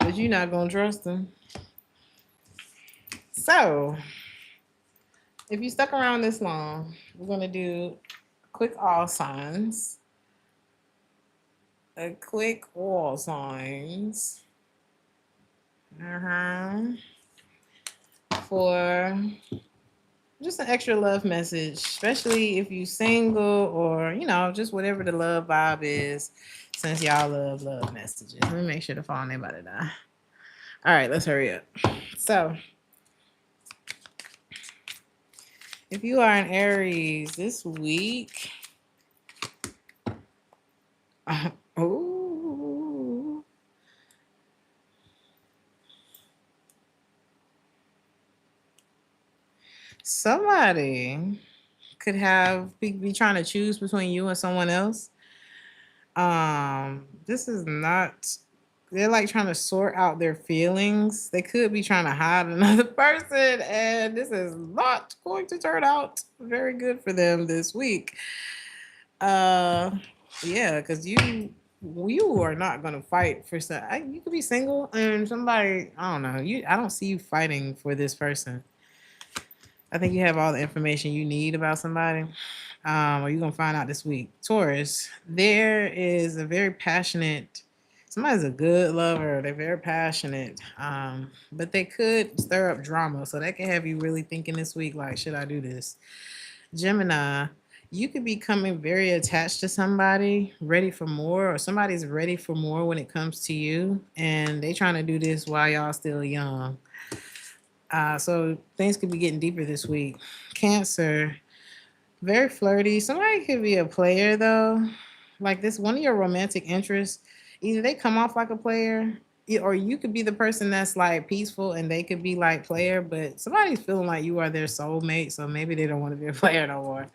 but you're not going to trust them. So, if you stuck around this long, we're going to do quick all signs. A quick all signs. For just an extra love message, especially if you single or, just whatever the love vibe is, since y'all love messages. Let me make sure the phone ain't about to die. All right, let's hurry up. So, if you are an Aries this week, somebody could be trying to choose between you and someone else. This is not, they're like trying to sort out their feelings. They could be trying to hide another person, and this is not going to turn out very good for them this week. Yeah, because you are not going to fight for you could be single and somebody, I don't know, I don't see you fighting for this person. I think you have all the information you need about somebody. Or you're going to find out this week. Taurus, there is a very passionate, somebody's a good lover. They're very passionate. But they could stir up drama. So that can have you really thinking this week, like, should I do this? Gemini, you could be coming very attached to somebody, ready for more, or somebody's ready for more when it comes to you. And they trying to do this while y'all still young. So things could be getting deeper this week. Cancer, very flirty. Somebody could be a player though. Like this, one of your romantic interests, either they come off like a player, or you could be the person that's like peaceful and they could be like player, but somebody's feeling like you are their soulmate, so maybe they don't want to be a player no more.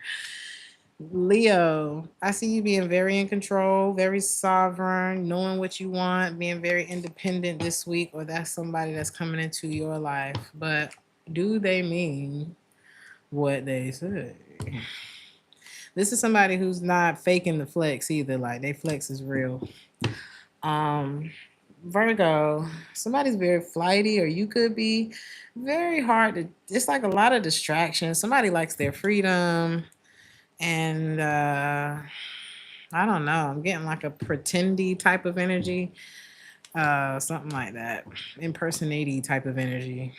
Leo, I see you being very in control, very sovereign, knowing what you want, being very independent this week, or that's somebody that's coming into your life. But do they mean what they say? This is somebody who's not faking the flex either. Like, they flex is real. Virgo, somebody's very flighty, or you could be very hard to, it's like a lot of distractions. Somebody likes their freedom. And I don't know. I'm getting like a pretendy type of energy. Something like that. Impersonating type of energy.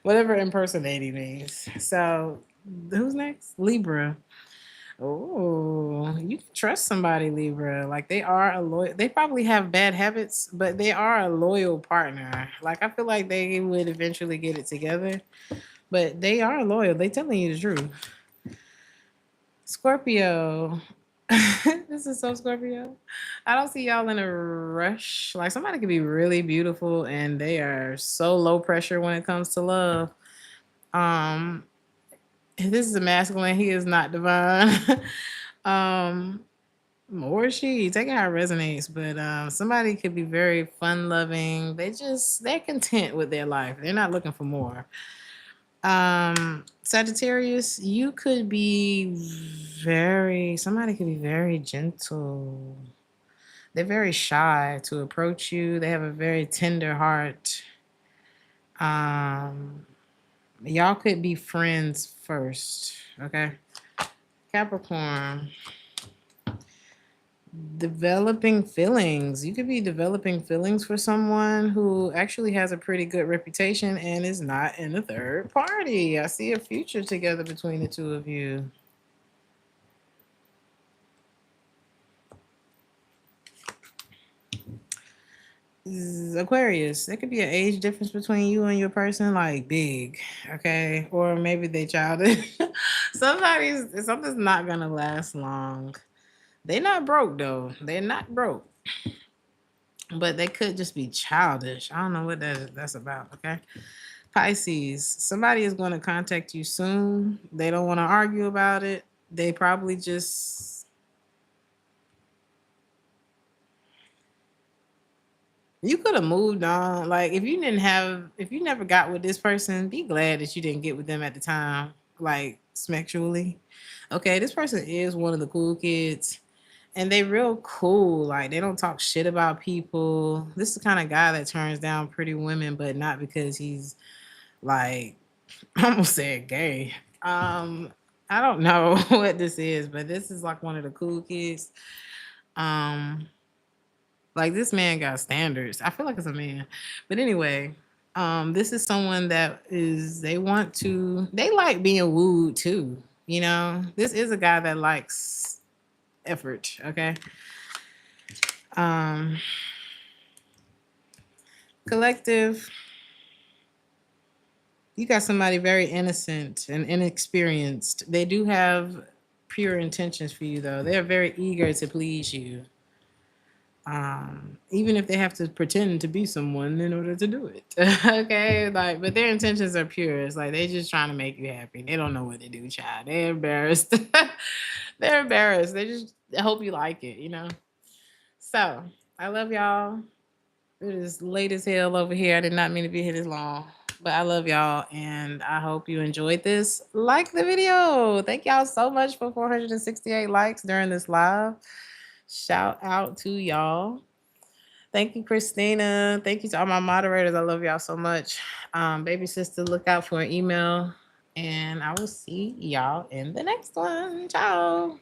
Whatever impersonating means. So Who's next? Libra. Oh, you can trust somebody, Libra. Like they are a loyal. They probably have bad habits, but they are a loyal partner. Like I feel like they would eventually get it together, but they are loyal. They telling you the truth. Scorpio. This is so Scorpio. I don't see y'all in a rush. Like somebody could be really beautiful and they are so low pressure when it comes to love. Um, this is a masculine. He is not divine. um, or she. Take it how it resonates. But somebody could be very fun loving. They're content with their life. They're not looking for more. Sagittarius, you could be somebody could be very gentle. They're very shy to approach you. They have a very tender heart. Um, y'all could be friends first, okay? Capricorn, developing feelings. You could be developing feelings for someone who actually has a pretty good reputation and is not in a third party. I see a future together between the two of you. Aquarius, there could be an age difference between you and your person, like big, okay? Or maybe they childish. Something's not gonna last long. They're not broke though. They're not broke. But they could just be childish. I don't know what that's about, okay? Pisces, somebody is going to contact you soon. They don't want to argue about it. They probably just you could have moved on. Like if you never got with this person, be glad that you didn't get with them at the time, like sexually. Okay, this person is one of the cool kids. And they real cool. Like they don't talk shit about people. This is the kind of guy that turns down pretty women, but not because he's like I almost said gay. I don't know what this is, but this is like one of the cool kids. Um, like this man got standards. I feel like it's a man. But anyway, this is someone that they like being wooed too. You know, this is a guy that likes effort, okay? Um Collective, you got somebody very innocent and inexperienced. They do have pure intentions for you though. They're very eager to please you. Even if they have to pretend to be someone in order to do it. Okay, like but their intentions are pure. It's like they just trying to make you happy. They don't know what to do, child. They're embarrassed. They're embarrassed. They just hope you like it, you know. So I love y'all. It is late as hell over here. I did not mean to be here this long. But I love y'all and I hope you enjoyed this. Like the video. Thank y'all so much for 468 likes during this live. Shout out to y'all. Thank you, Christina. Thank you to all my moderators. I love y'all so much. Baby sister, look out for an email. And I will see y'all in the next one. Ciao.